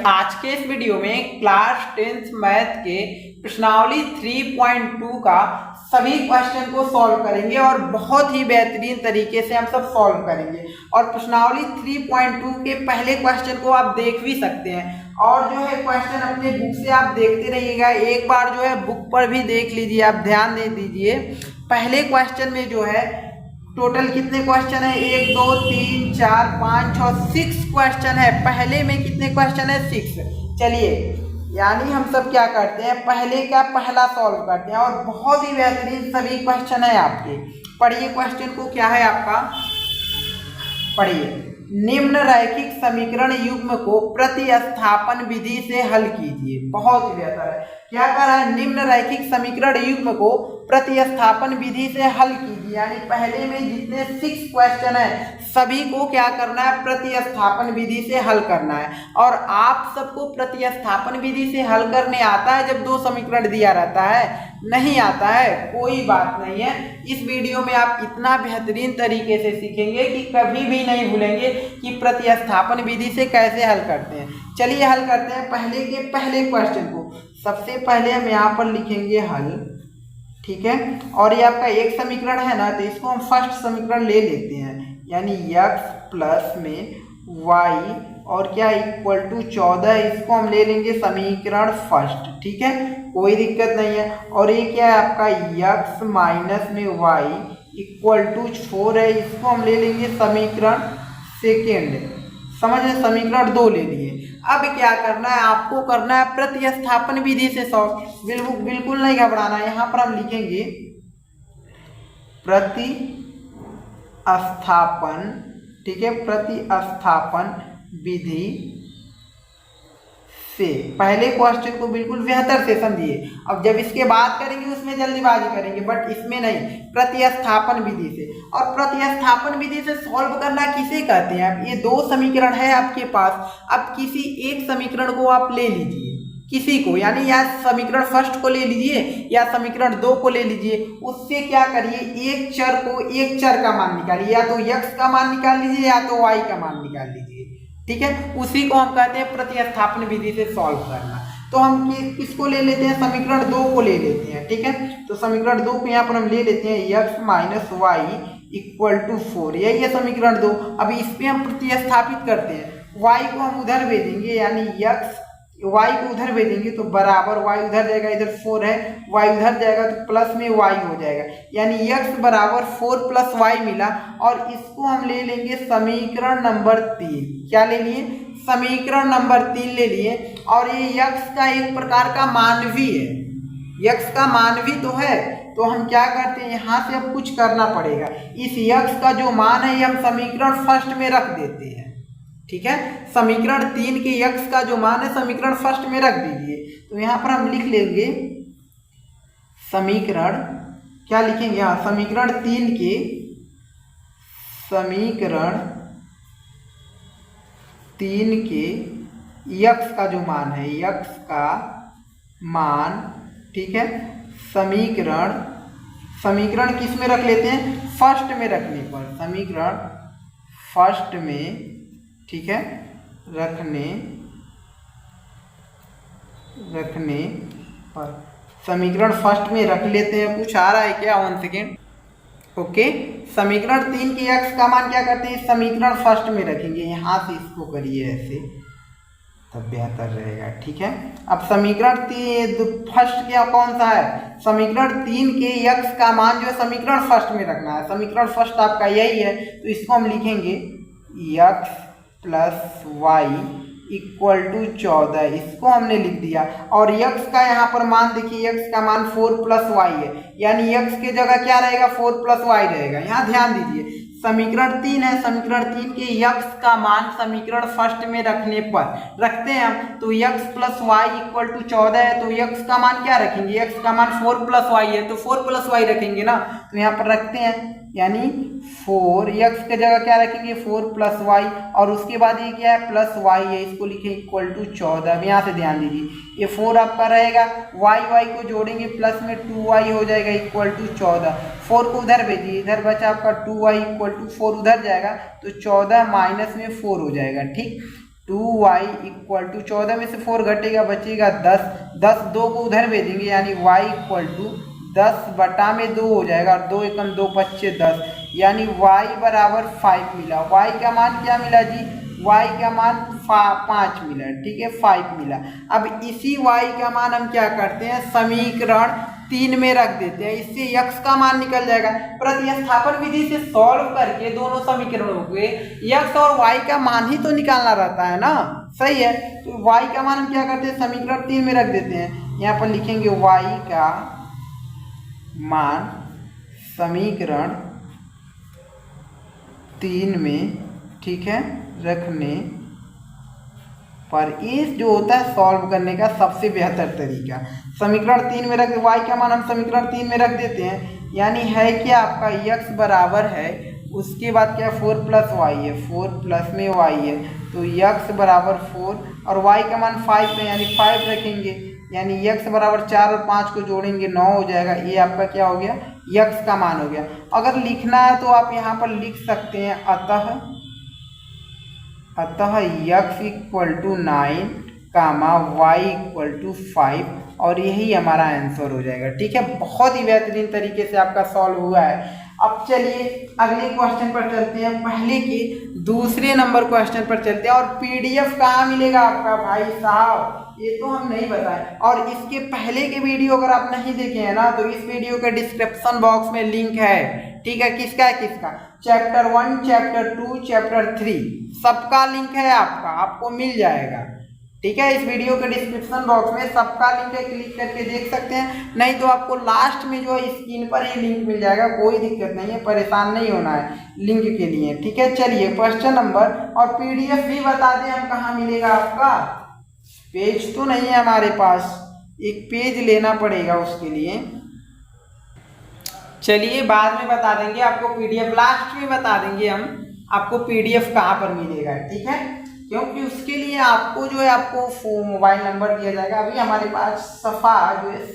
आज के इस वीडियो में क्लास 10th मैथ के प्रश्नावली 3.2 का सभी क्वेश्चन को सॉल्व करेंगे और बहुत ही बेहतरीन तरीके से हम सब सॉल्व करेंगे। और प्रश्नावली 3.2 के पहले क्वेश्चन को आप देख भी सकते हैं और जो है क्वेश्चन अपने बुक से आप देखते रहिएगा। एक बार जो है बुक पर भी देख लीजिए, आप ध्यान दे दीजिए। पहले क्वेश्चन में जो है टोटल कितने क्वेश्चन है, 1 2 3 4 5 6 6 क्वेश्चन है। पहले में कितने क्वेश्चन है, 6। चलिए, यानी हम सब क्या करते हैं, पहले का पहला सॉल्व करते हैं और बहुत ही बेहतरीन सभी क्वेश्चन है आपके। पढ़िए क्वेश्चन को, क्या है आपका, पढ़िए। निम्न रैखिक समीकरण युग्म को प्रतिस्थापन विधि से हल कीजिए। बहुत ही बेहतर है। क्या कर रहा है, निम्न रैखिक समीकरण युग्म को प्रतिस्थापन विधि से हल कीजिए। यानी पहले में जितने 6 क्वेश्चन है सभी को क्या करना है, प्रतिस्थापन विधि से हल करना है। और आप सबको प्रतिस्थापन विधि से हल करने आता है जब 2 समीकरण दिया रहता है? नहीं आता है, कोई बात नहीं है। इस वीडियो में आप इतना बेहतरीन तरीके से सीखेंगे कि कभी भी नहीं भूलेंगे कि प्रतिस्थापन विधि से कैसे हल करते हैं। चलिए हल करते हैं पहले के पहले क्वेश्चन को। सबसे पहले हम यहाँ पर लिखेंगे हल, ठीक है। और ये आपका एक समीकरण है ना, तो इसको हम फर्स्ट समीकरण ले लेते हैं। यानी x प्लस में y और क्या इक्वल टू 14, इसको हम ले लेंगे समीकरण फर्स्ट, ठीक है, कोई दिक्कत नहीं है। और ये क्या है आपका x माइनस में y इक्वल टू 4 है, इसको हम ले लेंगे समीकरण सेकेंड। समझ में, समीकरण 2 ले लिए। अब क्या करना है, आपको करना है प्रतिस्थापन विधि से सॉल्व। बिल्कुल नहीं घबराना है। यहाँ पर हम लिखेंगे प्रतिस्थापन, ठीक है, प्रतिस्थापन विधि से। पहले क्वेश्चन को बिल्कुल बेहतर से समझिए। अब जब इसके बाद करेंगे उसमें जल्दीबाजी करेंगे, बट इसमें नहीं, प्रतिस्थापन विधि से। और प्रतिस्थापन विधि से सॉल्व करना किसे कहते हैं? अब ये 2 समीकरण है आपके पास, अब किसी एक समीकरण को आप ले लीजिए, किसी को, यानी या समीकरण फर्स्ट को ले लीजिए या समीकरण 2 को ले लीजिए। उससे क्या करिए, एक चर को, एक चर का मान निकालिए, या तो x का मान निकाल लीजिए या तो y का मान निकाल लीजिए, ठीक है। उसी को हम कहते हैं प्रतिस्थापन विधि से सॉल्व करना। तो हम किसको ले लेते हैं, समीकरण 2 को ले लेते हैं, ठीक है। तो समीकरण 2 को यहाँ पर हम ले लेते हैं x minus Y equal to 4, यही है समीकरण 2। अभी इस पे हम प्रतिस्थापित करते हैं। y को हम उधर भेजेंगे, यानी y को उधर भेजेंगे तो बराबर y उधर जाएगा, इधर 4 है, y उधर जाएगा तो प्लस में y हो जाएगा। यानी x बराबर 4 प्लस y मिला। और इसको हम ले लेंगे समीकरण नंबर 3। क्या ले लिए, समीकरण नंबर 3 ले लिए। और ये x का एक प्रकार का मानवी है, x का मानवी तो है। तो हम क्या करते हैं, यहाँ से अब कुछ करना पड़ेगा। इस x का जो मान है ये हम समीकरण फर्स्ट में रख देते हैं, ठीक है। समीकरण 3 के x का जो मान है समीकरण फर्स्ट में रख दीजिए। तो यहाँ पर हम लिख लेंगे समीकरण, क्या लिखेंगे, हाँ, समीकरण 3 के, समीकरण 3 के x का जो मान है, x का मान, ठीक है। समीकरण किस में रख लेते हैं, फर्स्ट में रखने पर, समीकरण फर्स्ट में, ठीक है, रखने पर समीकरण फर्स्ट में रख लेते हैं। कुछ आ रहा है क्या, 1 सेकेंड, ओके। समीकरण 3 के x का मान क्या करते हैं, समीकरण फर्स्ट में रखेंगे। यहाँ से इसको करिए ऐसे, तब बेहतर रहेगा, ठीक है। अब समीकरण फर्स्ट क्या कौन सा है, समीकरण 3 के x का मान जो है समीकरण फर्स्ट में रखना है। समीकरण फर्स्ट आपका यही है, तो इसको हम लिखेंगे x plus Y equal to 14, इसको हमने लिख दिया। और x का यहाँ पर मान देखिए, x का मान 4 प्लस वाई है, यानी x के जगह क्या रहेगा, 4 प्लस वाई रहेगा। यहाँ ध्यान दीजिए, समीकरण 3 है, समीकरण 3 के x का मान समीकरण फर्स्ट में रखने पर रखते हैं हम, तो x plus Y equal to 14 है। तो x का मान क्या रखेंगे, x का मान 4 प्लस वाई है, तो 4 प्लस वाई रखेंगे ना। तो यहाँ पर रखते हैं, यानी 4, x के जगह क्या रखेंगे, 4 प्लस वाई, और उसके बाद ये क्या है, प्लस वाई है, इसको लिखे इक्वल टू 14। अब यहाँ से ध्यान दीजिए, ये 4 आपका रहेगा, y को जोड़ेंगे प्लस में 2y हो जाएगा इक्वल टू 14। 4 को उधर भेजिए, इधर बचा आपका 2y इक्वल टू 4 उधर जाएगा, तो 14 माइनस में 4 हो जाएगा, ठीक। 2y इक्वल टू 14 में से 4 घटेगा बचेगा 10, 10 2 को उधर भेजेंगे यानी y इक्वल टू 10 बटा में 2 हो जाएगा और 2 एकम 2 पच्चे 10 यानी y बराबर 5 मिला। y का मान क्या मिला जी? y का मान 5 मिला, ठीक है 5 मिला। अब इसी y का मान हम क्या करते हैं समीकरण 3 में रख देते हैं, इससे x का मान निकल जाएगा। प्रतिस्थापन विधि से सॉल्व करके दोनों समीकरणों के x और y का मान ही तो निकालना रहता है ना, सही है। तो y का मान हम क्या करते हैं समीकरण 3 में रख देते हैं। यहाँ पर लिखेंगे y का मान समीकरण 3 में, ठीक है, रखने पर इस जो होता है सॉल्व करने का सबसे बेहतर तरीका समीकरण 3 में रख, y का मान हम समीकरण 3 में रख देते हैं यानी है कि आपका x बराबर है, उसके बाद क्या 4 प्लस y है, 4 प्लस में y है तो x बराबर 4 और y का मान 5 है यानी 5 रखेंगे यानी x बराबर 4 और 5 को जोड़ेंगे 9 हो जाएगा। ये आपका क्या हो गया x का मान हो गया। अगर लिखना है तो आप यहाँ पर लिख सकते हैं अतः x equal to 9 comma y equal to 5 और यही हमारा आंसर हो जाएगा, ठीक है। बहुत ही बेहतरीन तरीके से आपका सॉल्व हुआ है। अब चलिए अगले क्वेश्चन पर चलते हैं, पहले के दूसरे नंबर क्वेश्चन पर चलते हैं। और पीडीएफ कहाँ मिलेगा आपका भाई साहब ये तो हम नहीं बताएं, और इसके पहले के वीडियो अगर आप नहीं देखे हैं ना तो इस वीडियो के डिस्क्रिप्शन बॉक्स में लिंक है, ठीक है। किसका चैप्टर 1 चैप्टर 2 चैप्टर 3 सबका लिंक है आपका, आपको मिल जाएगा, ठीक है। इस वीडियो के डिस्क्रिप्शन बॉक्स में सबका लिंक है, क्लिक करके देख सकते हैं, नहीं तो आपको लास्ट में जो है स्क्रीन पर ही लिंक मिल जाएगा, कोई दिक्कत नहीं है, परेशान नहीं होना है लिंक के लिए, ठीक है। चलिए क्वेश्चन नंबर और पीडीएफ भी बता दें हम कहाँ मिलेगा आपका। पेज तो नहीं है हमारे पास, एक पेज लेना पड़ेगा उसके लिए, चलिए बाद में बता देंगे आपको पीडीएफ, लास्ट में बता देंगे हम आपको पीडीएफ कहाँ पर मिलेगा, ठीक है। क्योंकि उसके लिए आपको जो है आपको मोबाइल नंबर दिया जाएगा, अभी हमारे पास सफ़ा जो है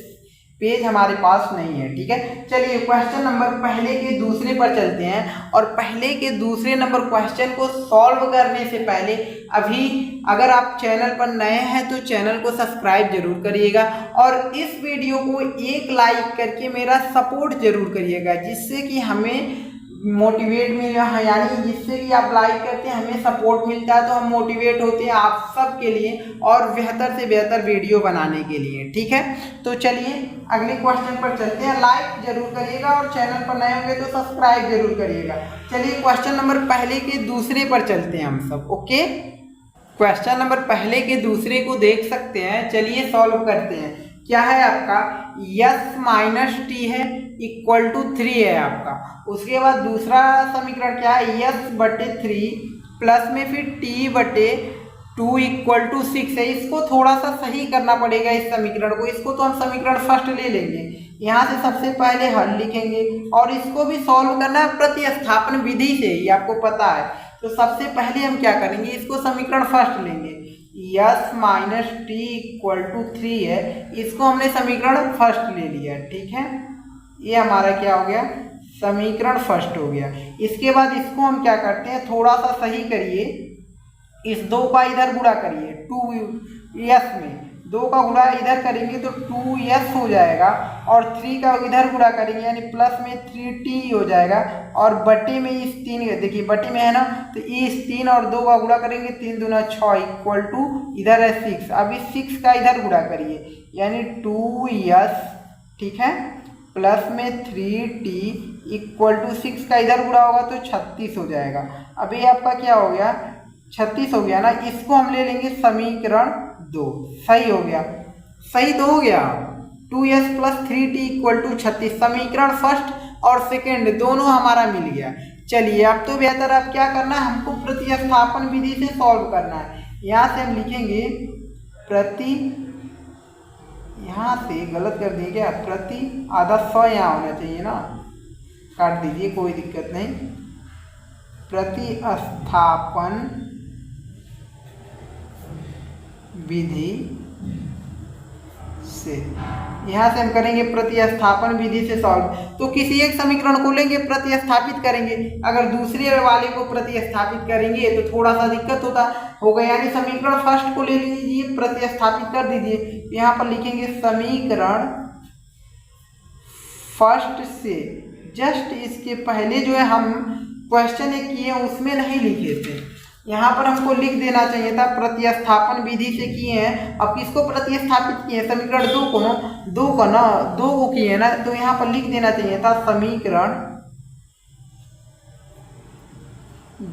पेज हमारे पास नहीं है, ठीक है। चलिए क्वेश्चन नंबर पहले के दूसरे पर चलते हैं। और पहले के दूसरे नंबर क्वेश्चन को सॉल्व करने से पहले अभी अगर आप चैनल पर नए हैं तो चैनल को सब्सक्राइब जरूर करिएगा और इस वीडियो को एक लाइक करके मेरा सपोर्ट जरूर करिएगा, जिससे कि हमें मोटिवेट मिले, यानी जिससे कि आप लाइक करते हैं हमें सपोर्ट मिलता है तो हम मोटिवेट होते हैं आप सब के लिए और बेहतर से बेहतर वीडियो बनाने के लिए, ठीक है। तो चलिए अगले क्वेश्चन पर चलते हैं। लाइक जरूर करिएगा और चैनल पर नए होंगे तो सब्सक्राइब जरूर करिएगा। चलिए क्वेश्चन नंबर पहले के दूसरे पर चलते हैं हम सब, ओके। क्वेश्चन नंबर पहले के दूसरे को देख सकते हैं, चलिए सॉल्व करते हैं। क्या है आपका s माइनस टी है इक्वल टू 3 है आपका। उसके बाद दूसरा समीकरण क्या है s बटे 3 प्लस में फिर t बटे 2 इक्वल टू 6 है। इसको थोड़ा सा सही करना पड़ेगा इस समीकरण को, इसको तो हम समीकरण फर्स्ट ले लेंगे, यहाँ से सबसे पहले हल लिखेंगे और इसको भी सॉल्व करना है प्रतिस्थापन विधि से ही, आपको पता है। तो सबसे पहले हम क्या करेंगे, इसको समीकरण फर्स्ट लेंगे, s minus T equal to 3 है, इसको हमने समीकरण फर्स्ट ले लिया, ठीक है। ये हमारा क्या हो गया समीकरण फर्स्ट हो गया। इसके बाद इसको हम क्या करते हैं थोड़ा सा सही करिए, इस 2 का इधर गुणा करिए 2s में, 2 का गुणा इधर करेंगे तो 2s हो जाएगा और 3 का इधर गुणा करेंगे यानी प्लस में 3t हो जाएगा और बटे में इस 3, देखिए बटे में है ना, तो इस 3 और 2 का गुणा करेंगे 3 दूना 6 इक्वल टू इधर है 6। अब इस 6 का इधर गुणा करिए यानी 2s, ठीक है, प्लस में 3t इक्वल टू 6 का इधर गुणा होगा तो 36 हो जाएगा। अब ये आपका क्या हो गया 36 हो गया ना। इसको हम ले लेंगे समीकरण 2, सही हो गया, सही तो हो गया 2s plus 3t equal to 36। समीकरण फर्स्ट और सेकेंड दोनों हमारा मिल गया। चलिए अब तो बेहतर अब क्या करना है, हमको प्रतिस्थापन विधि से सॉल्व करना है। यहाँ से हम लिखेंगे यहाँ से गलत कर दिए क्या, प्रति आधा 100 यहाँ होना चाहिए ना, काट दीजिए कोई दिक्कत नहीं। प्रतिस्थापन विधि से, यहाँ से हम करेंगे प्रतिस्थापन विधि से सॉल्व। तो किसी एक समीकरण को लेंगे, प्रतिस्थापित करेंगे, अगर दूसरे वाले को प्रतिस्थापित करेंगे तो थोड़ा सा दिक्कत होगा। यानी समीकरण फर्स्ट को ले लीजिए, प्रतिस्थापित कर दीजिए। यहाँ पर लिखेंगे समीकरण फर्स्ट से, जस्ट इसके पहले जो है हम क्वेश्चन एक किए उसमें नहीं लिखे थे, यहाँ पर हमको लिख देना चाहिए था, प्रतिस्थापन विधि से किए हैं। अब किसको प्रतिस्थापित किए हैं? समीकरण दो को किए ना, तो यहाँ पर लिख देना चाहिए था समीकरण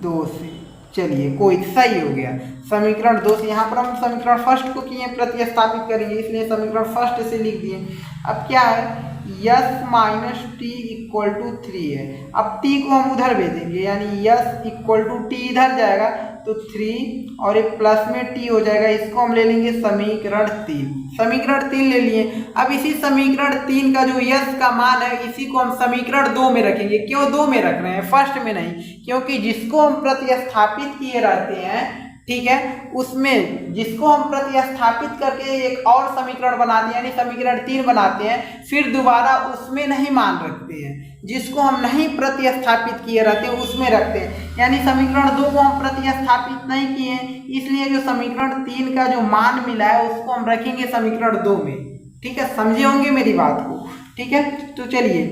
2 से। चलिए कोई सही हो गया, समीकरण 2 से। यहाँ पर हम समीकरण फर्स्ट को किए प्रतिस्थापित करेंगे, इसलिए समीकरण फर्स्ट से लिख दिए। अब क्या है, S minus T equal to 3 है। अब टी को हम उधर भेजेंगे, यानी यस इक्वल टू टी इधर जाएगा तो 3 और एक प्लस में टी हो जाएगा। इसको हम ले लेंगे समीकरण 3। समीकरण 3 ले लिए। अब इसी समीकरण 3 का जो यस का मान है, इसी को हम समीकरण 2 में रखेंगे। क्यों 2 में रख रहे हैं, फर्स्ट में नहीं? क्योंकि जिसको हम प्रतिस्थापित किए रहते हैं, ठीक है, उसमें जिसको हम प्रतिस्थापित करके एक और समीकरण बनाते हैं, यानी समीकरण 3 बनाते हैं, फिर दोबारा उसमें नहीं मान रखते हैं। जिसको हम नहीं प्रतिस्थापित किए रहते हैं उसमें रखते हैं। यानी समीकरण 2 को हम प्रतिस्थापित नहीं किए, इसलिए जो समीकरण 3 का जो मान मिला है उसको हम रखेंगे समीकरण 2 में। ठीक है, समझे होंगे मेरी बात को? ठीक है, तो चलिए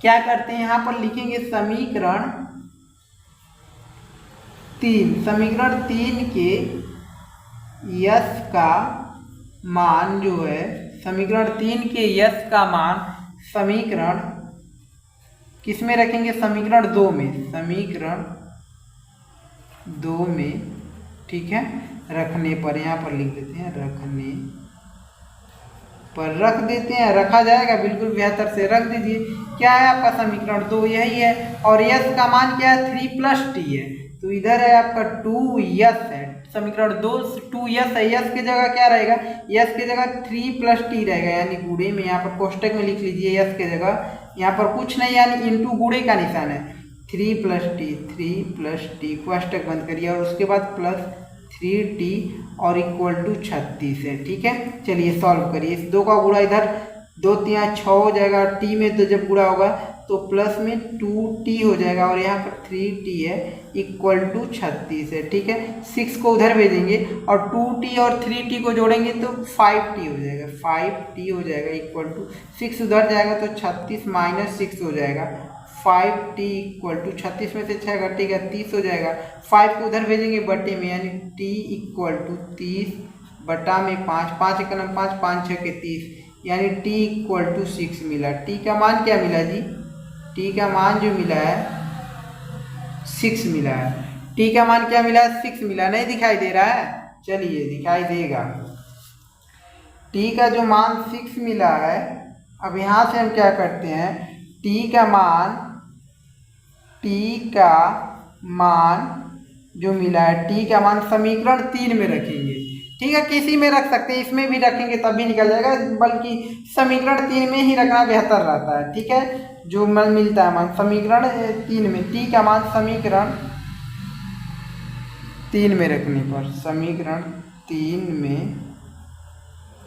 क्या करते हैं, यहाँ पर लिखेंगे समीकरण 3। समीकरण 3 के यस का मान जो है, समीकरण 3 के यस का मान समीकरण किस में रखेंगे? समीकरण 2 में। समीकरण 2 में, ठीक है, रखने पर यहाँ पर लिख देते हैं, रखने पर रख देते हैं, रखा जाएगा, बिल्कुल बेहतर से रख दीजिए। क्या है आपका समीकरण 2 यही है, और यस का मान क्या है? 3 प्लस टी है, तो इधर है आपका 2 यस है। समीकरण 2 यस है, यस की जगह क्या रहेगा? यस की जगह 3 प्लस टी रहेगा, यानी गुणे में यहाँ पर कोष्टक में लिख लीजिए यस की जगह, यहाँ पर कुछ नहीं, यानी इंटू गुणे का निशान है। 3 प्लस टी कोष्टक बंद करिए, और उसके बाद प्लस 3t और इक्वल टू 36 है। ठीक है, चलिए सॉल्व करिए। इस 2 का गुणा इधर 2 3 6 हो जाएगा, टी में तो जब गुणा होगा तो प्लस में 2t हो जाएगा, और यहाँ पर 3t है इक्वल टू 36 है। ठीक है, 6 को उधर भेजेंगे और 2t और 3t को जोड़ेंगे तो 5t हो जाएगा, 5t हो जाएगा इक्वल टू 6 उधर जाएगा तो 36 माइनस 6 हो जाएगा। 5t इक्वल टू 36 में से 6 घटेगा 30 हो जाएगा। 5 को उधर भेजेंगे बटे में, यानी t इक्वल टू 30 बटा में 5, 5 एक 5, 5 6 के 30, यानी t इक्वल टू 6 मिला। t का मान क्या मिला जी? t का मान जो मिला है 6 मिला है। t का मान क्या मिला है? 6 मिला। नहीं दिखाई दे रहा है? चलिए दिखाई देगा। t का जो मान 6 मिला है, अब यहाँ से हम क्या करते हैं, t का मान जो मिला है, t का मान समीकरण 3 में रखेंगे। ठीक है, किसी में रख सकते हैं, इसमें भी रखेंगे तब भी निकल जाएगा, बल्कि समीकरण 3 में ही रखना बेहतर रहता है। ठीक है, जो मान मिलता है मान समीकरण 3 में, t का मान समीकरण 3 में रखने पर, समीकरण 3 में,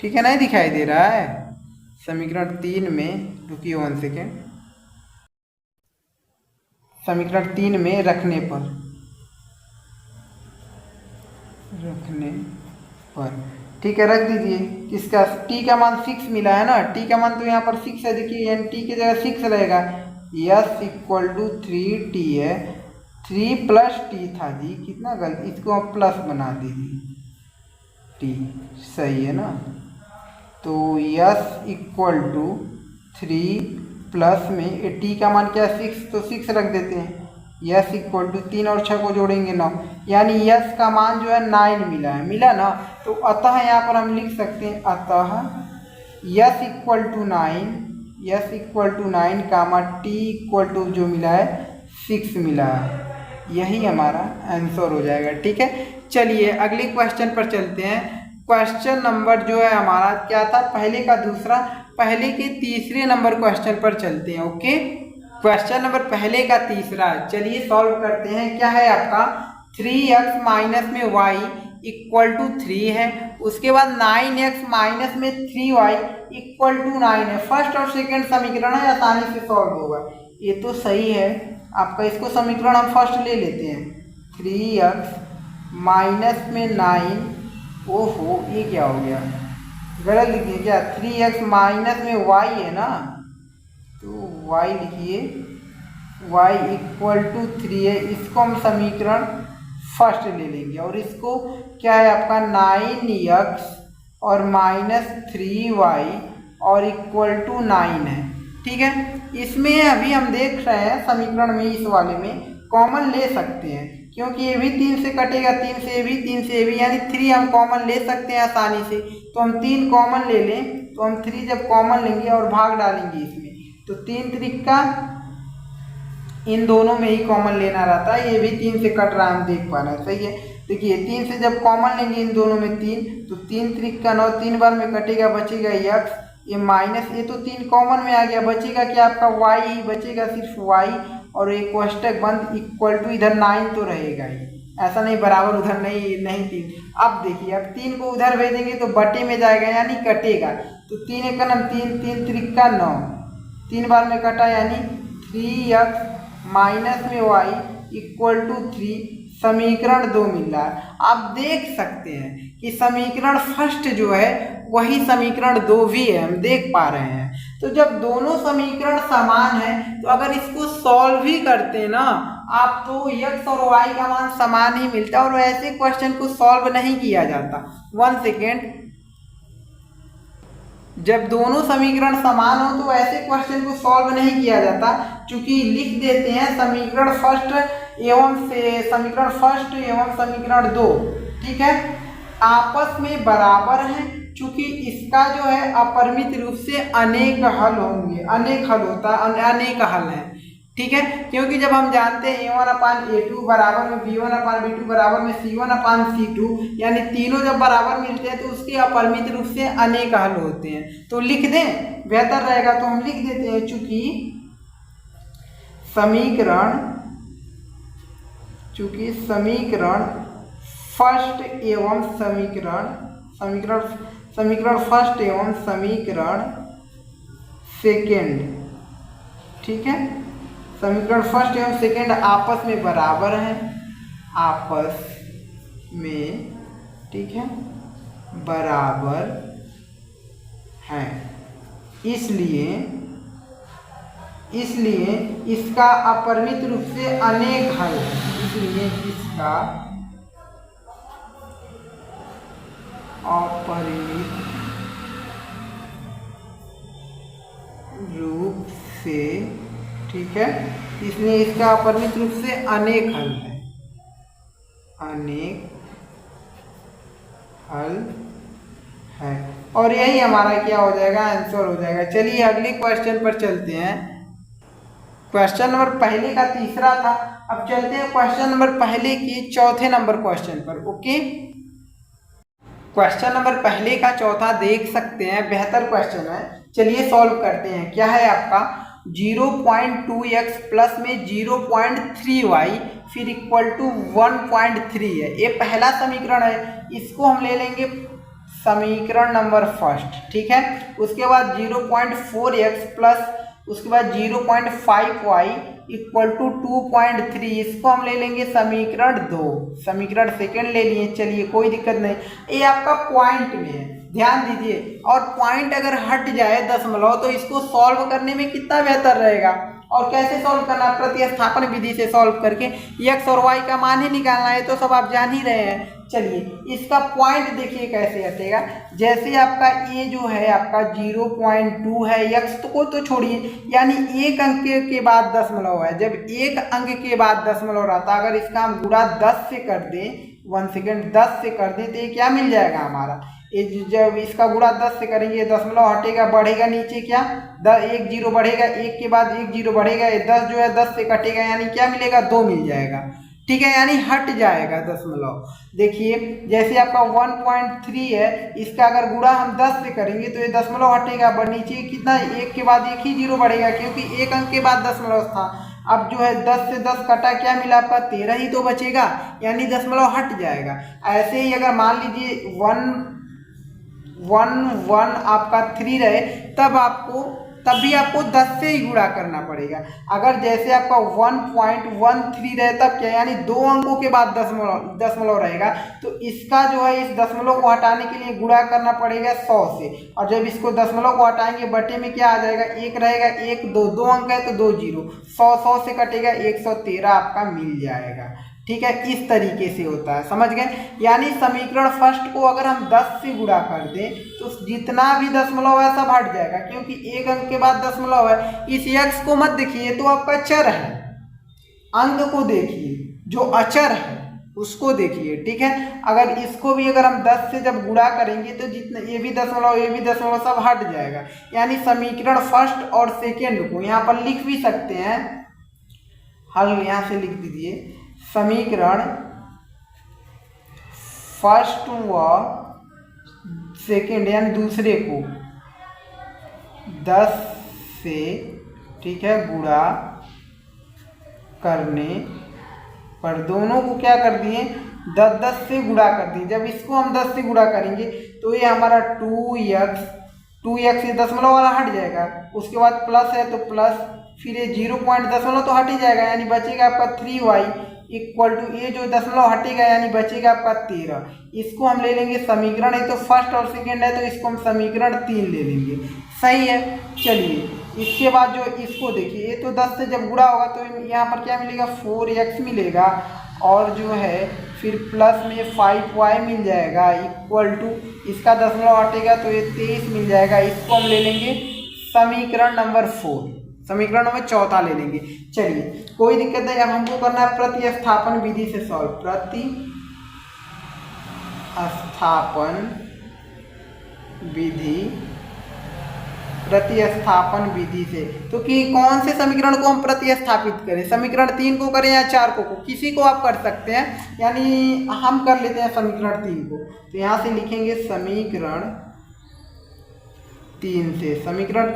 ठीक है, नहीं दिखाई दे रहा है? समीकरण 3 में, रुकिए 1 सेकेंड, समीकरण 3 में रखने पर ठीक है, रख दीजिए। किसका? t का मान 6 मिला है ना, t का मान तो यहाँ पर 6 है, देखिए, यानी t की जगह 6 रहेगा। यस इक्वल टू 3t है, 3 प्लस t था जी, कितना गलत, इसको आप प्लस बना दीजिए, t सही है ना। तो यस इक्वल टू 3 प्लस में t का मान क्या है? 6, तो 6 रख देते हैं। यस इक्वल टू 3 और 6 को जोड़ेंगे 9, यानी यस का मान जो है 9 मिला है, मिला ना। तो अतः यहाँ पर हम लिख सकते हैं, अतः यस इक्वल टू 9 का मान t इक्वल टू जो मिला है 6 मिला है, यही हमारा आंसर हो जाएगा। ठीक है, चलिए अगले क्वेश्चन पर चलते हैं। क्वेश्चन नंबर जो है हमारा क्या था, पहले का दूसरा, पहले के तीसरे नंबर क्वेश्चन पर चलते हैं। ओके, क्वेश्चन नंबर पहले का तीसरा, चलिए सॉल्व करते हैं। क्या है आपका, 3x माइनस में y इक्वल टू 3 है। उसके बाद 9x माइनस में 3y इक्वल टू 9 है। फर्स्ट और सेकंड समीकरण है, आसानी से सॉल्व होगा। ये तो सही है आपका। इसको समीकरण हम फर्स्ट ले लेते हैं। 3x माइनस में 9, ओहो ये क्या हो गया, गलत लिखिए क्या? 3x माइनस में y है ना, तो y लिखिए, y इक्वल टू 3 है। इसको हम समीकरण फर्स्ट ले लेंगे और इसको क्या है आपका 9x और माइनस 3y और इक्वल टू 9 है। ठीक है, इसमें अभी हम देख रहे हैं समीकरण में, इस वाले में कॉमन ले सकते हैं क्योंकि ये भी 3 से कटेगा, 3 से ये भी, 3 से ये भी, यानी 3 हम कॉमन ले सकते हैं आसानी से। तो हम 3 कॉमन ले लें, तो हम 3 जब कॉमन लेंगे और भाग डालेंगे इसमें, तो 3 त्रिका इन दोनों में ही कॉमन लेना रहता है। ये भी 3 से कट रहा है, हम देख पा रहे हैं, सही है। देखिए 3 से जब कॉमन लेंगे इन दोनों में 3, तो 3 त्रिका 9, 3 बार में कटेगा, बचेगा x, ये माइनस, ये तो 3 कॉमन में आ गया, बचेगा क्या आपका y ही बचेगा, सिर्फ y, और एक कोष्टक बंद इक्वल टू, इधर 9 तो रहेगा ही, ऐसा नहीं बराबर उधर नहीं 3। अब देखिए, अब 3 को उधर भेजेंगे तो बटे में जाएगा यानी कटेगा, तो 3 एक नम 3, 3 त्रिका 9, 3 बार में कटा यानी 3x माइनस में y इक्वल टू 3, समीकरण 2 मिल रहा है। आप देख सकते हैं कि समीकरण फर्स्ट जो है वही समीकरण 2 भी है, हम देख पा रहे हैं। तो जब दोनों समीकरण समान है तो अगर इसको सॉल्व भी करते हैं ना आप, तो x और y का मान समान ही मिलता है और ऐसे क्वेश्चन को सॉल्व नहीं किया जाता। 1 सेकेंड, जब दोनों समीकरण समान हो तो ऐसे क्वेश्चन को सॉल्व नहीं किया जाता, क्योंकि लिख देते हैं समीकरण फर्स्ट एवं समीकरण 2, ठीक है, आपस में बराबर हैं, क्योंकि इसका जो है अपरिमित रूप से अनेक हल होंगे, अनेक हल होता है, अनेक हल है। ठीक है, क्योंकि जब हम जानते हैं a1/a2 बराबर में b1/b2 बराबर में c1/c2, यानी तीनों जब बराबर मिलते हैं तो उसके अपरिमित रूप से अनेक हल होते हैं। तो लिख दें, बेहतर रहेगा, तो हम लिख देते हैं, चूंकि समीकरण फर्स्ट एवं समीकरण फर्स्ट एवं समीकरण सेकेंड, ठीक है, समीकरण फर्स्ट एवं सेकेंड आपस में बराबर हैं, आपस में, ठीक है, बराबर हैं। इसलिए इसका अपरिमित रूप से अनेक हल है, इसलिए इसका अपरिमित रूप से, ठीक है, इसलिए इसका अपरिमित रूप से अनेक हल है, अनेक हल है, और यही हमारा क्या हो जाएगा, आंसर हो जाएगा। चलिए अगले क्वेश्चन पर चलते हैं। क्वेश्चन नंबर पहले का तीसरा था, अब चलते हैं क्वेश्चन नंबर पहले के चौथे नंबर क्वेश्चन पर। ओके, क्वेश्चन नंबर पहले का चौथा देख सकते हैं, बेहतर क्वेश्चन है, चलिए सॉल्व करते हैं। क्या है आपका 0.2x प्लस में 0.3y फिर इक्वल टू 1.3 है। ये पहला समीकरण है, इसको हम ले लेंगे समीकरण नंबर फर्स्ट, ठीक है। उसके बाद 0.4x प्लस उसके बाद 0.5y इक्वल टू 2.3, इसको हम ले लेंगे समीकरण 2, समीकरण सेकंड ले लिए, चलिए कोई दिक्कत नहीं। ये आपका पॉइंट में है, ध्यान दीजिए, और पॉइंट अगर हट जाए दशमलव तो इसको सॉल्व करने में कितना बेहतर रहेगा। और कैसे सॉल्व करना, प्रतिस्थापन विधि से सॉल्व करके x और y का मान ही निकालना है, तो सब आप जान ही रहे हैं। चलिए इसका पॉइंट देखिए कैसे हटेगा। जैसे आपका ये जो है आपका 0.2 है, x को तो छोड़िए, यानी एक अंक के बाद दशमलव है, जब एक अंक के बाद दशमलव रहता, अगर इसका हम गुणा 10 से कर दें, 1 सेकेंड, 10 से कर दें तो ये क्या मिल जाएगा हमारा, ये जब इसका गुणा 10 से करेंगे दशमलव हटेगा, बढ़ेगा नीचे क्या, 1 0 बढ़ेगा, एक के बाद 1 0 बढ़ेगा, ये 10 जो है 10 से कटेगा, यानी क्या मिलेगा, 2 मिल जाएगा, ठीक है, यानी हट जाएगा दशमलव। देखिए जैसे आपका 1.3 है, इसका अगर गुणा हम 10 से करेंगे तो ये दशमलव हटेगा, नीचे कितना, एक के बाद एक ही 0 बढ़ेगा, क्योंकि एक अंक के बाद दशमलव था। अब जो है 10 से 10 कटा, क्या मिला आपका 13 ही तो बचेगा, यानी दशमलव हट जाएगा। ऐसे ही अगर मान लीजिए 1 आपका 3 रहे, तब भी आपको 10 से ही गुणा करना पड़ेगा। अगर जैसे आपका 1.13 रहे तब क्या, यानी 2 अंकों के बाद दशमलव रहेगा, तो इसका जो है इस दशमलव को हटाने के लिए गुणा करना पड़ेगा 100 से। और जब इसको दशमलव को हटाएंगे बटे में क्या आ जाएगा, 1 रहेगा, 1 दो अंक है तो 2 जीरो, 100 से कटेगा, 113 आपका मिल जाएगा। ठीक है, इस तरीके से होता है, समझ गए। यानी समीकरण फर्स्ट को अगर हम 10 से गुणा कर दें तो जितना भी दशमलव है सब हट जाएगा, क्योंकि 1 अंक के बाद दशमलव है। इस x को मत देखिए, तो आपका चर है, अंक को देखिए, जो अचर है उसको देखिए। ठीक है, अगर इसको भी अगर हम 10 से जब गुणा करेंगे तो जितने ये भी दशमलव सब हट जाएगा। यानी समीकरण फर्स्ट और सेकेंड को यहाँ पर लिख भी सकते हैं, हल यहाँ से लिख दीजिए। समीकरण फर्स्ट व सेकेंड यानी दूसरे को 10 से, ठीक है, गुणा करने पर दोनों को क्या कर दिए, 10 से गुणा कर दिए। जब इसको हम 10 से गुणा करेंगे तो ये हमारा 2x ये दशमलव वाला हट जाएगा, उसके बाद प्लस है तो प्लस, फिर ये 0 पॉइंट दशमलव तो हट ही जाएगा, यानी बचेगा आपका 3y इक्वल टू ये जो दशमलव हटेगा यानी बचेगा आपका 13। इसको हम ले लेंगे समीकरण, एक तो फर्स्ट और सेकेंड है तो इसको हम समीकरण 3 ले लेंगे। सही है, चलिए इसके बाद जो इसको देखिए, ये तो 10 से जब गुणा होगा तो यहाँ पर क्या मिलेगा, 4x मिलेगा, और जो है फिर प्लस में 5y मिल जाएगा इक्वल टू, इसका दशमलव हटेगा तो ये 23 मिल जाएगा। इसको हम ले लेंगे समीकरण नंबर 4, समीकरण नंबर चौथा ले लेंगे। चलिए कोई दिक्कत नहीं, अब हमको करना है प्रतिस्थापन विधि से सॉल्व, प्रतिस्थापन विधि से। तो कि कौन से समीकरण को हम प्रतिस्थापित करें, समीकरण 3 को करें या 4 को किसी को आप कर सकते हैं, यानी हम कर लेते हैं समीकरण 3 को। तो यहाँ से लिखेंगे समीकरण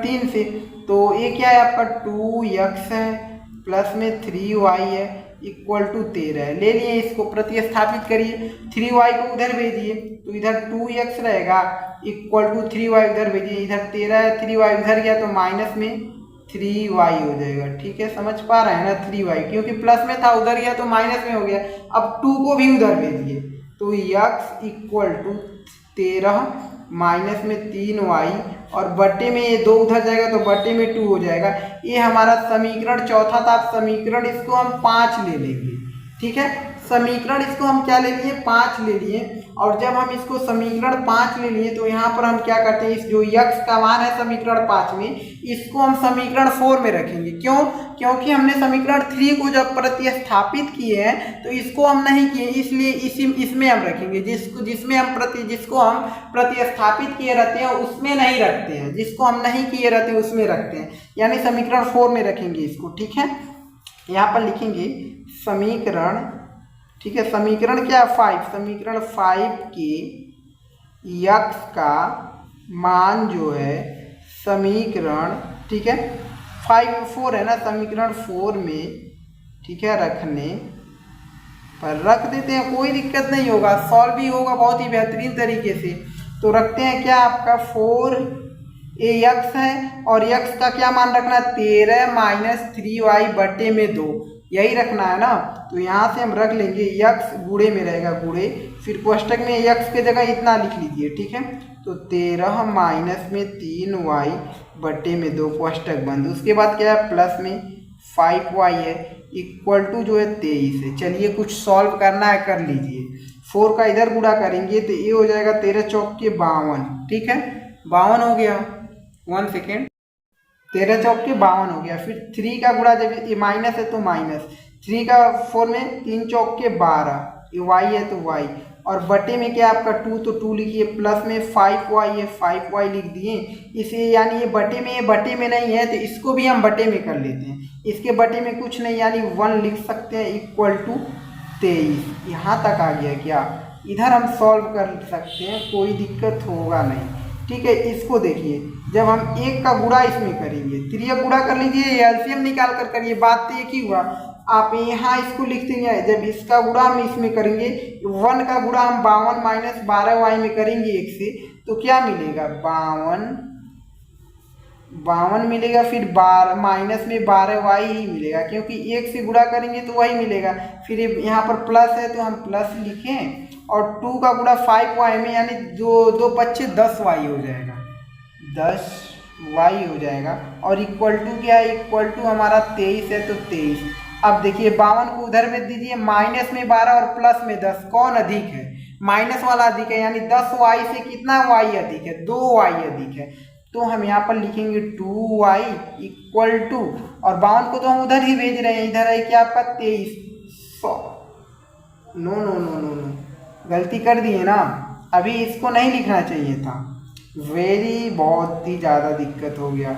3 से, तो ये क्या है आपका 2x है प्लस में 3y है इक्वल टू 13 है। ले लिए, इसको प्रतिस्थापित करिए, 3y को उधर भेजिए तो इधर 2x रहेगा इक्वल टू 3y उधर भेजिए, इधर 13 है, 3y उधर गया तो माइनस में 3y हो जाएगा। ठीक है, समझ पा रहे हैं ना, 3y क्योंकि प्लस में था उधर गया तो माइनस में हो गया। अब 2 को भी उधर भेजिए तो x इक्वल टू 13 माइनस में 3y, और बट्टे में ये 2 उधर जाएगा तो बट्टे में 2 हो जाएगा। ये हमारा समीकरण चौथा था। समीकरण इसको हम 5 ले लेंगे। ठीक है, समीकरण इसको हम क्या ले लिए, 5 ले लिए। और जब हम इसको समीकरण 5 ले लिए तो यहाँ पर हम क्या करते हैं, इस जो x का मान है समीकरण 5 में, इसको हम समीकरण 4 में रखेंगे। क्यों, क्योंकि हमने समीकरण 3 को जब प्रतिस्थापित किए हैं तो इसको हम नहीं किए, इसलिए इसमें हम रखेंगे। जिसको हम प्रतिस्थापित किए रहते हैं उसमें नहीं रखते हैं, जिसको हम नहीं किए रहते उसमें रखते हैं, यानी समीकरण 4 में रखेंगे इसको। ठीक है, यहाँ पर लिखेंगे समीकरण, ठीक है, समीकरण क्या, 5, समीकरण 5 के x का मान जो है समीकरण, ठीक है, 4 है ना, समीकरण 4 में, ठीक है, रखने पर रख देते हैं, कोई दिक्कत नहीं होगा, सॉल्व भी होगा बहुत ही बेहतरीन तरीके से। तो रखते हैं क्या, आपका 4x है और x का क्या मान रखना है, 13 माइनस 3y बटे में 2, यही रखना है ना। तो यहाँ से हम रख लेंगे x गुणे में रहेगा, गुणे, फिर कोष्टक में x के जगह इतना लिख लीजिए। ठीक है, तो 13 माइनस में 3y बटे में 2 कोष्टक बंद, उसके बाद क्या है प्लस में 5y है इक्वल टू जो है 23 है। चलिए कुछ सॉल्व करना है, कर लीजिए। 4 का इधर गुणा करेंगे तो ये हो जाएगा 13 चौक के 52। ठीक है, 52 हो गया, 1 सेकेंड, 13 चौक के 52 हो गया। फिर 3 का गुणा, जब ये माइनस है तो माइनस, 3 का 4 में 3 चौक के 12, ये y है तो y, और बटे में क्या आपका 2 तो 2 लिखिए, प्लस में 5y है 5y लिख दिए इसे, यानी ये बटे में नहीं है तो इसको भी हम बटे में कर लेते हैं, इसके बटे में कुछ नहीं यानी 1 लिख सकते हैं इक्वल टू 23। यहाँ तक आ गया क्या, इधर हम सॉल्व कर सकते हैं, कोई दिक्कत होगा नहीं। ठीक है। इसको देखिए, जब हम एक का गुणा इसमें करेंगे, त्रियक गुणा कर लीजिए, एलसीएम निकाल कर करिए, बात तो एक ही हुआ। आप यहाँ इसको लिख देंगे, जब इसका गुणा हम इसमें करेंगे, 1 का गुणा हम 52 माइनस 12y में करेंगे 1 से, तो क्या मिलेगा, 52 मिलेगा, फिर माइनस में 12y ही मिलेगा, क्योंकि 1 से गुणा करेंगे तो वही मिलेगा। फिर यहाँ पर प्लस है तो हम प्लस लिखें, और 2 का गुणा 5y में, यानी 2 25 10y हो जाएगा, 10y हो जाएगा। और इक्वल टू क्या है, इक्वल टू हमारा 23 है, तो 23। अब देखिए 52 को उधर में दीजिए, माइनस में 12 और प्लस में 10, कौन अधिक है, माइनस वाला अधिक है, यानी 10y से कितना y अधिक है, 2y अधिक है। तो हम यहाँ पर लिखेंगे 2y इक्वल टू, और 52 को तो हम उधर ही भेज रहे हैं, इधर है क्या आपका 23। No no no no no, गलती कर दिए ना, अभी इसको नहीं लिखना चाहिए था, बहुत ही ज़्यादा दिक्कत हो गया,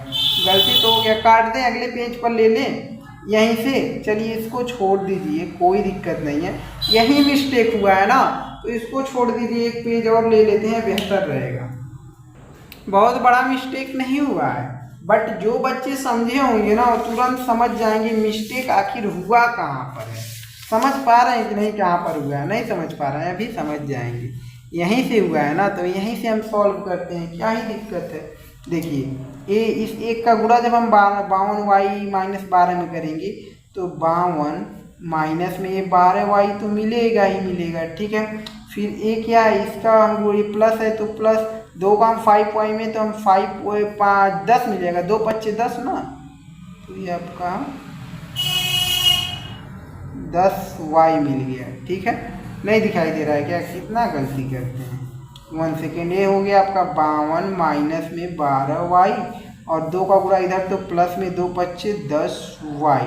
गलती तो हो गया, काट दें, अगले पेज पर ले लें यहीं से। चलिए इसको छोड़ दीजिए, कोई दिक्कत नहीं है, यही मिस्टेक हुआ है ना, तो इसको छोड़ दीजिए, एक पेज और ले लेते हैं, बेहतर रहेगा। बहुत बड़ा मिस्टेक नहीं हुआ है, बट जो बच्चे समझे होंगे ना, वो तुरंत समझ जाएंगे मिस्टेक आखिर हुआ कहाँ पर है। समझ पा रहे हैं कि नहीं कहाँ पर हुआ है, नहीं समझ पा रहे हैं, अभी समझ जाएंगे, यहीं से हुआ है ना, तो यहीं से हम सॉल्व करते हैं, क्या ही दिक्कत है। देखिए इस एक का गुणा जब हम 52y माइनस 12 में करेंगे, तो 52 माइनस में ये 12y तो मिलेगा ही मिलेगा, ठीक है। फिर ये क्या है, इसका हम ये प्लस है, तो प्लस 2 का हम 5y में, तो हम 5 10 मिलेगा, 2 25 10 ना, तो ये आपका 10y मिल गया, ठीक है। नहीं दिखाई दे रहा है क्या, कितना गलती करते हैं। 1 सेकेंड, ये हो गया आपका 52 माइनस में 12y, और 2 का गुणा इधर, तो प्लस में 2 25 10y,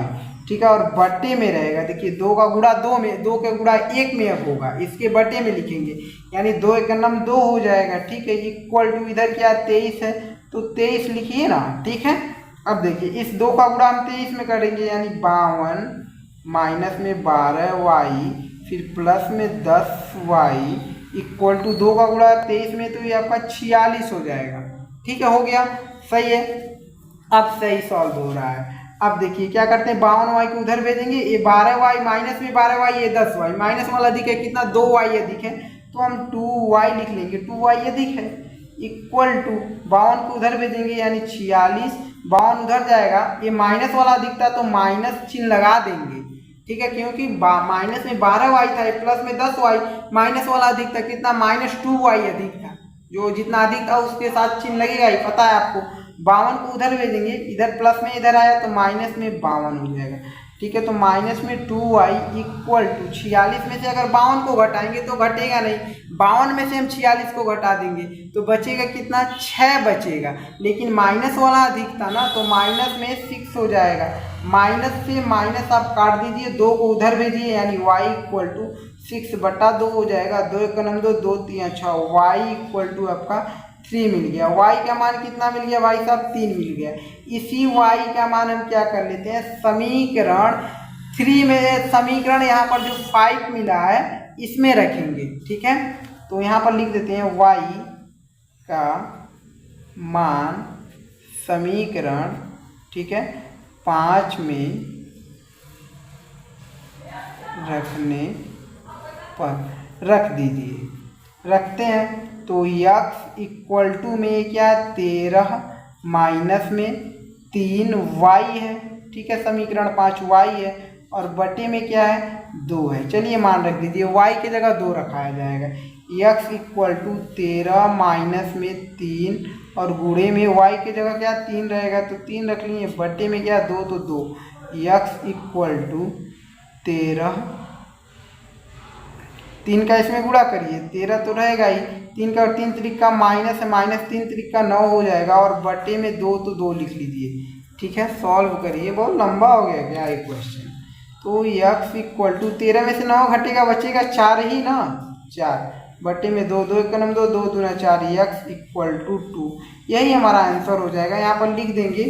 ठीक है। और बटे में रहेगा, देखिए 2 का गुणा 2 में, 2 के गुणा 1 में अब होगा, इसके बटे में लिखेंगे, यानी 2 एक नम 2 हो जाएगा, ठीक है। इक्वल टू इधर क्या 23 है, तो 23 लिखिए ना, ठीक है। अब देखिए इस 2 का गुणा हम 23 में करेंगे, यानी 52 माइनस में 12y, फिर प्लस में 10y, इक्वल टू 2 का गुणा 23 में, तो ये आपका 46 हो जाएगा, ठीक है। हो गया, सही है, अब सही सॉल्व हो रहा है। अब देखिए क्या करते हैं, 52y को उधर भेजेंगे, ये 12y माइनस में 12y, ये 10y, माइनस वाला अधिक है, कितना 2y अधिक है, तो हम 2y लिख लेंगे, 2y अधिक है, इक्वल टू 52 को उधर भेजेंगे, यानी 46, 52 उधर जाएगा, ये माइनस वाला अधिक था, तो माइनस चिन्ह लगा देंगे, ठीक है, क्योंकि माइनस में 12y था, प्लस में 10y, माइनस वाला अधिक था, कितना -2y अधिक था, जो जितना अधिक था उसके साथ चिन्ह लगेगा ही, पता है आपको। 52 को उधर भेजेंगे, इधर प्लस में इधर आया, तो माइनस में 52 हो जाएगा, ठीक है। तो माइनस में 2y इक्वल टू 46 में से अगर 52 को घटाएंगे तो घटेगा नहीं, 52 में से हम 46 को घटा देंगे तो बचेगा कितना, 6 बचेगा, लेकिन माइनस वाला अधिक था ना, तो माइनस में 6 हो जाएगा, माइनस से माइनस आप काट दीजिए, 2 को उधर भेजिए, यानी y इक्वल टू 6/2 हो जाएगा, 2 एक नम 2, 2 3 6, y इक्वल टू आपका 3 मिल गया। y का मान कितना मिल गया भाई साहब, 3 मिल गया। इसी y का मान हम क्या कर लेते हैं, समीकरण 3 में, समीकरण यहाँ पर जो 5 मिला है इसमें रखेंगे, ठीक है। तो यहाँ पर लिख देते हैं y का मान समीकरण, ठीक है, 5 में रखने पर रख दीजिए, रखते हैं, तो x इक्वल टू में क्या 13 माइनस में 3y है, ठीक है, समीकरण 5y है, और बटे में क्या है 2 है। चलिए मान रख दीजिए, y की जगह 2 रखाया जाएगा, x इक्वल टू 13 माइनस में 3, और गुणे में y की जगह क्या 3 रहेगा, तो 3 रख लिए, बटे में क्या 2, तो 2, x इक्वल टू 13, 3 का इसमें गुणा करिए, 13 तो रहेगा ही, 3 का और 3 त्रिका माइनस है, -3 त्रिका 9 हो जाएगा, और बटे में 2, तो 2 लिख लीजिए, ठीक है। सॉल्व करिए, बहुत लंबा हो गया क्या एक क्वेश्चन। तो x इक्वल टू 13 में से 9 घटेगा, बचेगा 4 ही ना, 4 बटे में 2, 2 एक नम 2, 2 दूना 4, x इक्वल टू 2, यही हमारा आंसर हो जाएगा। यहाँ पर लिख देंगे,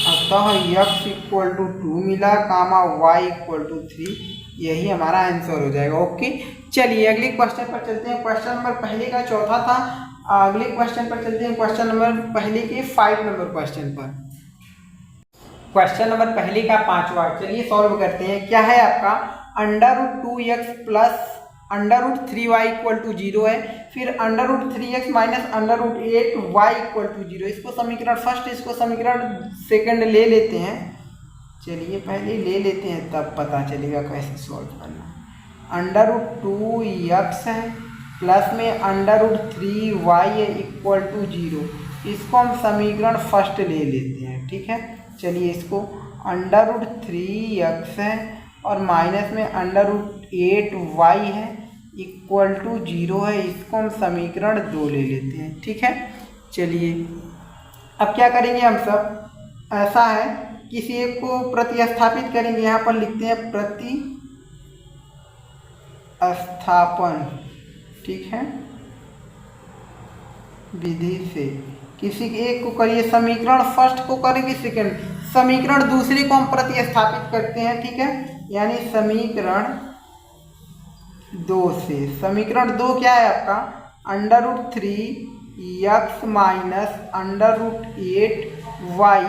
अतः x इक्वल टू 2 मिला, कामा y इक्वल टू 3, यही हमारा आंसर हो जाएगा। ओके, चलिए अगले क्वेश्चन पर चलते हैं। क्वेश्चन नंबर पहले का चौथा था, अगले क्वेश्चन पर चलते हैं, क्वेश्चन नंबर पहले के 5 नंबर क्वेश्चन पर। क्वेश्चन नंबर पहले का 5वां, चलिए सॉल्व करते हैं। क्या है आपका, √2x plus √3y equal to 0 है, फिर √3x minus √8y equal to 0। इसको समीकरण फर्स्ट, इसको समीकरण सेकंड ले लेते हैं। चलिए पहले ले लेते हैं, तब पता चलेगा कैसे सॉल्व करना। √2x है प्लस में √3y है इक्वल टू 0। इसको हम समीकरण फर्स्ट ले लेते हैं, ठीक है। चलिए इसको √3x है और माइनस में √8y है इक्वल टू 0 है, इसको हम समीकरण 2 ले लेते हैं, ठीक है। चलिए अब क्या करेंगे हम सब, ऐसा है किसी एक को प्रतिस्थापित करेंगे। यहाँ पर लिखते हैं प्रतिस्थापन, ठीक है, विधि से किसी एक को करिए, समीकरण फर्स्ट को करेंगे सेकंड, समीकरण दूसरे को हम प्रतिस्थापित करते हैं, ठीक है। यानी समीकरण 2 से, समीकरण 2 क्या है आपका, √3x minus √8y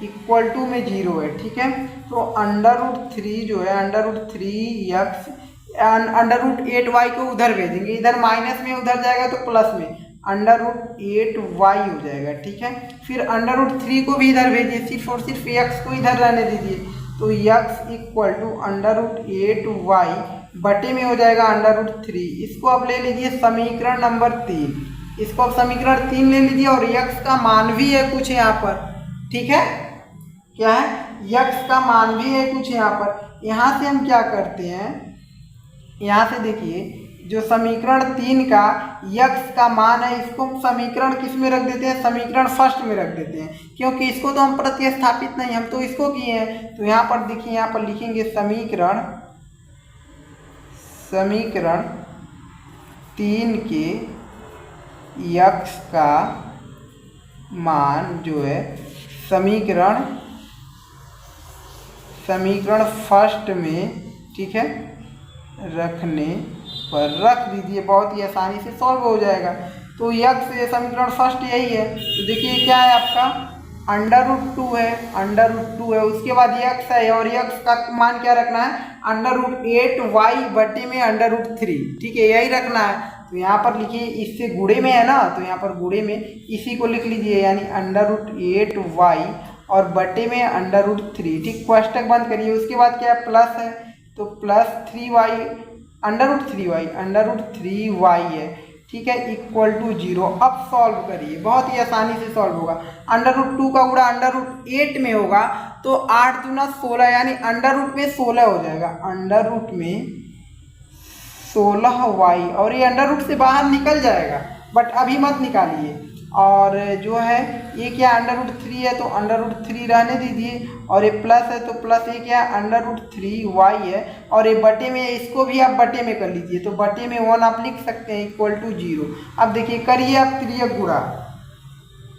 equal to में 0 है, ठीक है। तो √3 जो है √3x √8y को उधर भेजेंगे, इधर माइनस में उधर जाएगा तो प्लस में √8y हो जाएगा, ठीक है। फिर √3 को भी इधर भेजिए, सिर्फ और सिर्फ x को इधर रहने दीजिए, तो x इक्वल टू √8y बटे में हो जाएगा √3। इसको अब ले लीजिए समीकरण नंबर 3, इसको अब समीकरण 3 ले लीजिए और x का मान भी है कुछ यहाँ पर, ठीक है। क्या है, x का मान भी है कुछ यहाँ पर। यहाँ से हम क्या करते हैं, यहाँ से देखिए जो समीकरण 3 का x का मान है, इसको हम समीकरण किस में रख देते हैं, समीकरण फर्स्ट में रख देते हैं, क्योंकि इसको तो हम प्रतिस्थापित नहीं, हम तो इसको किए हैं। तो यहाँ पर देखिए, यहाँ पर लिखेंगे समीकरण 3 के x का मान जो है समीकरण फर्स्ट में, ठीक है, रखने पर रख दीजिए, बहुत ही आसानी से सॉल्व हो जाएगा। तो x समीकरण फर्स्ट यही है। तो देखिए क्या है आपका, √2 है, √2 है, उसके बाद x है और x का मान क्या रखना है, √8y बटे में √3, ठीक है, यही रखना है। तो यहाँ पर लिखिए, इससे गुणे में है ना, तो यहाँ पर गुणे में इसी को लिख लीजिए, यानी √8y और बटे में √3, ठीक। कोष्टक बंद करिए, उसके बाद क्या है, प्लस है, तो प्लस 3y √3y है, ठीक है, इक्वल टू 0। अब सॉल्व करिए, बहुत ही आसानी से सॉल्व होगा। √2 का गुणा √8 में होगा तो 8 दूना 16, यानी √ में 16 हो जाएगा, √ में 16y, और ये √ से बाहर निकल जाएगा, बट अभी मत निकालिए। और जो है ये क्या √3 है, तो √3 रहने दीजिए, और ये प्लस है तो प्लस, ये क्या √3y है, और ये बटे में, इसको भी आप बटे में कर लीजिए, तो बटे में 1 आप लिख सकते हैं इक्वल टू 0। अब देखिए करिए आप तिर्यक गुणा,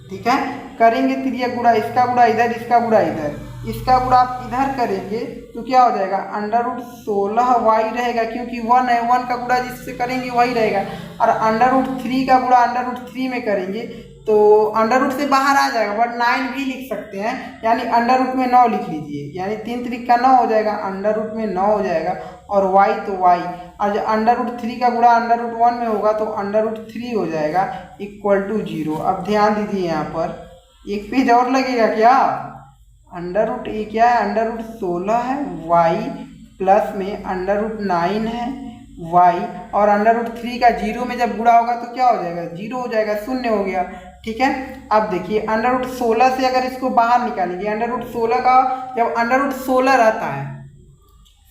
ठीक है, करेंगे तिर्यक गुणा, इसका गुणा इधर, इसका गुणा इधर, इसका गुणा आप इधर करेंगे तो क्या हो जाएगा, √16y रहेगा, क्योंकि 1 है, 1 का गुणा जिससे करेंगे वही रहेगा। और √3 का गुणा √3 में करेंगे तो √ से बाहर आ जाएगा, बट 9 भी लिख सकते हैं, यानी √ में 9 लिख लीजिए, यानी 3 त्रिक का 9 हो जाएगा, √ में 9 हो जाएगा, और y तो y, और √3 का गुणा √1 में होगा तो √3 हो जाएगा इक्वल टू 0। अब ध्यान दीजिए, यहाँ पर एक पेज और लगेगा क्या, √ क्या है, √16 है, y प्लस में √9 है y, और √3 का 0 में जब गुणा होगा तो क्या हो जाएगा, 0 हो जाएगा, शून्य हो गया, ठीक है। अब देखिए √16 से अगर इसको बाहर निकालेंगे, √16 का जब √16 रहता है,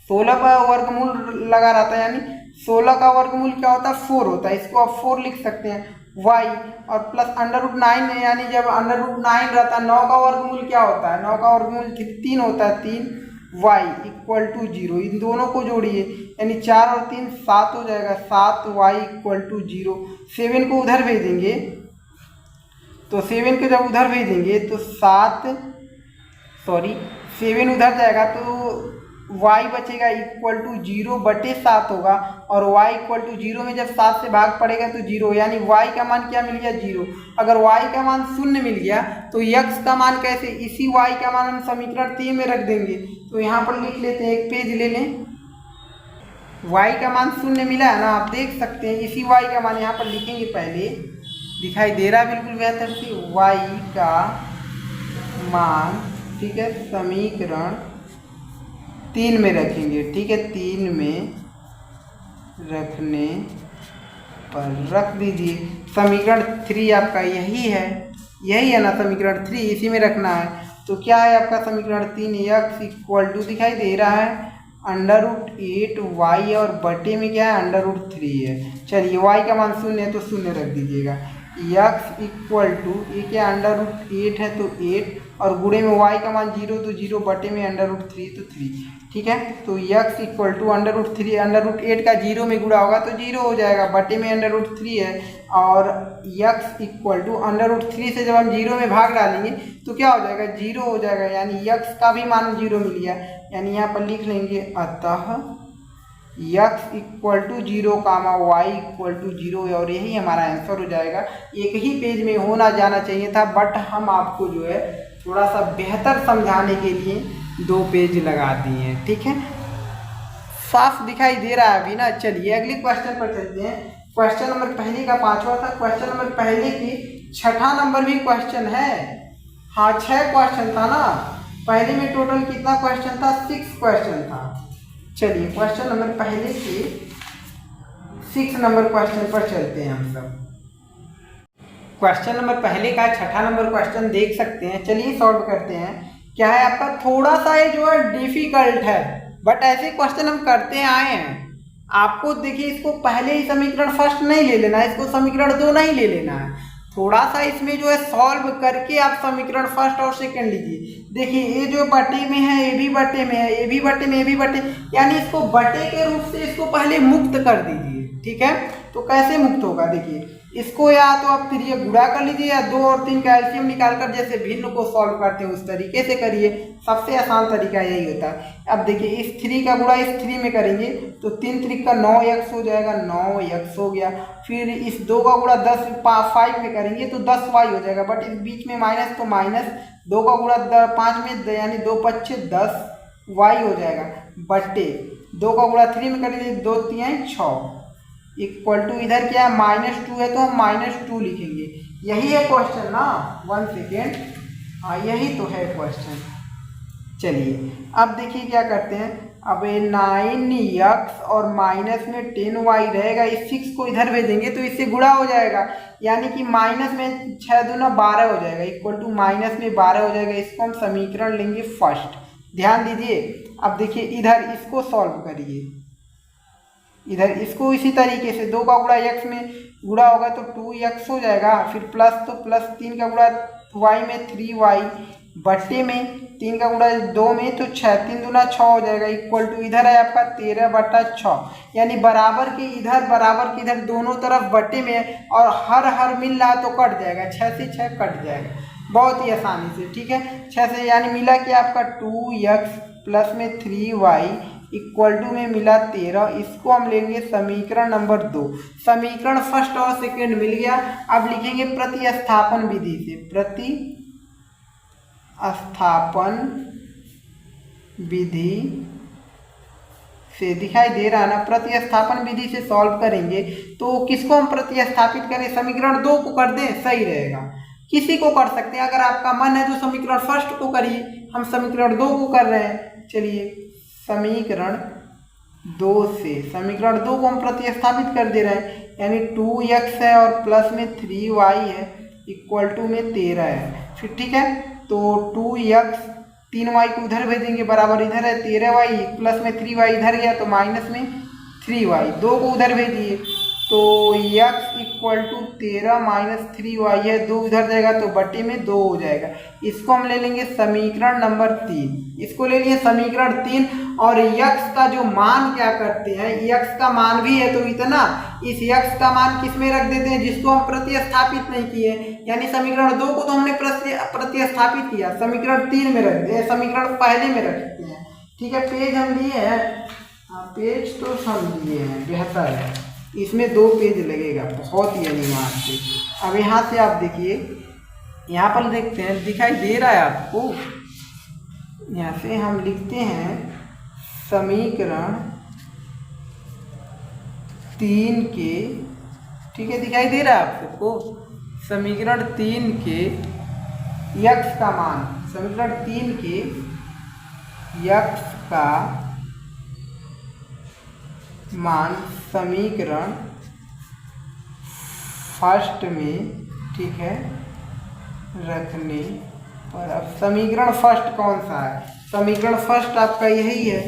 16 का वर्गमूल लगा रहता है, यानी 16 का वर्गमूल क्या होता है, 4 होता है, इसको आप 4 लिख सकते हैं, y और प्लस √9 है, यानी जब √9 रहता है, 9 का वर्गमूल क्या होता है, 9 का वर्गमूल 3 होता है, 3y इक्वल टू 0। इन दोनों को जोड़िए, यानी 4 और 3 7 हो जाएगा, 7y इक्वल टू 0। 7 को उधर भेजेंगे, तो 7 को जब उधर भेजेंगे तो 7 उधर जाएगा तो y बचेगा इक्वल टू 0/7 होगा, और y इक्वल टू 0 में जब 7 से भाग पड़ेगा तो 0, यानी y का मान क्या मिल गया 0। अगर y का मान 0 मिल गया तो x का मान कैसे, इसी y का मान हम समीकरण 3 में रख देंगे। तो यहाँ पर लिख लेते हैं, एक पेज ले लें, y का मान 0 मिला है ना, आप देख सकते हैं। इसी y का मान यहाँ पर लिखेंगे, पहले दिखाई दे रहा है बिल्कुल बेहतर से, y का मान, ठीक है, समीकरण 3 में रखेंगे, ठीक है, 3 में रखने पर रख दीजिए। समीकरण 3 आपका यही है ना, समीकरण 3 इसी में रखना है। तो क्या है आपका समीकरण 3, x इक्वल टू दिखाई दे रहा है √8y, और बटे में क्या है √3 है। चलिए y का मान 0 है तो 0 रख दीजिएगा। x इक्वल टू, ये क्या √8 है तो 8, और गुणे में y का मान 0 तो 0, बटे में √3 तो 3, ठीक है। तो x इक्वल टू √3, √8 का 0 में गुणा होगा तो 0 हो जाएगा, बटे में √3 है, और x इक्वल टू √3 से जब हम 0 में भाग डालेंगे तो क्या हो जाएगा 0 हो जाएगा, यानी x का भी मान 0 मिल गया। यानी यहाँ पर लिख लेंगे, अतः x equal to 0 comma y equal to 0, और यही हमारा आंसर हो जाएगा। एक ही पेज में होना जाना चाहिए था, बट हम आपको जो है थोड़ा सा बेहतर समझाने के लिए 2 पेज लगा दिए हैं, ठीक है। साफ दिखाई दे रहा है अभी ना। चलिए अगले क्वेश्चन पर चलते हैं। क्वेश्चन नंबर पहले का 5वां था, क्वेश्चन नंबर पहले की 6ठा नंबर भी क्वेश्चन है। हाँ 6 क्वेश्चन था ना, पहले में टोटल कितना क्वेश्चन था, 6 क्वेश्चन था। चलिए क्वेश्चन नंबर पहले के 6 नंबर क्वेश्चन पर चलते हैं हम सब। क्वेश्चन नंबर पहले का 6ठा नंबर क्वेश्चन देख सकते हैं। चलिए सॉल्व करते हैं। क्या है आपका, थोड़ा सा ये जो है डिफिकल्ट है, बट ऐसे क्वेश्चन हम करते आए हैं। आपको देखिए, इसको पहले ही समीकरण फर्स्ट नहीं ले लेना है, इसको समीकरण 2 नहीं ले लेना है। थोड़ा सा इसमें जो है सॉल्व करके आप समीकरण फर्स्ट और सेकंड लीजिए। देखिए ये जो बटे में है, ये भी बटे में है, ये भी बटे में, ये भी बटे, यानी इसको बटे के रूप से इसको पहले मुक्त कर दीजिए, ठीक है। तो कैसे मुक्त होगा, देखिए इसको या तो आप फिर ये गुणा कर लीजिए, या 2 और 3 का एलसीएम निकालकर जैसे भिन्न को सॉल्व करते हैं उस तरीके से करिए। सबसे आसान तरीका यही होता है। अब देखिए इस 3 का गुणा इस 3 में करेंगे तो 3 3 का 9x हो जाएगा, 9x हो गया। फिर इस 2 का गुणा 5 में करेंगे तो 10y हो जाएगा, बट इस बीच में माइनस, तो माइनस 2 का गुणा 5 में, यानी 2 5 10y हो जाएगा, बटे 2 का गुणा 3 में करेंगे 2 3 6 इक्वल टू, इधर क्या है -2 है तो हम -2 लिखेंगे। यही है क्वेश्चन ना, 1 सेकेंड, हाँ यही तो है क्वेश्चन। चलिए अब देखिए क्या करते हैं। अब ये 9x और माइनस में 10y रहेगा, इस 6 को इधर भेजेंगे तो इससे गुणा हो जाएगा, यानी कि माइनस में 6 दूना 12 हो जाएगा, इक्वल टू माइनस में 12 हो जाएगा। इसको हम समीकरण लेंगे फर्स्ट, ध्यान दीजिए। अब देखिए इधर इसको सॉल्व करिए, इधर इसको इसी तरीके से 2 का गुणा x में गुणा होगा तो 2x हो जाएगा, फिर प्लस, तो प्लस 3 का गुणा y में 3y, बट्टे में 3 का गुणा 2 में तो 6, 3 दूना 6 हो जाएगा, इक्वल टू इधर है आपका 13/6, यानी बराबर के इधर दोनों तरफ बट्टे में है, और हर मिल रहा तो कट जाएगा, 6 से 6 कट जाएगा बहुत ही आसानी से, ठीक है। 6 से यानी मिला कि आपका 2x प्लस में 3y इक्वल टू में मिला 13। इसको हम लेंगे समीकरण नंबर 2। समीकरण फर्स्ट और सेकंड मिल गया। अब लिखेंगे प्रतिस्थापन विधि से, प्रतिस्थापन विधि से, दिखाई दे रहा है ना, प्रतिस्थापन विधि से सॉल्व करेंगे। तो किसको हम प्रतिस्थापित करें, समीकरण 2 को कर दें, सही रहेगा। किसी को कर सकते हैं, अगर आपका मन है तो समीकरण फर्स्ट को करिए, हम समीकरण 2 को कर रहे हैं। चलिए समीकरण 2 से, समीकरण 2 को हम प्रतिस्थापित कर दे रहे हैं, यानी 2x है और प्लस में 3y है इक्वल टू में 13 है, फिर ठीक है। तो 2x 3y को उधर भेजेंगे, बराबर इधर है 13y, प्लस में 3y इधर गया तो माइनस में 3y, 2 को उधर भेजिए तो x equal to 13 minus 3y है, 2 उधर जाएगा तो बटे में 2 हो जाएगा। इसको हम ले लेंगे समीकरण नंबर 3, इसको ले लिए समीकरण 3। और x का जो मान क्या करते हैं, x का मान भी है तो इतना, इस x का मान किस में रख देते हैं जिसको हम प्रतिस्थापित नहीं किए, यानी समीकरण 2 को तो हमने प्रतिस्थापित किया, समीकरण 3 में रख दिए, समीकरण पहले में रखते हैं, ठीक है, पेज हम लिए हैं, हाँ पेज तो हम लिए हैं, बेहतर है, इसमें 2 पेज लगेगा, बहुत ही अनिवार्य। अब यहाँ से आप देखिए, यहाँ पर देखते हैं, दिखाई दे रहा है आपको, यहाँ से हम लिखते हैं समीकरण 3 के, ठीक है, दिखाई दे रहा है आप सबको, समीकरण 3 के यक्स का मान, समीकरण 3 के यक्स का मान समीकरण फर्स्ट में, ठीक है, रखने पर। अब समीकरण फर्स्ट कौन सा है? समीकरण फर्स्ट आपका यही है,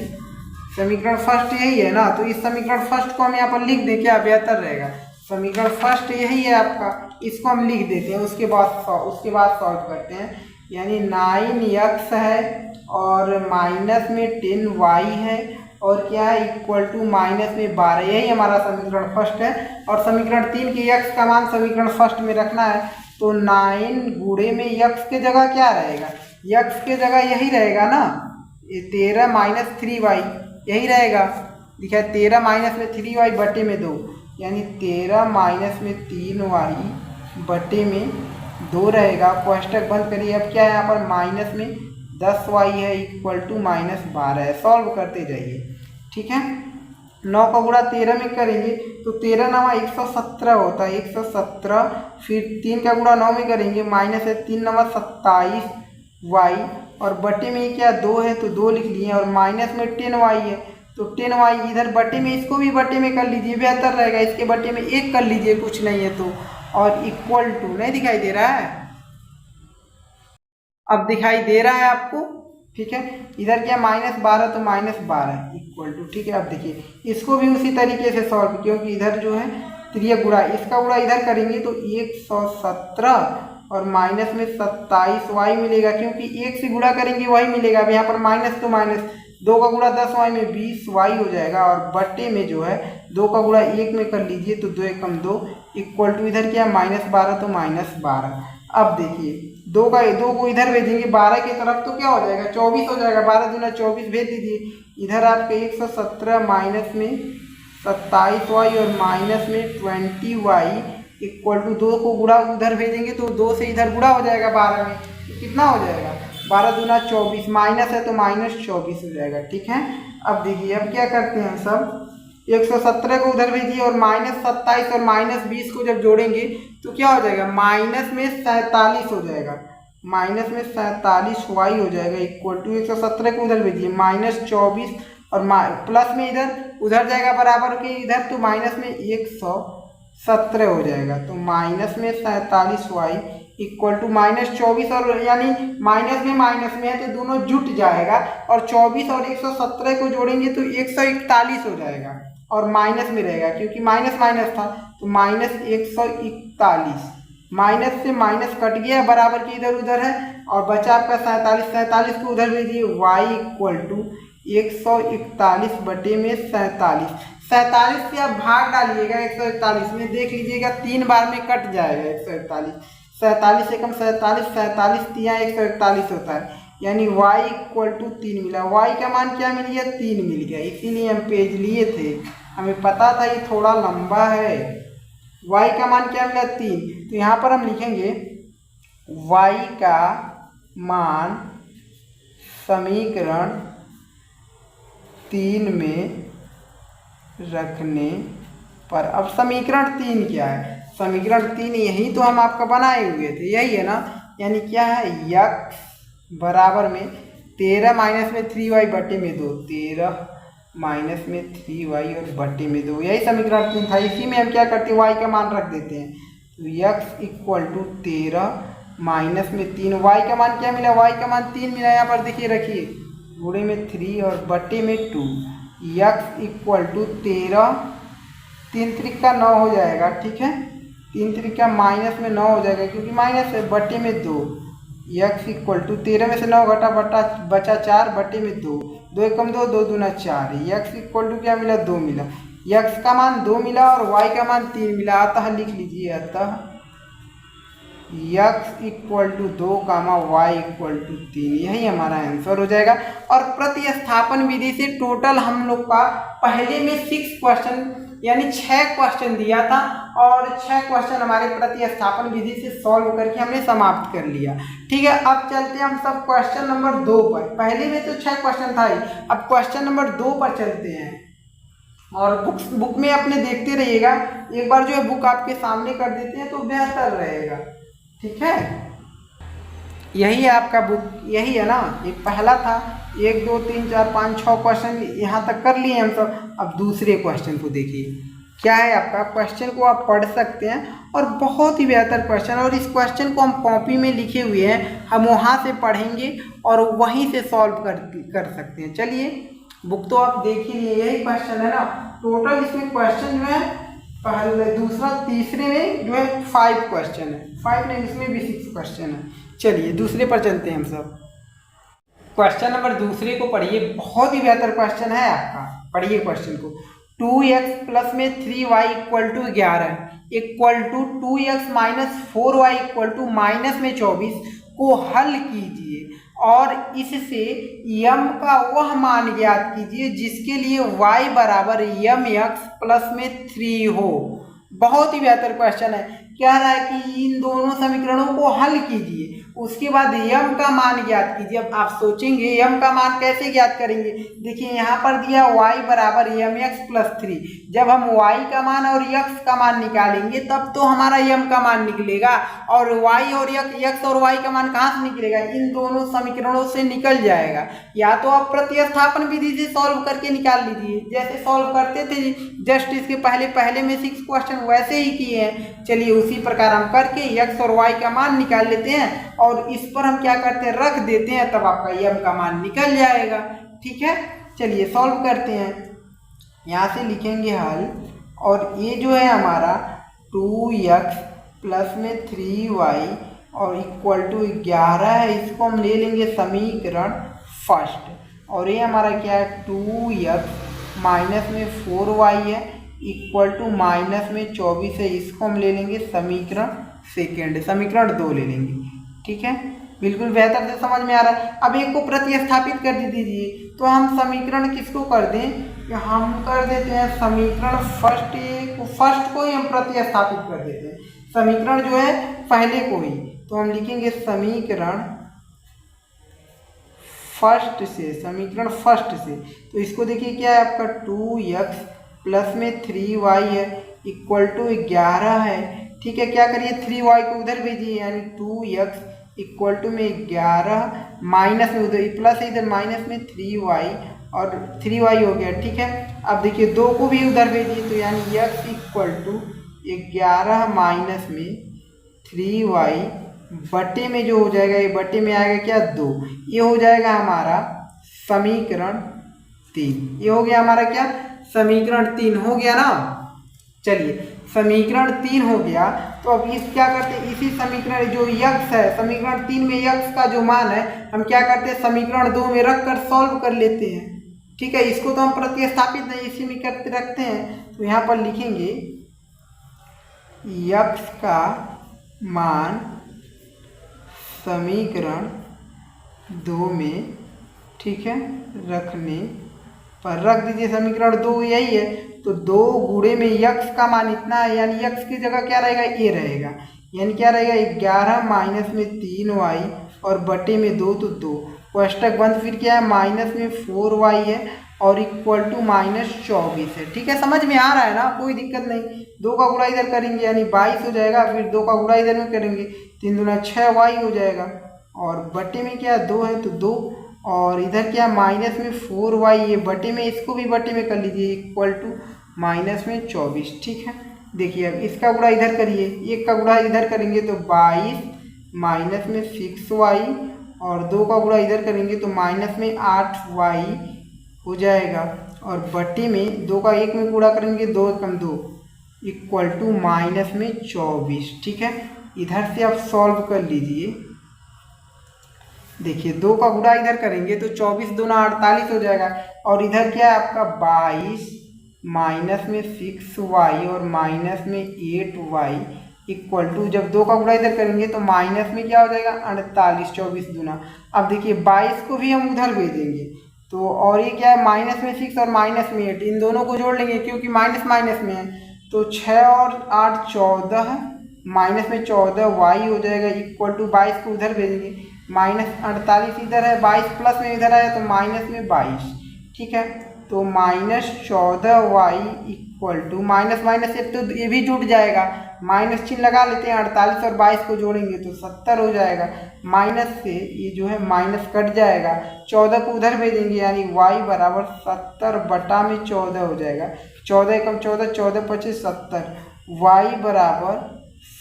समीकरण फर्स्ट यही है ना, तो इस समीकरण फर्स्ट को हम यहाँ पर लिख दें, क्या बेहतर रहेगा? समीकरण फर्स्ट यही है आपका, इसको हम लिख देते हैं, उसके बाद सॉल्व करते हैं। यानी 9x है और माइनस में 10y है और क्या है इक्वल टू माइनस में 12, यही हमारा समीकरण फर्स्ट है। और समीकरण 3 के x का मान समीकरण फर्स्ट में रखना है, तो 9 गुणे में x के जगह क्या रहेगा? x के जगह यही रहेगा ना, ये 13 माइनस 3y यही रहेगा, दिखा 13 माइनस में 3y बटे में 2, यानी 13 माइनस में 3y बटे में 2 रहेगा। कोष्टक बंद करिए। अब क्या है यहाँ पर माइनस में 10y है इक्वल टू माइनस 12 है। सॉल्व करते जाइए, ठीक है। 9 का गुणा 13 में करेंगे तो 13 9 117 होता है, 117। फिर 3 का गुणा 9 में करेंगे, माइनस है 3 9 27y और बटे में क्या 2 है तो 2 लिख लिए, और माइनस में 10y है तो 10y इधर बटे में, इसको भी बटे में कर लीजिए, बेहतर रहेगा, इसके बटे में 1 कर लीजिए, कुछ नहीं है तो, और इक्वल टू, नहीं दिखाई दे रहा है? अब दिखाई दे रहा है आपको, ठीक है। इधर क्या माइनस 12 तो माइनस 12 इक्वल टू, ठीक है। अब देखिए इसको भी उसी तरीके से सॉल्व, क्योंकि इधर जो है 3 गुणा, इसका गुणा इधर करेंगे तो 117 और माइनस में 27y मिलेगा, क्योंकि 1 से गुणा करेंगे वही मिलेगा। अब यहाँ पर माइनस तो माइनस, 2 का गुणा 10y में 20y हो जाएगा, और बटे में जो है 2 का गुणा 1 में कर लीजिए तो 2 एकम 2 इक्वल टू, इधर क्या माइनस 12 तो माइनस 12। अब देखिए 2 को इधर भेजेंगे 12 की तरफ तो क्या हो जाएगा 24 हो जाएगा, 12 दूना 24 भेज दीजिए। इधर आपके 117 माइनस में 27y और माइनस में 20y इक्वल टू 2 को गुणा उधर भेजेंगे तो 2 से इधर गुणा हो जाएगा 12 में, तो कितना हो जाएगा 12 दूना 24, माइनस है तो माइनस 24 हो जाएगा, ठीक है। अब देखिए अब क्या करते हैं सब, 117 को उधर भेजिए और माइनस 27 और माइनस 20 को जब जोड़ेंगे तो क्या हो जाएगा माइनस में 47 हो जाएगा, माइनस में 47y हो जाएगा इक्वल टू 117 को उधर भेजिए माइनस 24 और प्लस में इधर उधर जाएगा बराबर के इधर, तो माइनस में 117 हो जाएगा, तो माइनस में 47y इक्वल टू माइनस 24, और यानी माइनस में है तो दोनों जुट जाएगा, और 24 और 117 को जोड़ेंगे तो 141 हो जाएगा, और माइनस में रहेगा क्योंकि माइनस माइनस था, तो माइनस 141, माइनस से माइनस कट गया बराबर की इधर उधर है, और बचा आपका 47 को उधर भेजिए y इक्वल टू 141 बटे में 47 से आप भाग डालिएगा 141 में, देख लीजिएगा 3 बार में कट जाएगा 141, 47 से कम 47 तिया 141 होता है, यानी y इक्वल टू 3 मिला। y का मान क्या मिल गया 3 मिल गया, इसीलिए हम पेज लिए थे, हमें पता था ये थोड़ा लंबा है। y का मान क्या मिला 3, तो यहाँ पर हम लिखेंगे y का मान समीकरण 3 में रखने पर। अब समीकरण 3 क्या है, समीकरण 3 यही तो हम आपका बनाए हुए थे, यही है ना, यानी क्या है x बराबर में 13 माइनस में 3y बटे में 2, 13 माइनस में 3y और बटे में 2, यही समीकरण 3 था। इसी में हम क्या करते हैं y का मान रख देते हैं, तो x इक्वल टू 13 माइनस में 3, y का मान क्या मिला, y का मान 3 मिला, यहाँ पर देखिए रखिए गुणे में 3 और बटे में 2, x इक्वल टू 13, 3 त्रिक का 9 हो जाएगा, ठीक है, 3 त्रिक का माइनस में 9 हो जाएगा क्योंकि माइनस है, बटे में 2, x इक्वल टू 13 में से 9 घटा बचा 4 बटे में 2, 2 एकम 2, 2 दूना 4, x इक्वल टू क्या मिला 2 मिला, x का मान 2 मिला और y का मान 3 मिला, अतः लिख लीजिए, अतः x equal to 2 comma Y equal to 3, यही हमारा आंसर हो जाएगा। और प्रतिस्थापन विधि से टोटल हम लोग का पहले में 6 क्वेश्चन यानी 6 क्वेश्चन दिया था और 6 क्वेश्चन हमारे प्रतिस्थापन विधि से सॉल्व करके हमने समाप्त कर लिया। ठीक है, अब चलते हैं हम सब क्वेश्चन नंबर 2 पर। पहले में तो 6 क्वेश्चन था ही, अब क्वेश्चन नंबर 2 पर चलते हैं और बुक में अपने देखते रहिएगा। एक बार जो है बुक आपके सामने कर देते हैं तो बेहतर रहेगा। ठीक है, यही है आपका बुक, यही है ना, एक पहला था 1 2 3 4 5 6 क्वेश्चन यहाँ तक कर लिए हम सब। अब दूसरे क्वेश्चन को देखिए क्या है आपका। क्वेश्चन को आप पढ़ सकते हैं और बहुत ही बेहतर क्वेश्चन, और इस क्वेश्चन को हम कॉपी में लिखे हुए हैं, हम वहाँ से पढ़ेंगे और वहीं से सॉल्व कर सकते हैं। चलिए, बुक तो आप देख ही लिए, यही क्वेश्चन है ना। टोटल इसमें क्वेश्चन जो है पहले दूसरा तीसरे में जो है 5 क्वेश्चन है, 5 नहीं इसमें भी 6 क्वेश्चन है। चलिए दूसरे पर चलते हैं हम सब। क्वेश्चन नंबर दूसरे को पढ़िए, बहुत ही बेहतर क्वेश्चन है आपका, पढ़िए क्वेश्चन को। 2x प्लस में 3y equal to 11 equal to 2x minus 4y equal to minus में 24 को हल कीजिए और इससे m का वह मान ज्ञात कीजिए जिसके लिए y बराबर mx प्लस में 3 हो। बहुत ही बेहतर क्वेश्चन है। कह रहा है कि इन दोनों समीकरणों को हल कीजिए, उसके बाद m का मान ज्ञात कीजिए। अब आप सोचेंगे m का मान कैसे ज्ञात करेंगे। देखिए यहाँ पर दिया y बराबर mx प्लस 3, जब हम y का मान और x का मान निकालेंगे तब तो हमारा m का मान निकलेगा, और y और x और y का मान कहाँ से निकलेगा, इन दोनों समीकरणों से निकल जाएगा। या तो आप प्रतिस्थापन विधि से सॉल्व करके निकाल लीजिए, जैसे सॉल्व करते थे जस्ट इसके पहले में 6 क्वेश्चन वैसे ही किए हैं। चलिए उसी प्रकार हम करके x और y का मान निकाल लेते हैं और इस पर हम क्या करते हैं, रख देते हैं, तब आपका m का मान निकल जाएगा। ठीक है, चलिए सॉल्व करते हैं। यहाँ से लिखेंगे हल, और ये जो है हमारा 2x प्लस में 3y और इक्वल टू 11 है, इसको हम ले लेंगे समीकरण फर्स्ट। और ये हमारा क्या है 2x माइनस में 4y है इक्वल टू माइनस में 24 है, इसको हम ले लेंगे समीकरण सेकेंड, समीकरण 2 ले लेंगे। ठीक है, बिल्कुल बेहतर से समझ में आ रहा है। अब एक को प्रतिस्थापित कर दीजिए, तो हम समीकरण किसको कर दें, हम कर देते हैं समीकरण फर्स्ट को ही हम प्रतिस्थापित कर देते हैं, समीकरण जो है पहले को ही। तो हम लिखेंगे समीकरण फर्स्ट से, तो इसको देखिए क्या है आपका 2x प्लस में 3y है इक्वल टू 11 है। ठीक है, क्या करिए 3y को उधर भेजिए, यानी 2x इक्वल टू में 11 माइनस में उधर प्लस है, इधर माइनस में 3y और 3y हो गया। ठीक है, अब देखिए 2 को भी उधर भेजिए, तो यानी x इक्वल टू 11 माइनस में 3y बटे में जो हो जाएगा, ये बटे में आएगा क्या 2, ये हो जाएगा हमारा समीकरण 3। ये हो गया हमारा क्या, समीकरण 3 हो गया ना। चलिए समीकरण 3 हो गया, तो अब इस क्या करते हैं, इसी समीकरण जो x है, समीकरण 3 में x का जो मान है हम क्या करते हैं समीकरण 2 में रख कर सॉल्व कर लेते हैं। ठीक है, इसको तो हम प्रतिस्थापित नहीं इसी में करते रखते हैं। तो यहाँ पर लिखेंगे x का मान समीकरण 2 में, ठीक है, रखने पर रख दीजिए समीकरण 2 यही है, तो 2 गुणे में x का मान इतना है, यानी x की जगह क्या रहेगा, a रहेगा, यानी क्या रहेगा 11 माइनस में 3y और बटे में 2, तो 2 कोष्टक बंद, फिर क्या है माइनस में 4y है और इक्वल टू माइनस 24 है। ठीक है, समझ में आ रहा है ना, कोई दिक्कत नहीं। 2 का गुणा इधर करेंगे यानी 22 हो जाएगा, फिर 2 का गुणा इधर में करेंगे 3 दूना 6y हो जाएगा, और बटे में क्या 2 है तो 2, और इधर क्या माइनस में 4y, ये बटे में, इसको भी बटे में कर लीजिए इक्वल टू माइनस में 24। ठीक है, देखिए अब इसका गुणा इधर करिए, एक का गुणा इधर करेंगे तो 22 माइनस में 6y, और 2 का गुणा इधर करेंगे तो माइनस में 8y हो जाएगा, और बटे में 2 का 1 में गुणा करेंगे 2 एकम 2 इक्वल टू माइनस में 24। ठीक है, इधर से आप सॉल्व कर लीजिए। देखिए 2 का गुणा इधर करेंगे तो 24 दूना 48 हो जाएगा, और इधर क्या है आपका 22 माइनस में 6y और माइनस में 8y इक्वल टू, जब 2 का गुणा इधर करेंगे तो माइनस में क्या हो जाएगा 48, 24 दूना। अब देखिए 22 को भी हम उधर भेजेंगे तो, और ये क्या है माइनस में 6 और माइनस में 8, इन दोनों को जोड़ लेंगे क्योंकि माइनस माइनस में है। तो 6 और 8 14, माइनस में 14 वाई हो जाएगा इक्वल टू 22 को उधर भेजेंगे, माइनस 48 इधर है, 22 प्लस में इधर आया तो माइनस में 22, ठीक है। तो minus 14 Y equal to, minus minus से तो ये भी जुड़ जाएगा, माइनस चिन्ह लगा लेते हैं, 48 और 22 को जोड़ेंगे तो 70 हो जाएगा, माइनस से ये जो है माइनस कट जाएगा, 14 को उधर भेजेंगे यानी y बराबर 70 बटा में 14 हो जाएगा, 14 एकम 14, 14 पच्चीस 70, y बराबर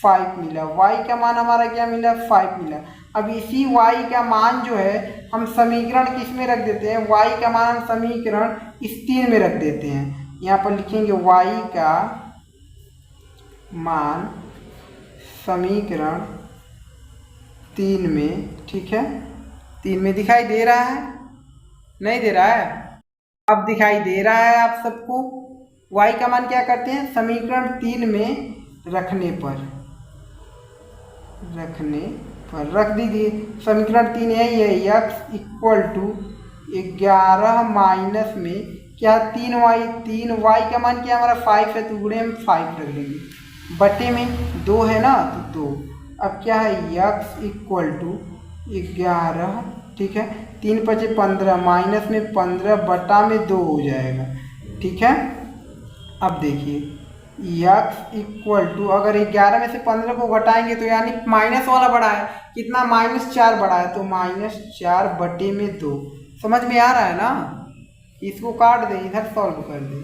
5 मिला। y का मान हमारा क्या मिला 5 मिला। अब इसी y का मान जो है हम समीकरण किस में रख देते हैं, y का मान हम समीकरण इस 3 में रख देते हैं। यहाँ पर लिखेंगे y का मान समीकरण 3 में, ठीक है। 3 में दिखाई दे रहा है, नहीं दे रहा है? अब दिखाई दे रहा है आप सबको। y का मान क्या करते हैं समीकरण 3 में रखने पर रख दीजिए। समीकरण 3 है ये x इक्वल टू 11 माइनस में क्या 3y का मान क्या हमारा 5 है तो गुणे में 5 रख देंगे, बटे में 2 है ना तो 2। अब क्या है x इक्वल टू 11, ठीक है, 3 पचे 15, माइनस में 15 बटा में 2 हो जाएगा, ठीक है। अब देखिए x इक्वल टू, अगर 11 में से 15 को घटाएंगे तो यानी माइनस वाला बड़ा है, कितना -4 बड़ा है तो -4 बटे में 2। समझ में आ रहा है ना? इसको काट दें, इधर सॉल्व कर दें,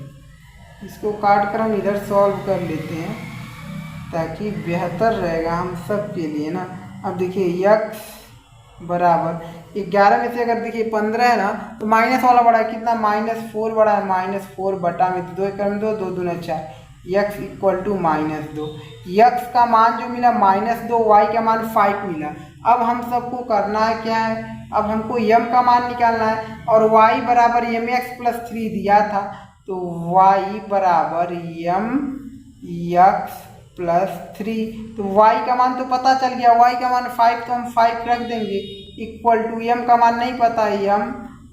इसको काट कर हम इधर सॉल्व कर लेते हैं ताकि बेहतर रहेगा हम सब के लिए ना। अब देखिए x बराबर 11 में से अगर देखिए 15 है ना तो माइनस वाला बड़ा है, कितना -4 बड़ा है, -4 बटा में 2 एकम 2, 2 दूना 4, x इक्वल टू -2। x का मान जो मिला -2, y का मान 5 मिला। अब हम सबको करना है क्या है, अब हमको m का मान निकालना है और y बराबर mx प्लस 3 दिया था तो y बराबर mx प्लस 3, तो y का मान तो पता चल गया, y का मान 5 तो हम 5 रख देंगे इक्वल टू m का मान नहीं पता है m,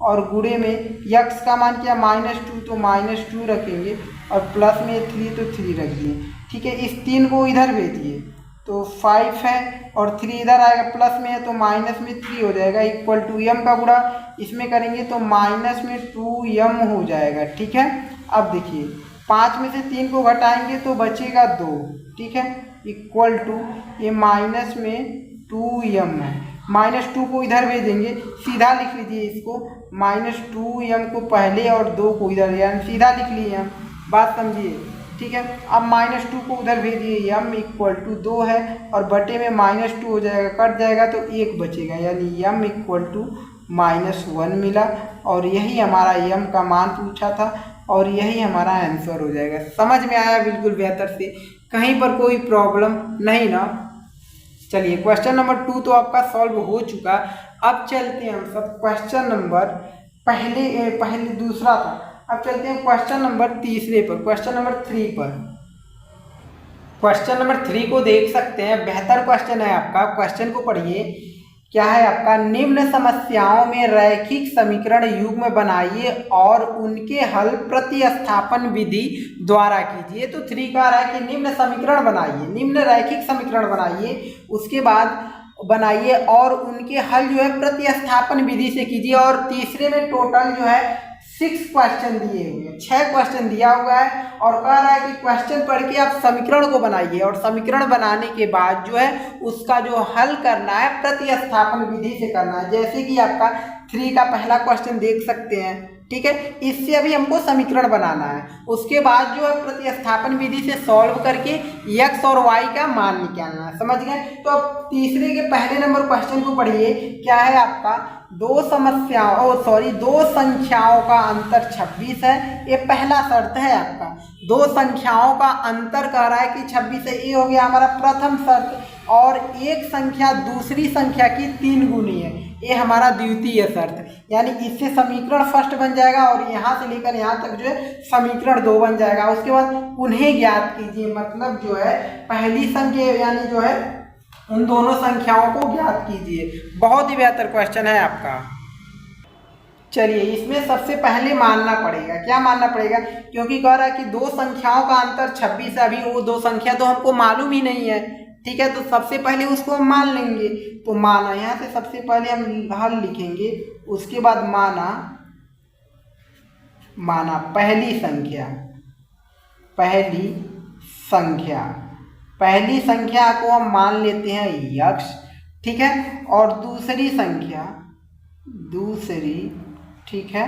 और गुणे में x का मान क्या -2 तो -2 रखेंगे और प्लस में 3 तो 3 रख दिए, ठीक है। इस 3 को इधर भेजिए तो 5 है और 3 इधर आएगा, प्लस में है तो माइनस में 3 हो जाएगा इक्वल टू m का गुणा इसमें करेंगे तो माइनस में 2m हो जाएगा, ठीक है। अब देखिए 5 में से 3 को घटाएंगे तो बचेगा 2, ठीक है, इक्वल टू ये माइनस में 2m है, -2 को इधर भेजेंगे, सीधा लिख लीजिए इसको, -2m को पहले और 2 को इधर, यानी सीधा लिख लिए हम, बात समझिए, ठीक है। अब -2 को उधर भेजिए, m इक्वल टू 2 है और बटे में -2 हो जाएगा, कट जाएगा तो 1 बचेगा, यानी m इक्वल टू -1 मिला और यही हमारा m का मान पूछा था और यही हमारा आंसर हो जाएगा। समझ में आया बिल्कुल बेहतर से, कहीं पर कोई प्रॉब्लम नहीं ना? चलिए क्वेश्चन नंबर 2 तो आपका सॉल्व हो चुका। अब चलते हैं हम सब क्वेश्चन नंबर पहले दूसरा था, अब चलते हैं क्वेश्चन नंबर तीसरे पर, क्वेश्चन नंबर 3 पर। क्वेश्चन नंबर 3 को देख सकते हैं, बेहतर क्वेश्चन है आपका। क्वेश्चन को पढ़िए, क्या है आपका, निम्न समस्याओं में रैखिक समीकरण युग्म बनाइए और उनके हल प्रतिस्थापन विधि द्वारा कीजिए। तो 3 कह रहा है कि निम्न समीकरण बनाइए, निम्न रैखिक समीकरण बनाइए, उसके बाद बनाइए और उनके हल जो है प्रतिस्थापन विधि से कीजिए। और तीसरे में टोटल जो है 6 क्वेश्चन दिए हुए हैं, 6 क्वेश्चन दिया हुआ है और कह रहा है कि क्वेश्चन पढ़ के आप समीकरण को बनाइए और समीकरण बनाने के बाद जो है उसका जो हल करना है प्रतिस्थापन विधि से करना है। जैसे कि आपका 3 का पहला क्वेश्चन देख सकते हैं, ठीक है, इससे अभी हमको समीकरण बनाना है, उसके बाद जो है प्रतिस्थापन विधि से सॉल्व करके x और y का मान निकालना है। समझ गए? तो अब तीसरे के पहले नंबर क्वेश्चन को पढ़िए, क्या है आपका, दो संख्याओं का अंतर 26 है, ये पहला शर्त है आपका। दो संख्याओं का अंतर कह रहा है कि 26 है, ये हो गया हमारा प्रथम शर्त। और एक संख्या दूसरी संख्या की 3 गुनी है, ये हमारा द्वितीय शर्त। यानी इससे समीकरण फर्स्ट बन जाएगा और यहाँ से लेकर यहाँ तक जो है समीकरण 2 बन जाएगा। उसके बाद उन्हें ज्ञात कीजिए, मतलब जो है पहली संख्या यानी जो है उन दोनों संख्याओं को ज्ञात कीजिए। बहुत ही बेहतर क्वेश्चन है आपका। चलिए इसमें सबसे पहले मानना पड़ेगा, क्या मानना पड़ेगा, क्योंकि कह रहा है कि दो संख्याओं का अंतर 26 है, अभी वो दो संख्या तो हमको मालूम ही नहीं है, ठीक है। तो सबसे पहले उसको हम मान लेंगे। तो माना, यहाँ से सबसे पहले हम हल लिखेंगे, उसके बाद माना पहली संख्या को हम मान लेते हैं x, ठीक है। और दूसरी ठीक है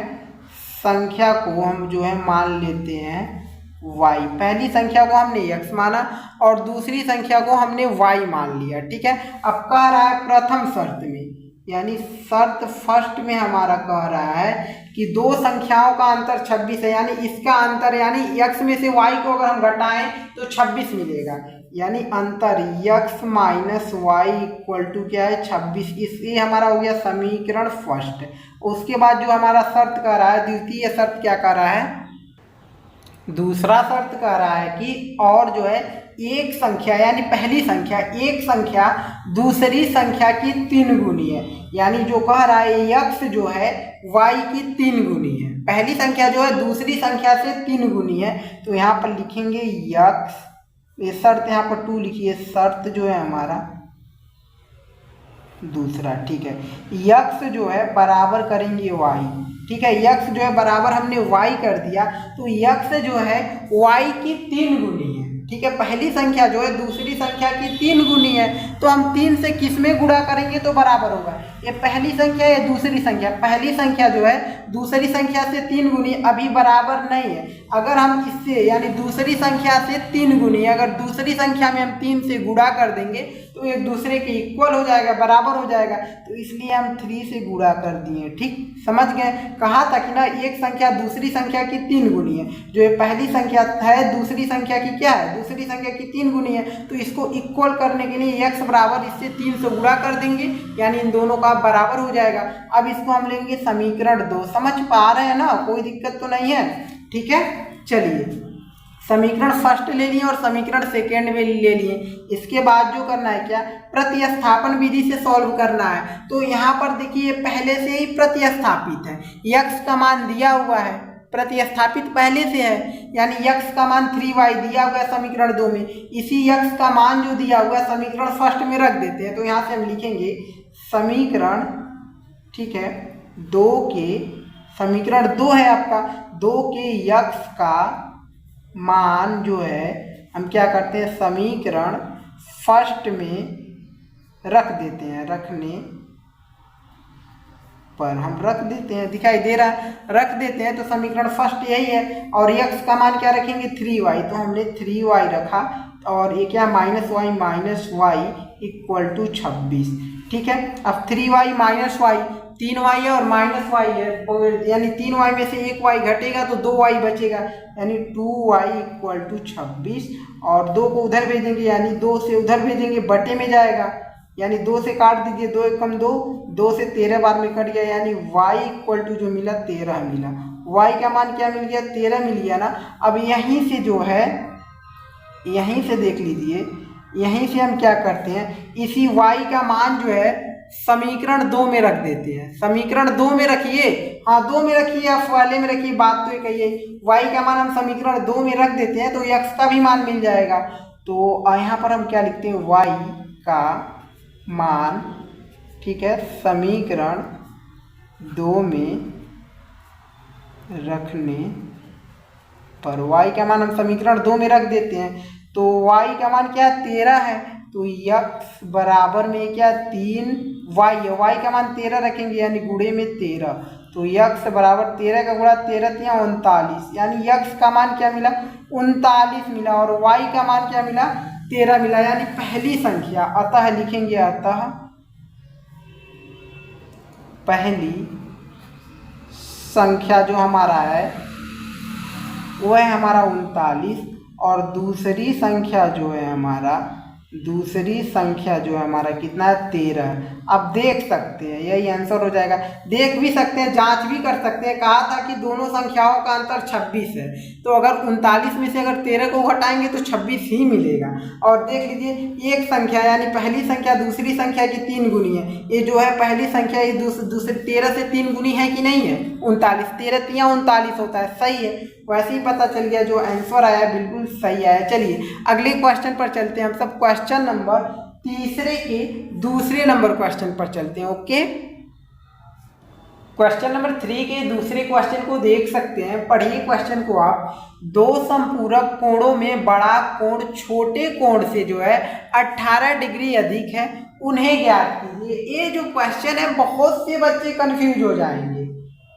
संख्या को हम जो है मान लेते हैं y। पहली संख्या को हमने x माना और दूसरी संख्या को हमने y मान लिया, ठीक है। अब कह रहा है प्रथम शर्त में, यानी शर्त फर्स्ट में हमारा कह रहा है कि दो संख्याओं का अंतर 26 है, यानी इसका अंतर यानी x में से y को अगर हम घटाएं तो 26 मिलेगा, यानी अंतर x minus Y equal to क्या है 26। इसलिए हमारा हो गया समीकरण फर्स्ट। उसके बाद जो हमारा शर्त कह रहा है, द्वितीय शर्त क्या कह रहा है, दूसरा शर्त कह रहा है कि और जो है एक संख्या यानी पहली संख्या, एक संख्या दूसरी संख्या की 3 गुनी है, यानी जो कह रहा है x जो है y की 3 गुनी है, पहली संख्या जो है दूसरी संख्या से 3 गुनी है। तो यहाँ पर लिखेंगे x, ये शर्त यहाँ पर 2 लिखिए, शर्त जो है हमारा दूसरा, ठीक है। x जो है बराबर करेंगे y, ठीक है। x जो है बराबर हमने y कर दिया, तो x जो है y की 3 गुनी है, ठीक है। पहली संख्या जो है दूसरी संख्या की 3 गुनी है, तो हम 3 से किस में गुणा करेंगे तो बराबर होगा, ये पहली संख्या या दूसरी संख्या, पहली संख्या जो है दूसरी संख्या से 3 गुनी, अभी बराबर नहीं है। अगर हम इससे यानी दूसरी संख्या से 3 गुनी, अगर दूसरी संख्या में हम 3 से गुणा कर देंगे तो एक दूसरे के इक्वल हो जाएगा, बराबर हो जाएगा, तो इसलिए हम 3 से गुणा कर दिए, ठीक, समझ गए। कहा था कि ना एक संख्या दूसरी संख्या की 3 गुनी है, जो ये पहली संख्या है दूसरी संख्या की क्या है, दूसरी संख्या की 3 गुनी है, तो इसको इक्वल करने के लिए x बराबर इससे 3 से गुणा कर देंगे, यानी इन दोनों का बराबर हो जाएगा। अब इसको हम लेंगे समीकरण 2, समझ पा रहे हैं ना, कोई दिक्कत तो नहीं है, ठीक है। चलिए समीकरण फर्स्ट ले लिए और समीकरण सेकेंड में ले लिए। इसके बाद जो करना है क्या, प्रतिस्थापन विधि से सॉल्व करना है। तो यहाँ पर देखिए पहले से ही प्रतिस्थापित है, x का मान दिया हुआ है, प्रतिस्थापित पहले से है, यानी x का मान 3y दिया हुआ है समीकरण 2 में, इसी x का मान जो दिया हुआ है समीकरण फर्स्ट में रख देते हैं। तो यहाँ से हम लिखेंगे समीकरण, ठीक है, 2 के, समीकरण 2 है आपका, 2 के x का मान जो है हम क्या करते हैं समीकरण फर्स्ट में रख देते हैं, रखने पर हम रख देते हैं, दिखाई दे रहा है, रख देते हैं। तो समीकरण फर्स्ट यही है और x का मान क्या रखेंगे 3y, तो हमने 3y रखा और ये क्या माइनस वाई इक्वल टू 26, ठीक है। अब 3y माइनस वाई, 3y है और माइनस वाई है, यानी 3y में से एक y घटेगा तो 2y बचेगा, यानी 2y इक्वल टू 26, और 2 को उधर भेजेंगे यानी 2 से उधर भेजेंगे, बटे में जाएगा, यानी 2 से काट दीजिए, 2 एकम 2, 2 से 13 बार में कट गया, यानी y इक्वल टू जो मिला 13 मिला, y का मान क्या मिल गया 13 मिल गया ना। अब यहीं से जो है, यहीं से देख लीजिए, यहीं से हम क्या करते हैं, इसी y का मान जो है समीकरण 2 में रख देते हैं, समीकरण 2 में रखिए, हाँ 2 में रखिए, आप वाले में रखिए, बात तो कहिए, y का मान हम समीकरण 2 में रख देते हैं तो x का भी मान मिल जाएगा। तो यहाँ पर हम क्या लिखते हैं, y का मान, ठीक है, समीकरण 2 में रखने पर y का मान हम समीकरण 2 में रख देते हैं, तो y का मान क्या 13 है, तो x बराबर में क्या 3y है, y का मान 13 रखेंगे यानी गुणे में 13, तो x बराबर 13 का गुणा 13 तिया 39, यानी x का मान क्या मिला 39 मिला और y का मान क्या मिला 13 मिला, यानी पहली संख्या, अतः लिखेंगे, अतः पहली संख्या जो हमारा है वो है हमारा 39 और दूसरी संख्या जो है हमारा दूसरी संख्या जो है हमारा कितना है 13। अब देख सकते हैं यही आंसर हो जाएगा। देख भी सकते हैं, जांच भी कर सकते हैं। कहा था कि दोनों संख्याओं का अंतर 26 है, तो अगर 39 में से अगर 13 को घटाएंगे तो 26 ही मिलेगा। और देख लीजिए एक संख्या यानी पहली संख्या दूसरी संख्या की 3 गुनी है। ये जो है पहली संख्या ये दूसरे 13 से 3 गुनी है कि नहीं है? 39, 13 तिया 39 होता है, सही है। वैसे ही पता चल गया, जो आंसर आया बिल्कुल सही आया। चलिए अगले क्वेश्चन पर चलते हैं हम सब। क्वेश्चन नंबर तीसरे के दूसरे नंबर क्वेश्चन पर चलते हैं। ओके, क्वेश्चन नंबर 3 के दूसरे क्वेश्चन को देख सकते हैं। पढ़िए क्वेश्चन को आप। दो संपूरक कोणों में बड़ा कोण छोटे कोण से जो है 18 डिग्री अधिक है, उन्हें ज्ञात कीजिए। ये जो क्वेश्चन है बहुत से बच्चे कंफ्यूज हो जाएंगे।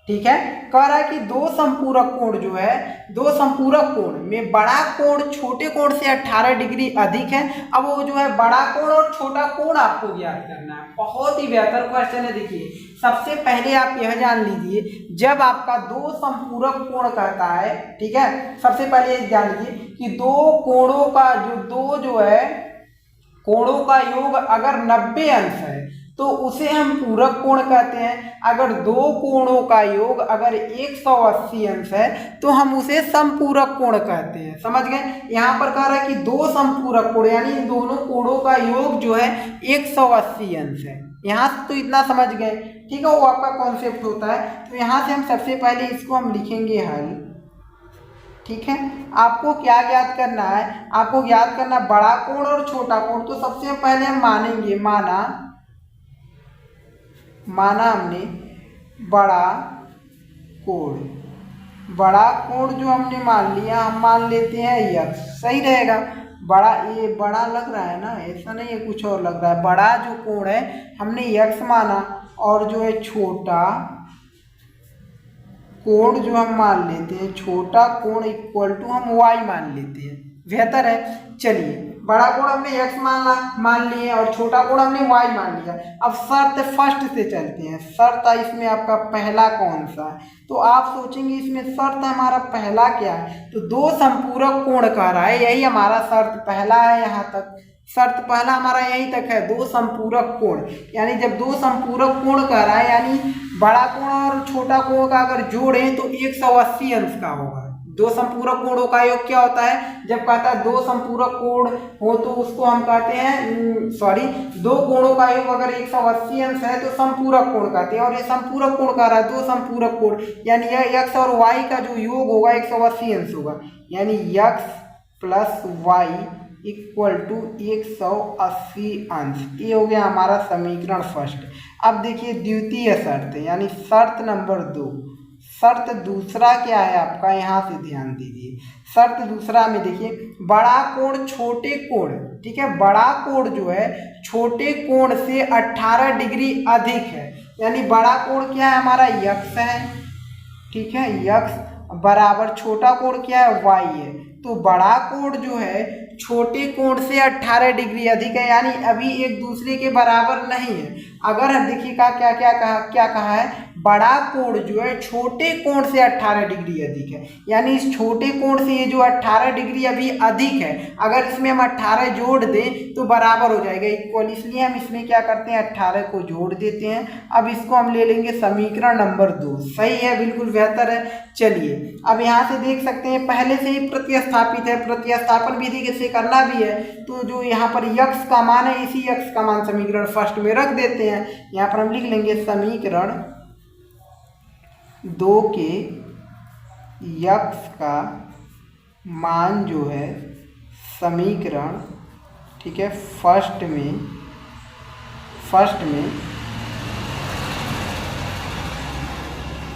ठीक है, कह रहा है कि दो संपूरक कोण जो है, दो संपूरक कोण में बड़ा कोण छोटे कोण से 18 डिग्री अधिक है। अब वो जो है बड़ा कोण और छोटा कोण आपको ज्ञात करना है। बहुत ही बेहतर क्वेश्चन है। देखिए सबसे पहले आप यह जान लीजिए, जब आपका दो संपूरक कोण कहता है, ठीक है, सबसे पहले ये जान लीजिए कि दो कोणों का जो है कोणों का योग अगर 90 अंश है तो उसे हम पूरक कोण कहते हैं। अगर दो कोणों का योग अगर 180 अंश है तो हम उसे समपूरक कोण कहते हैं। समझ गए? यहाँ पर कह रहा है कि दो समपूरक कोण यानी इन दोनों कोणों का योग जो है 180 अंश है। यहाँ से तो इतना समझ गए, ठीक है, वो आपका कॉन्सेप्ट होता है। तो यहाँ से हम सबसे पहले इसको हम लिखेंगे हल। ठीक है, आपको क्या ज्ञात करना है? आपको ज्ञात करना बड़ा कोण और छोटा कोण। तो सबसे पहले हम मानेंगे, माना हमने बड़ा कोण जो हमने मान लिया, हम मान लेते हैं यक्स, सही रहेगा। बड़ा, ये बड़ा लग रहा है ना, ऐसा नहीं है कुछ और लग रहा है। बड़ा जो कोण है हमने यक्स माना, और जो है छोटा कोण जो हम मान लेते हैं, छोटा कोण इक्वल टू हम वाई मान लेते हैं, बेहतर है। चलिए बड़ा कोण हमने x मान लिए और छोटा कोण हमने y मान लिया। अब शर्त फर्स्ट से चलते हैं। शर्त इसमें आपका पहला कौन सा है? तो आप सोचेंगे इसमें शर्त हमारा पहला क्या है? तो दो संपूरक कोण कह रहा है, यही हमारा शर्त पहला है। यहाँ तक शर्त पहला हमारा यहीं तक है, दो संपूरक कोण। यानी जब दो संपूरक कोण कह रहा है यानी बड़ा कोण और छोटा कोण का अगर जोड़ें तो 180 अंश का होगा। दो संपूरक कोणों का योग क्या होता है? जब कहता है दो संपूरक कोण हो तो उसको हम कहते हैं दो कोणों का योग अगर 180 अंश है तो संपूरक कोण कहते हैं। और ये संपूरक कोण कह रहा है दो संपूरक कोण, यानी यह x और y का जो योग होगा 180 अंश होगा। यानी x plus Y equal to 180 अंश। ये हो गया हमारा समीकरण फर्स्ट। अब देखिए द्वितीय शर्त यानी शर्त नंबर 2। शर्त दूसरा क्या है आपका? यहाँ से ध्यान दीजिए। शर्त दूसरा में देखिए बड़ा कोण छोटे कोण, ठीक है, बड़ा कोण जो है छोटे कोण से 18 डिग्री अधिक है। यानी बड़ा कोण क्या है हमारा? यक्स है, ठीक है, यक्स बराबर छोटा कोण क्या है? वाई है। तो बड़ा कोण जो है छोटे कोण से 18 डिग्री अधिक है, यानी अभी एक दूसरे के बराबर नहीं है। अगर देखिएगा क्या कहा है? बड़ा कोण जो है छोटे कोण से 18 डिग्री अधिक है, यानी इस छोटे कोण से ये जो 18 डिग्री अभी अधिक है, अगर इसमें हम 18 जोड़ दें तो बराबर हो जाएगा, इक्वल। इसलिए हम इसमें क्या करते हैं? 18 को जोड़ देते हैं। अब इसको हम ले लेंगे समीकरण नंबर 2। सही है, बिल्कुल बेहतर है। चलिए अब यहाँ से देख सकते हैं पहले से ही प्रतिस्थापित है, प्रतिस्थापन विधि से करना भी है। तो जो यहाँ पर यक्स का मान है, इसी यक्स का मान समीकरण फर्स्ट में रख देते हैं। यहाँ पर हम लिख लेंगे समीकरण 2 के यक्स का मान जो है समीकरण, ठीक है, फर्स्ट में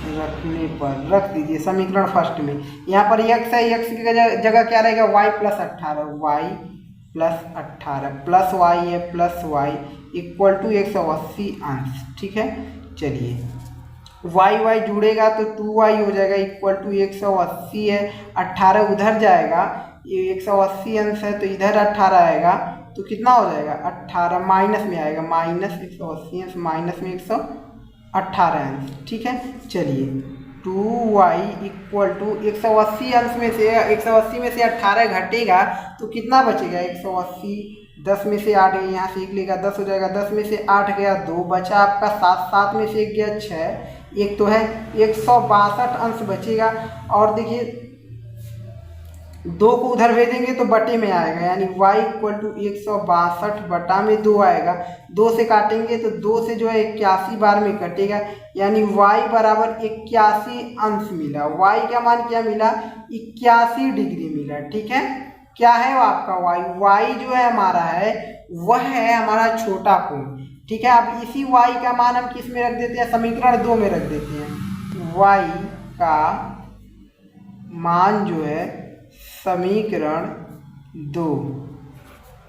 रखने पर रख दीजिए समीकरण फर्स्ट में। यहाँ पर यक्स है, यक्स की जगह क्या रहेगा? y plus 18, y plus 18 plus Y है प्लस वाई इक्वल टू 180 अंश। ठीक है, चलिए y जुड़ेगा तो 2y हो जाएगा इक्वल टू 180 है, 18 उधर जाएगा, ये 180 अंश है तो इधर 18 आएगा तो कितना हो जाएगा? 18 माइनस में आएगा, माइनस 180 अंश माइनस में 118 अंश। ठीक है, चलिए 2y इक्वल टू 180 अंश में से 180 में से 18 घटेगा तो कितना बचेगा? 180 10 में से 8 गया, यहाँ से 1 लेगा 10 हो जाएगा, 10 में से 8 गया 2, बचा आपका 7, 7 में से 1 गया 6, एक तो है 162 अंश बचेगा। और देखिए 2 को उधर भेजेंगे तो बटे में आएगा, यानी y इक्वल टू 162 बटा में 2 आएगा। 2 से काटेंगे तो 2 से जो है 81 बार में कटेगा, यानी y बराबर 81 अंश मिला। y का मान क्या मिला? 81 डिग्री मिला। ठीक है, क्या है वो आपका y जो है हमारा है वह है हमारा छोटा कोण। ठीक है, अब इसी y का मान हम किस में रख देते हैं? समीकरण 2 में रख देते हैं। y का मान जो है समीकरण 2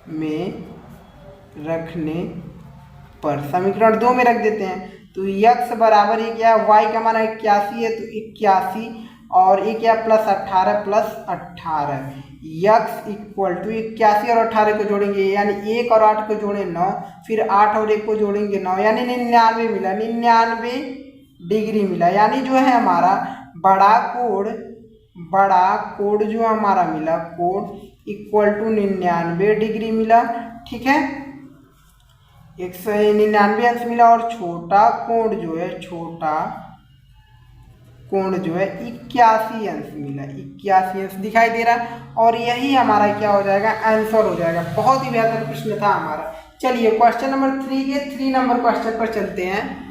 में रखने पर, समीकरण 2 में रख देते हैं तो x बराबर ये क्या है? y का मान 81 है तो 81 और ये क्या plus 18 plus 18, x equal to 81 और 18 को जोड़ेंगे यानी 1 और 8 को जोड़े 9, फिर 8 और 1 को जोड़ेंगे 9, यानी 99 मिला, 99 डिग्री मिला। यानी जो है हमारा बड़ा कोण जो हमारा मिला, कोण इक्वल टू 99 डिग्री मिला। ठीक है, 199 अंश मिला। और छोटा कोण जो है 81 अंश मिला, 81 अंश दिखाई दे रहा। और यही हमारा क्या हो जाएगा? आंसर हो जाएगा। बहुत ही बेहतर प्रश्न था हमारा। चलिए क्वेश्चन नंबर 3 के 3 नंबर क्वेश्चन पर चलते हैं।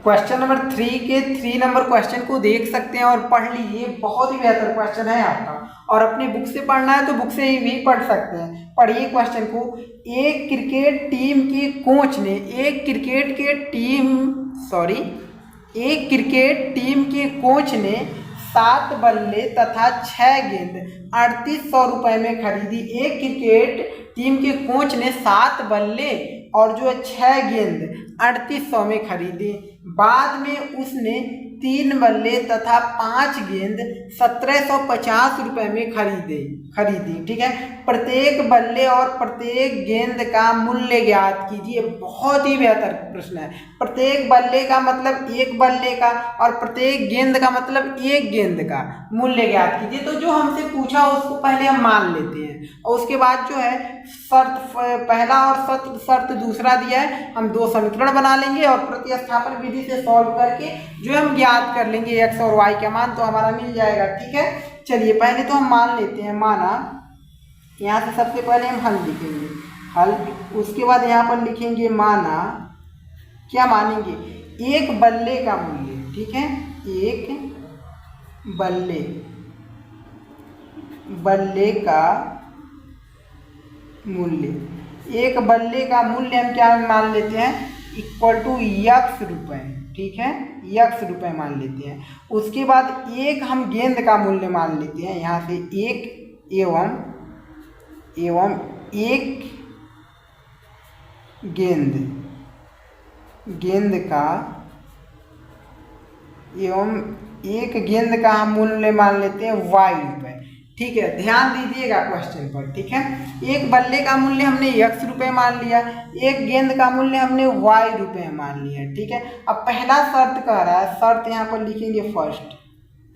क्वेश्चन नंबर 3 के 3 नंबर क्वेश्चन को देख सकते हैं और पढ़ लीजिए, बहुत ही बेहतर क्वेश्चन है आपका। और अपनी बुक से पढ़ना है तो बुक से ही भी पढ़ सकते हैं। पढ़िए क्वेश्चन को। एक क्रिकेट टीम के कोच ने एक क्रिकेट टीम के कोच ने 7 बल्ले तथा 6 गेंद 3800 रुपये में खरीदी। एक क्रिकेट टीम के कोच ने 7 बल्ले और जो है 6 गेंद 3800 में खरीदी। बाद में उसने 3 बल्ले तथा 5 गेंद 1750 रुपये में खरीदी। ठीक है, प्रत्येक बल्ले और प्रत्येक गेंद का मूल्य ज्ञात कीजिए। बहुत ही बेहतर प्रश्न है। प्रत्येक बल्ले का मतलब एक बल्ले का और प्रत्येक गेंद का मतलब एक गेंद का मूल्य ज्ञात कीजिए। तो जो हमसे पूछा उसको पहले हम मान लेते हैं और उसके बाद जो है शर्त पहला और शर्त दूसरा दिया है, हम 2 समीकरण बना लेंगे और प्रतिस्थापन विधि से सॉल्व करके जो हम ज्ञात कर लेंगे x और y का मान, तो हमारा मिल जाएगा। ठीक है, चलिए पहले तो हम मान लेते हैं। माना, यहाँ से सबसे पहले हम हल लिखेंगे, हल। उसके बाद यहाँ पर लिखेंगे माना, क्या मानेंगे? एक बल्ले का मूल्य। ठीक है, एक बल्ले का मूल्य, एक बल्ले का मूल्य हम क्या मान लेते हैं? इक्वल टू x रुपये। ठीक है, x रुपये मान लेते हैं। उसके बाद एक हम गेंद का मूल्य मान लेते हैं, यहाँ से एक एवं एक गेंद का हम मूल्य मान लेते हैं y रुपये। ठीक है, ध्यान दीजिएगा क्वेश्चन पर। ठीक है, एक बल्ले का मूल्य हमने x रुपये मान लिया, एक गेंद का मूल्य हमने y रुपये मान लिया। ठीक है, अब पहला शर्त कह रहा है, शर्त यहाँ पर लिखेंगे फर्स्ट।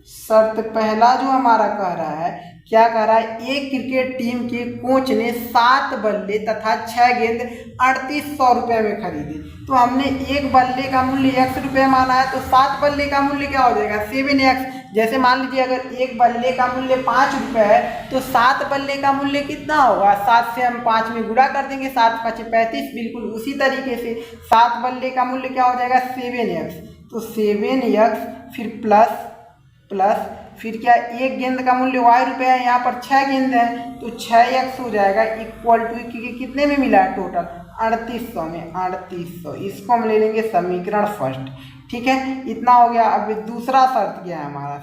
शर्त पहला जो हमारा कह रहा है, क्या कह रहा है? एक क्रिकेट टीम के कोच ने 7 बल्ले तथा 6 गेंद 3800 रुपये में खरीदी। तो हमने एक बल्ले का मूल्य x रुपये माना है, तो 7 बल्ले का मूल्य क्या हो जाएगा? 7x। जैसे मान लीजिए अगर एक बल्ले का मूल्य 5 रुपये है तो 7 बल्ले का मूल्य कितना होगा? 7 से हम 5 में गुणा कर देंगे, 7 5 35। बिल्कुल उसी तरीके से 7 बल्ले का मूल्य क्या हो जाएगा? 7x। तो 7x फिर प्लस फिर क्या, एक गेंद का मूल्य y रुपये है, यहाँ पर 6 गेंद है तो 6x हो जाएगा इक्वल टू कितने में मिला है टोटल? 3800 में, 3800। इसको हम ले लेंगे समीकरण फर्स्ट। ठीक है, इतना हो गया। अब दूसरा शर्त क्या है हमारा?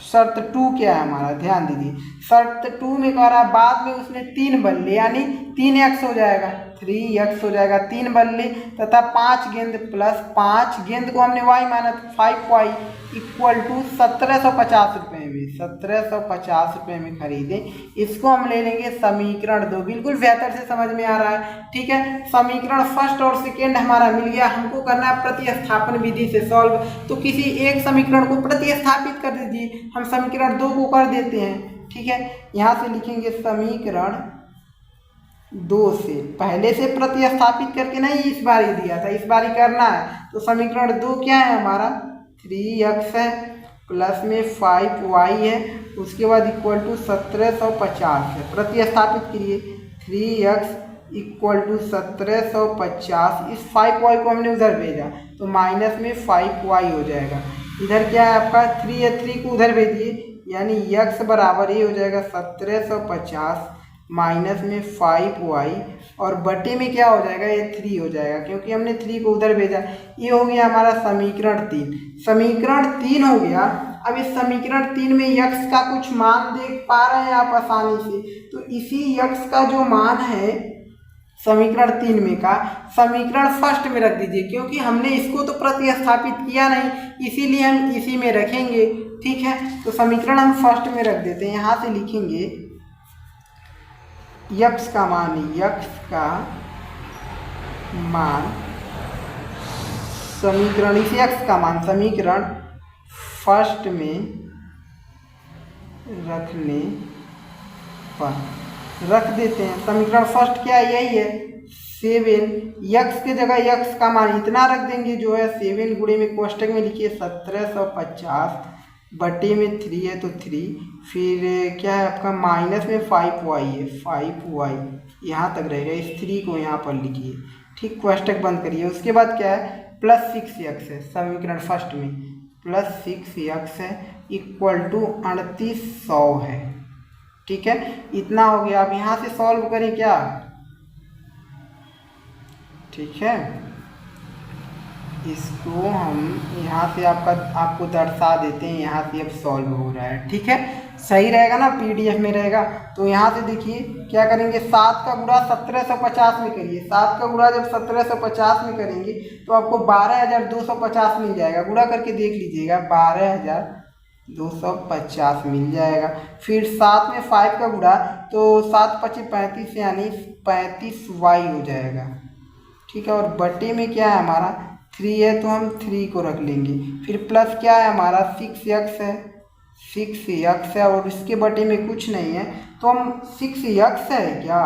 शर्त 2 क्या है हमारा? ध्यान दीजिए, शर्त 2 में कह रहा है बाद में उसने 3 बल्ले यानी 3x हो जाएगा, 3x हो जाएगा, 3 बल्ले तथा 5 गेंद प्लस 5 गेंद को हमने y माना, 5y इक्वल टू 1750 रुपये में, 1750 रुपये में खरीदे। इसको हम ले लेंगे समीकरण 2। बिल्कुल बेहतर से समझ में आ रहा है। ठीक है, समीकरण फर्स्ट और सेकेंड हमारा मिल गया। हमको करना है प्रतिस्थापन विधि से सॉल्व। तो किसी एक समीकरण को प्रतिस्थापित कर दीजिए। हम समीकरण 2 को कर देते हैं, ठीक है। यहाँ से लिखेंगे समीकरण 2 से, पहले से प्रतिस्थापित करके नहीं इस बार ही दिया था, इस बार ही करना है। तो समीकरण 2 क्या है हमारा, 3x है प्लस में 5y है, उसके बाद इक्वल टू 1750 है। प्रतिस्थापित करिए, 3x इक्वल टू 1750, इस 5y को हमने उधर भेजा तो माइनस में 5y हो जाएगा। इधर क्या है आपका 3 है, 3 को उधर भेजिए, यानी x बराबर ये हो जाएगा 1750 माइनस में 5y, और बटे में क्या हो जाएगा, ये 3 हो जाएगा क्योंकि हमने 3 को उधर भेजा। ये हो गया हमारा समीकरण 3। समीकरण 3 हो गया। अब इस समीकरण 3 में x का कुछ मान देख पा रहे हैं आप आसानी से, तो इसी x का जो मान है समीकरण 3 में का, समीकरण फर्स्ट में रख दीजिए, क्योंकि हमने इसको तो प्रतिस्थापित किया नहीं, इसीलिए हम इसी में रखेंगे, ठीक है। तो समीकरण हम फर्स्ट में रख देते हैं। यहाँ से लिखेंगे x का मान, x का मान समीकरण, इस x का मान समीकरण फर्स्ट में रखने पर रख देते हैं। समीकरण फर्स्ट क्या है, यही है 7, x के जगह x का मान इतना रख देंगे जो है 7 गुणे में कोष्टक में लिखिए 1750 बटे में 3 है तो 3, फिर क्या है आपका माइनस में 5y है, 5y यहाँ तक रहेगा, इस 3 को यहाँ पर लिखिए, ठीक, कोष्टक बंद करिए। उसके बाद क्या है प्लस 6x है, समीकरण फर्स्ट में प्लस 6x है इक्वल टू 3800 है, ठीक है। इतना हो गया। अब यहाँ से सॉल्व करें क्या, ठीक है, इसको हम यहाँ से आपको दर्शा देते हैं, यहाँ से अब सॉल्व हो रहा है, ठीक है, सही रहेगा ना, पीडीएफ में रहेगा। तो यहाँ से देखिए क्या करेंगे, 7 का गुणा 1750 में करिए, 7 का गुणा जब 1750 में करेंगे तो आपको 12250 मिल जाएगा, गुणा करके देख लीजिएगा, 12250 मिल जाएगा। फिर 7 में 5 का गुणा तो 7 25 35 यानी 35y हो जाएगा, ठीक है। और बटे में क्या है हमारा 3 है तो हम 3 को रख लेंगे, फिर प्लस क्या है हमारा 6x है, 6x है, और इसके बटे में कुछ नहीं है तो हम 6x है क्या,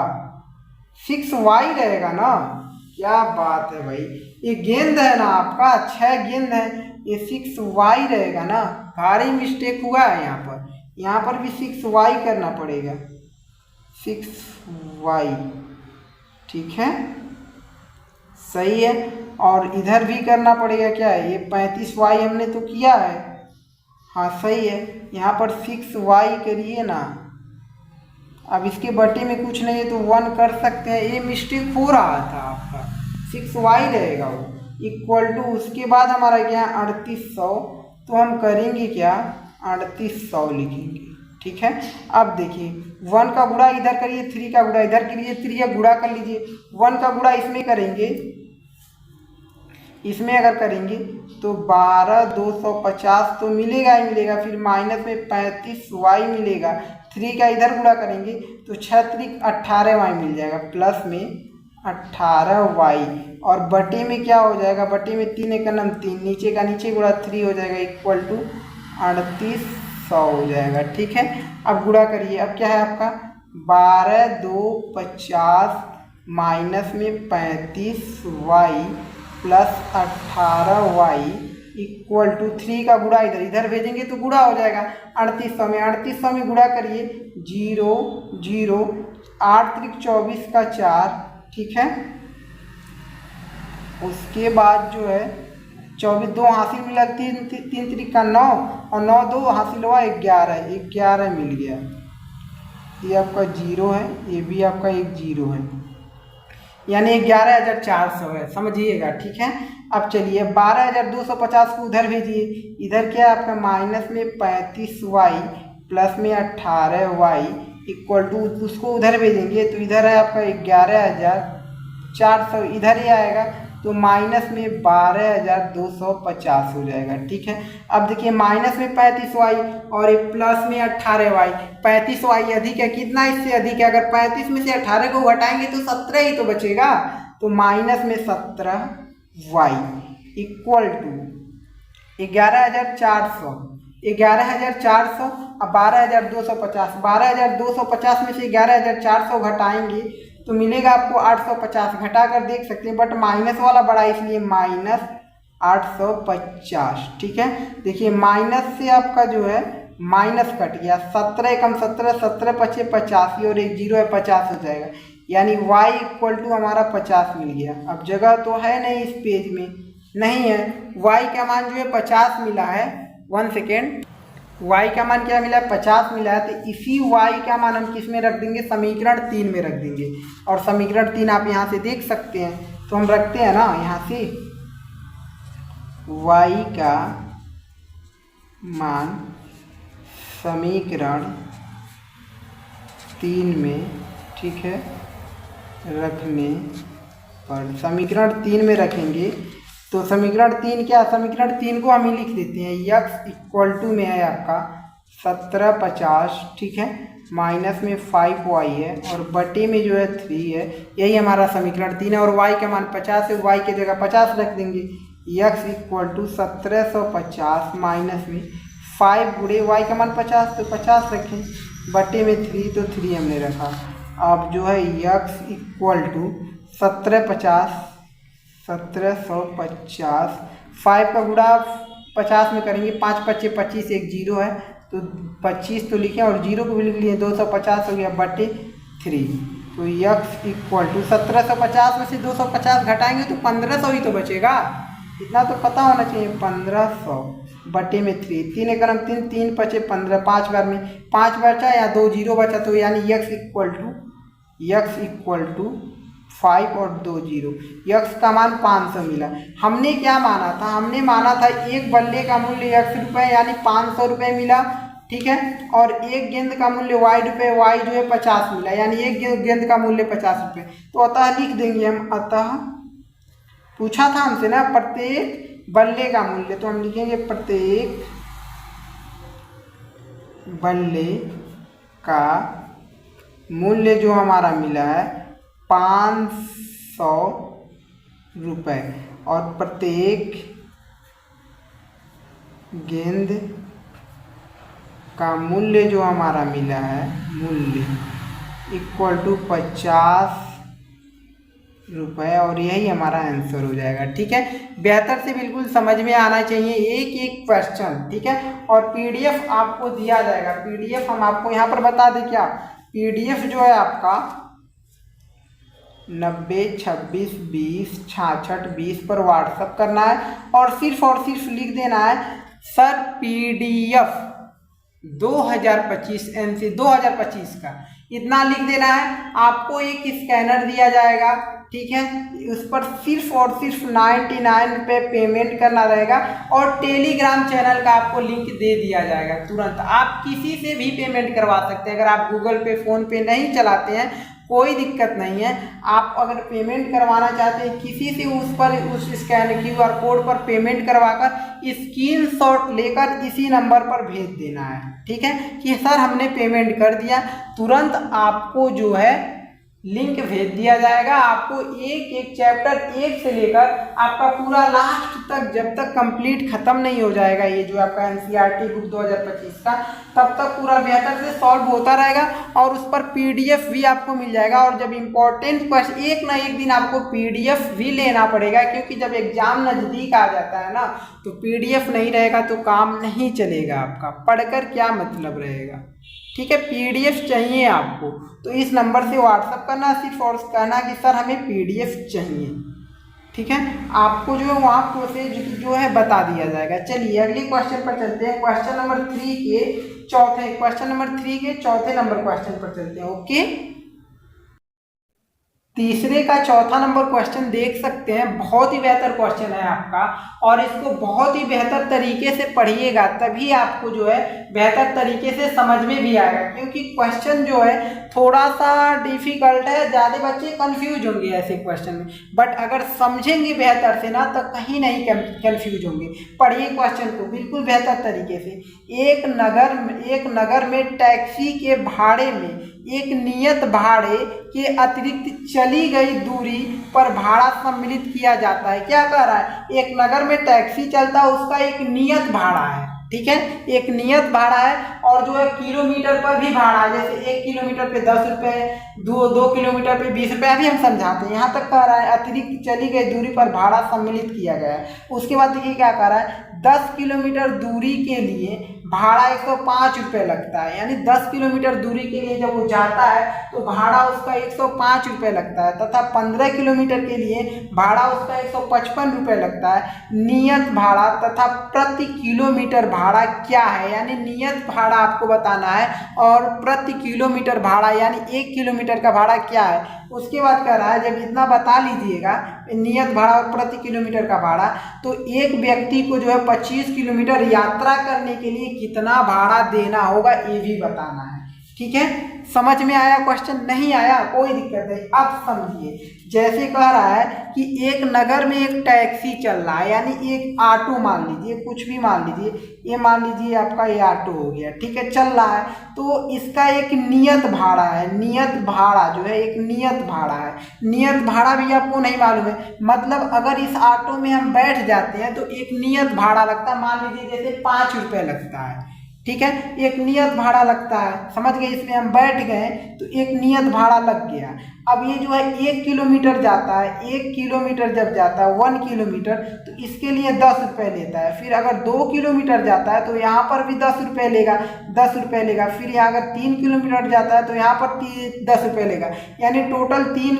6y रहेगा ना, क्या बात है भाई, ये गेंद है ना आपका, 6 गेंद है, ये 6y रहेगा ना, भारी मिस्टेक हुआ है यहाँ पर भी 6y करना पड़ेगा, 6y, ठीक है, सही है। और इधर भी करना पड़ेगा, क्या है ये 35y हमने तो किया है, हाँ सही है, यहाँ पर 6y करिए ना। अब इसके बटे में कुछ नहीं है तो 1 कर सकते हैं, ये मिस्टेक हो रहा था आपका, 6y रहेगा वो इक्वल टू, उसके बाद हमारा क्या 3800, तो हम करेंगे क्या 3800 लिखेंगे, ठीक है। अब देखिए 1 का गुणा इधर करिए, 3 का गुणा इधर करिए, 3 का गुणा कर लीजिए, 1 का गुणा इसमें करेंगे, इसमें अगर करेंगे तो 12250 तो मिलेगा ही मिलेगा, फिर माइनस में 35y मिलेगा, 3 का इधर गुणा करेंगे तो 6 3 18y मिल जाएगा, प्लस में 18y, और बटे में क्या हो जाएगा, बटे में 3 एक नम 3, नीचे का नीचे गुणा 3 हो जाएगा इक्वल टू 3800 हो जाएगा, ठीक है। अब गुणा करिए, अब क्या है आपका 12250 माइनस में 35y plus 18y equal to 3 का गुणा इधर भेजेंगे तो गुणा हो जाएगा 3800 में गुणा करिए, 0 0 8 3 24 का 4, ठीक है। उसके बाद जो है 24 2 हासिल मिला, 3 3 का 9, और 9 2 हासिल हुआ 11 मिल गया, ये आपका 0 है, ये भी आपका एक 0 है, यानी 11400 है, समझिएगा, ठीक है। अब चलिए 12250 को उधर भेजिए, इधर क्या है आपका माइनस में 35y प्लस में 18y इक्वल टू, उसको उधर भेजेंगे तो इधर है आपका 11400, इधर ही आएगा तो माइनस में 12250 हो जाएगा, ठीक है। अब देखिए माइनस में 35y और एक प्लस में 18y, 35y अधिक है, कितना इससे अधिक है, अगर 35 में से 18 को घटाएंगे तो 17 ही तो बचेगा, तो माइनस में 17y इक्वल टू 11400, 11,400 अब 12,250, 12,250 में से 11,400 घटाएंगे तो मिलेगा आपको 850, घटा कर देख सकते हैं, बट माइनस वाला बड़ा इसलिए -850। ठीक है, देखिए माइनस से आपका जो है माइनस कट गया, 17 कम 17, 17 पचे 85 और एक जीरो है 50 हो जाएगा, यानी y इक्वल टू हमारा 50 मिल गया। अब जगह तो है नहीं इस पेज में, नहीं है, y का मान जो है 50 मिला है, 1 सेकेंड, y का मान क्या मिला है 50 मिला है, तो इसी y का मान हम किस में रख देंगे, समीकरण 3 में रख देंगे। और समीकरण 3 आप यहाँ से देख सकते हैं, तो हम रखते हैं ना यहाँ से y का मान समीकरण 3 में, ठीक है, रखने पर समीकरण 3 में रखेंगे तो समीकरण 3 क्या, समीकरण 3 को हम ही लिख देते हैं, x इक्वल टू में है आपका 1750, ठीक है, माइनस में 5y है और बटे में जो है 3 है, यही हमारा समीकरण 3 है। और y का मान 50 है, y की जगह 50 रख देंगे, x इक्वल टू 1750 माइनस में 5 गुणे y का मान 50 तो 50 रखें, बटे में 3 तो 3 हमने रखा। अब जो है x इक्वल टू 1750, 1750, 5 का गुणा 50 में करेंगे, 5 पच्चे 25, एक जीरो है तो 25 तो लिखे और जीरो को भी लिख लिए, 250 हो गया बटे 3। तो x इक्वल टू 1750 में से 250 घटाएंगे तो 1500 ही तो बचेगा, इतना तो पता होना चाहिए, 1500 बटे में 3, 3 एकम 3, 3 पचे 15, 5 बार में 5 बचा या 2 जीरो बचा, तो यानी x इक्वल टू 5 और 2 जीरो, x का मान 500 मिला। हमने क्या माना था, हमने माना था एक बल्ले का मूल्य x रुपये यानी 500 रुपये मिला, ठीक है, और एक गेंद का मूल्य y रुपये, y जो है 50 मिला, यानी एक गेंद का मूल्य 50 रुपये। तो अतः लिख देंगे हम, अतः पूछा था हमसे ना प्रत्येक बल्ले का मूल्य, तो हम लिखेंगे प्रत्येक बल्ले का मूल्य जो हमारा मिला है 500 रुपये और प्रत्येक गेंद का मूल्य जो हमारा मिला है मूल्य इक्वल टू 50 रुपये, और यही हमारा आंसर हो जाएगा। ठीक है, बेहतर से बिल्कुल समझ में आना चाहिए एक एक क्वेश्चन, ठीक है। और पीडीएफ आपको दिया जाएगा, पीडीएफ हम आपको यहाँ पर बता दें क्या, पीडीएफ जो है आपका 90 26 20 66 20 पर व्हाट्सअप करना है और सिर्फ लिख देना है सर पीडीएफ 2025 एनसी 2025 का, इतना लिख देना है। आपको एक स्कैनर दिया जाएगा, ठीक है, उस पर सिर्फ और सिर्फ 99 पे पेमेंट करना रहेगा और टेलीग्राम चैनल का आपको लिंक दे दिया जाएगा तुरंत। आप किसी से भी पेमेंट करवा सकते हैं, अगर आप गूगल पे फ़ोन पे नहीं चलाते हैं कोई दिक्कत नहीं है, आप अगर पेमेंट करवाना चाहते हैं किसी से उस स्कैन QR कोड पर पेमेंट करवाकर स्क्रीनशॉट लेकर इसी नंबर पर भेज देना है, ठीक है, कि सर हमने पेमेंट कर दिया, तुरंत आपको जो है लिंक भेज दिया जाएगा। आपको एक एक चैप्टर एक से लेकर आपका पूरा लास्ट तक, जब तक कंप्लीट खत्म नहीं हो जाएगा ये जो आपका NCERT बुक 2025 का, तब तक पूरा बेहतर से सॉल्व होता रहेगा और उस पर PDF भी आपको मिल जाएगा। और जब इम्पोर्टेंट क्वेश्चन, एक ना एक दिन आपको PDF भी लेना पड़ेगा, क्योंकि जब एग्जाम नज़दीक आ जाता है ना तो PDF नहीं रहेगा तो काम नहीं चलेगा आपका, पढ़कर क्या मतलब रहेगा, ठीक है। PDF चाहिए आपको तो इस नंबर से व्हाट्सअप करना सिर्फ और कहना कि सर हमें PDF चाहिए, ठीक है, आपको जो है वहाँ प्रोसेस जो है बता दिया जाएगा। चलिए अगले क्वेश्चन पर चलते हैं, क्वेश्चन नंबर 3 के चौथे नंबर क्वेश्चन पर चलते हैं। ओके, तीसरे का चौथा नंबर क्वेश्चन देख सकते हैं, बहुत ही बेहतर क्वेश्चन है आपका और इसको बहुत ही बेहतर तरीके से पढ़िएगा तभी आपको जो है बेहतर तरीके से समझ में भी आएगा, क्योंकि क्वेश्चन जो है थोड़ा सा डिफिकल्ट है, ज़्यादा बच्चे कंफ्यूज होंगे ऐसे क्वेश्चन में, बट अगर समझेंगे बेहतर से ना तो कहीं नहीं कंफ्यूज होंगे। पढ़िए क्वेश्चन को बिल्कुल बेहतर तरीके से। एक नगर में टैक्सी के भाड़े में एक नियत भाड़े के अतिरिक्त चली गई दूरी पर भाड़ा सम्मिलित किया जाता है। क्या कह रहा है, एक नगर में टैक्सी चलता है, उसका एक नियत भाड़ा है, ठीक है, एक नियत भाड़ा है और जो है किलोमीटर पर भी भाड़ा है, जैसे 1 किलोमीटर पे 10 रुपये, 2 किलोमीटर पे 20 रुपये, अभी हम समझाते हैं। यहाँ तक कह रहा है अतिरिक्त चली गई दूरी पर भाड़ा सम्मिलित किया गया है। उसके बाद देखिए क्या कह रहा है, 10 किलोमीटर दूरी के लिए भाड़ा 105 रुपये लगता है, यानी 10 किलोमीटर दूरी के लिए जब वो जाता है तो भाड़ा उसका 105 रुपये लगता है, तथा 15 किलोमीटर के लिए भाड़ा उसका 155 रुपये लगता है। नियत भाड़ा तथा प्रति किलोमीटर भाड़ा क्या है, यानी नियत भाड़ा आपको बताना है और प्रति किलोमीटर भाड़ा यानी 1 किलोमीटर का भाड़ा क्या है। उसके बाद कह रहा है जब इतना बता लीजिएगा नियत भाड़ा और प्रति किलोमीटर का भाड़ा, तो एक व्यक्ति को जो है 25 किलोमीटर यात्रा करने के लिए कितना भाड़ा देना होगा ये भी बताना है। ठीक है, समझ में आया क्वेश्चन? नहीं आया कोई दिक्कत नहीं। अब समझिए, जैसे कह रहा है कि एक नगर में एक टैक्सी चल रहा है, यानी एक ऑटो मान लीजिए, कुछ भी मान लीजिए, ये मान लीजिए आपका ये ऑटो हो गया, ठीक है, चल रहा है, तो इसका एक नियत भाड़ा है। नियत भाड़ा जो है एक नियत भाड़ा है। नियत भाड़ा भी आपको नहीं मालूम है, मतलब अगर इस ऑटो में हम बैठ जाते हैं तो एक नियत भाड़ा लगता है, मान लीजिए जैसे 5 रुपये लगता है, ठीक है, एक नियत भाड़ा लगता है, समझ गए? इसमें हम बैठ गए तो एक नियत भाड़ा लग गया। अब ये जो है 1 किलोमीटर जाता है, 1 किलोमीटर जब जाता है 1 किलोमीटर, तो इसके लिए 10 रुपये लेता है। फिर अगर 2 किलोमीटर जाता है तो यहाँ पर भी 10 रुपये लेगा, 10 रुपये लेगा। फिर यहाँ अगर 3 किलोमीटर जाता है तो यहाँ पर 10 रुपये लेगा, यानी टोटल 3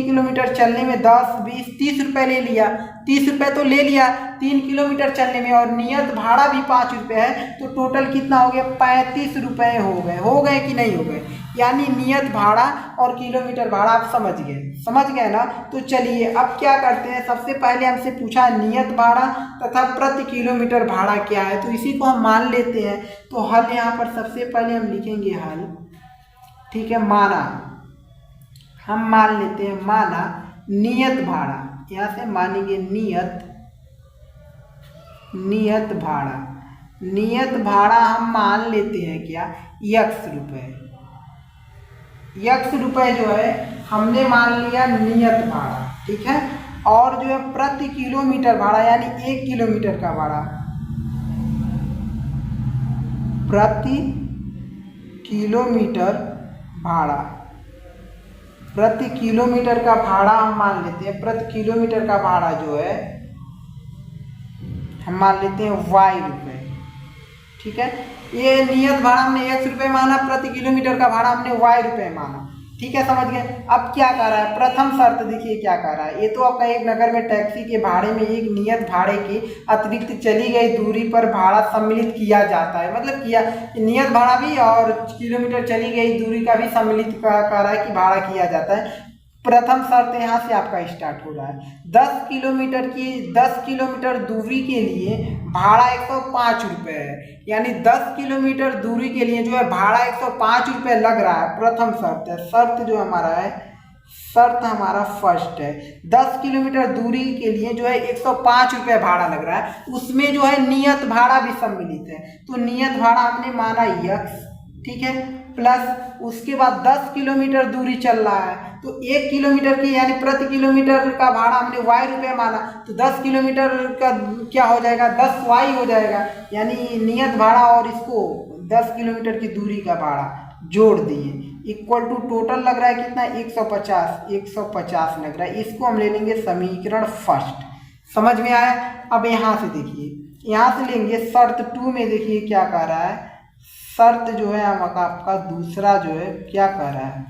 किलोमीटर चलने में 10, 20, 30 रुपये ले लिया। 30 रुपये तो ले लिया 3 किलोमीटर चलने में, और नियत भाड़ा भी 5 रुपये है, तो टोटल कितना हो गया? 35 रुपये हो गए कि नहीं हो गए? यानी नियत भाड़ा और किलोमीटर भाड़ा आप समझ गए ना? तो चलिए अब क्या करते हैं, सबसे पहले हमसे पूछा नियत भाड़ा तथा प्रति किलोमीटर भाड़ा क्या है, तो इसी को हम मान लेते हैं। तो हल यहाँ पर सबसे पहले हम लिखेंगे हल, ठीक है, माना, हम मान लेते हैं माना नियत भाड़ा, यहाँ से मानेंगे नियत भाड़ा। नियत भाड़ा हम मान लेते हैं क्या? x रुपये। x रुपये जो है हमने मान लिया नियत भाड़ा, ठीक है, और जो है प्रति किलोमीटर भाड़ा यानी 1 किलोमीटर का भाड़ा, प्रति किलोमीटर भाड़ा, प्रति किलोमीटर का भाड़ा हम मान लेते हैं। प्रति किलोमीटर का भाड़ा जो है हम मान लेते हैं y रुपये, ठीक है। ये नियत भाड़ा हमने x रुपये माना, प्रति किलोमीटर का भाड़ा हमने y रुपये माना, ठीक है, समझ गए। अब क्या कर रहा है, प्रथम शर्त देखिए क्या कर रहा है, ये तो आपका एक नगर में टैक्सी के भाड़े में एक नियत भाड़े की अतिरिक्त चली गई दूरी पर भाड़ा सम्मिलित किया जाता है, मतलब किया नियत भाड़ा भी और किलोमीटर चली गई दूरी का भी सम्मिलित कर रहा है कि भाड़ा किया जाता है। प्रथम शर्त यहाँ से आपका स्टार्ट हो रहा है। 10 किलोमीटर दूरी के लिए भाड़ा 105 रुपये है, यानी 10 किलोमीटर दूरी के लिए जो है भाड़ा 105 रुपये लग रहा है। प्रथम शर्त है, शर्त जो हमारा है, शर्त हमारा फर्स्ट है, 10 किलोमीटर दूरी के लिए जो है 105 रुपये भाड़ा लग रहा है, उसमें जो है नियत भाड़ा भी सम्मिलित है। तो नियत भाड़ा हमने माना x, ठीक है, प्लस उसके बाद 10 किलोमीटर दूरी चल रहा है, तो 1 किलोमीटर की यानी प्रति किलोमीटर का भाड़ा हमने y रुपये माना, तो 10 किलोमीटर का क्या हो जाएगा, 10y हो जाएगा, यानी नियत भाड़ा और इसको 10 किलोमीटर की दूरी का भाड़ा जोड़ दिए, इक्वल टू टोटल लग रहा है कितना, 150 लग रहा है। इसको हम ले लेंगे समीकरण फर्स्ट। समझ में आया? अब यहाँ से देखिए, यहाँ से लेंगे शर्त 2 में, देखिए क्या कह रहा है, शर्त जो है आपका दूसरा जो है क्या कह रहा है,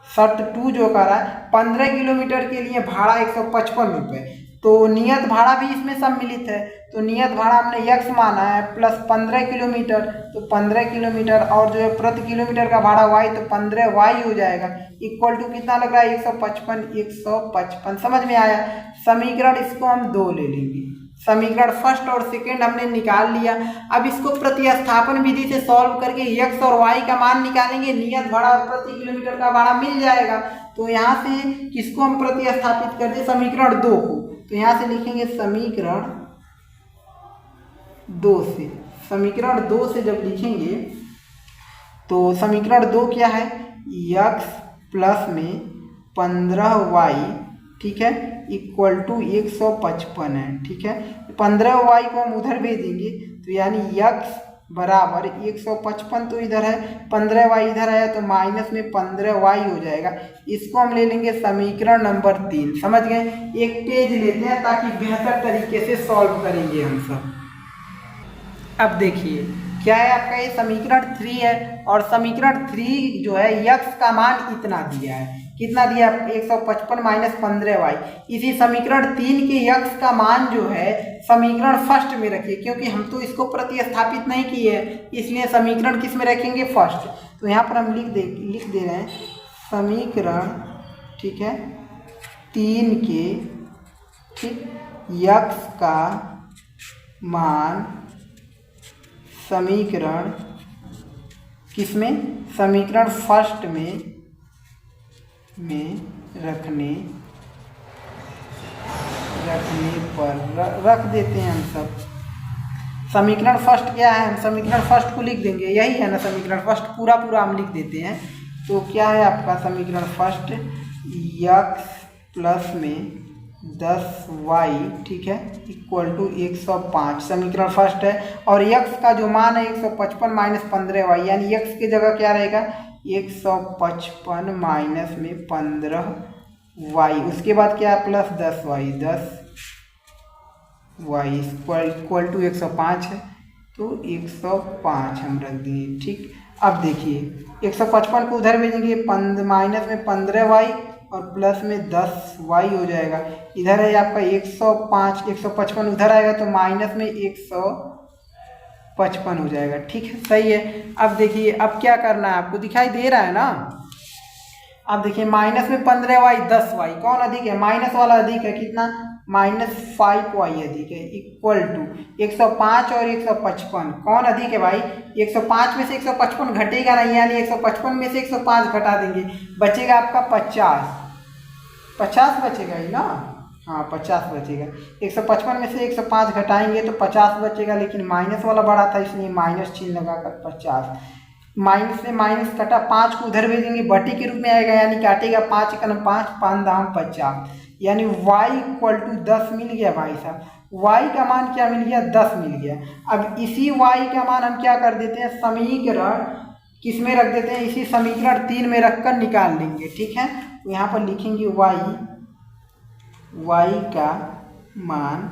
शर्त 2 जो कह रहा है 15 किलोमीटर के लिए भाड़ा 155 रुपये, तो नियत भाड़ा भी इसमें सम्मिलित है, तो नियत भाड़ा हमने x माना है प्लस 15 किलोमीटर, तो 15 किलोमीटर और जो है प्रति किलोमीटर का भाड़ा y, तो 15y हो जाएगा, इक्वल टू कितना लग रहा है, 155। समझ में आया? समीकरण इसको हम 2 ले लेंगे, समीकरण फर्स्ट और सेकेंड हमने निकाल लिया। अब इसको प्रतिस्थापन विधि से सॉल्व करके x और y का मान निकालेंगे, नियत भाड़ा और प्रति किलोमीटर का भाड़ा मिल जाएगा। तो यहाँ से किसको हम प्रतिस्थापित कर दें, समीकरण 2 को, तो यहाँ से लिखेंगे समीकरण 2 से, समीकरण 2 से जब लिखेंगे तो समीकरण 2 क्या है, x प्लस में 15y, ठीक है, इक्वल टू 155 है, ठीक है। 15y को हम उधर भेजेंगे तो यानी x बराबर 155 तो इधर है, 15y इधर आया तो माइनस में 15y हो जाएगा। इसको हम ले लेंगे समीकरण नंबर 3। समझ गए? एक पेज लेते हैं ताकि बेहतर तरीके से सॉल्व करेंगे हम सब। अब देखिए क्या है आपका, ये समीकरण 3 है और समीकरण 3 जो है x का मान इतना दिया है। कितना दिया? 155 माइनस 15y। इसी समीकरण 3 के x का मान जो है समीकरण फर्स्ट में रखिए, क्योंकि हम तो इसको प्रतिस्थापित नहीं किए हैं, इसलिए समीकरण किस में रखेंगे? फर्स्ट। तो यहाँ पर हम लिख दे रहे हैं समीकरण, ठीक है, 3 के, ठीक, x का मान समीकरण किसमें? समीकरण फर्स्ट में रखने पर रख देते हैं हम सब। समीकरण फर्स्ट क्या है? हम समीकरण फर्स्ट को लिख देंगे, यही है ना समीकरण फर्स्ट, पूरा हम लिख देते हैं। तो क्या है आपका समीकरण फर्स्ट? x प्लस में 10y, ठीक है, इक्वल टू 105 समीकरण फर्स्ट है। और x का जो मान है 155 माइनस 15y, यानी x की जगह क्या रहेगा? 155 माइनस में 15y, उसके बाद क्या है? Plus 10y, 10y equal to 105 है, तो 105 हम रख दिए। ठीक, अब देखिए 155 को उधर भेजेंगे, माइनस में 15y और प्लस में 10y हो जाएगा। इधर है आपका 105, 155 उधर आएगा तो माइनस में 155 हो जाएगा। ठीक है, सही है। अब देखिए अब क्या करना है, आपको दिखाई दे रहा है ना? अब देखिए माइनस में 15y 10y, कौन अधिक है? माइनस वाला अधिक है, कितना? माइनस 5y अधिक है, इक्वल टू 105 और 155, कौन अधिक है भाई? 105 में से 155 घटेगा नहीं, यानी 155 में से 105 घटा देंगे, बचेगा आपका 50 बचेगा ही ना? हाँ 50 बचेगा। 155 में से 105 घटाएंगे तो 50 बचेगा, लेकिन माइनस वाला बड़ा था इसलिए माइनस चिन्ह लगाकर 50। माइनस से माइनस कटा, 5 को उधर भेजेंगे, बटी के रूप में आएगा, यानी काटेगा 5 × 5, 5 दाम 50, यानी y इक्वल टू 10 मिल गया भाई साहब। y का मान क्या मिल गया? 10 मिल गया। अब इसी y का मान हम क्या कर देते हैं? समीकरण किस में रख देते हैं? इसी समीकरण 3 में रखकर निकाल लेंगे। ठीक है, तो यहाँ पर लिखेंगे y का मान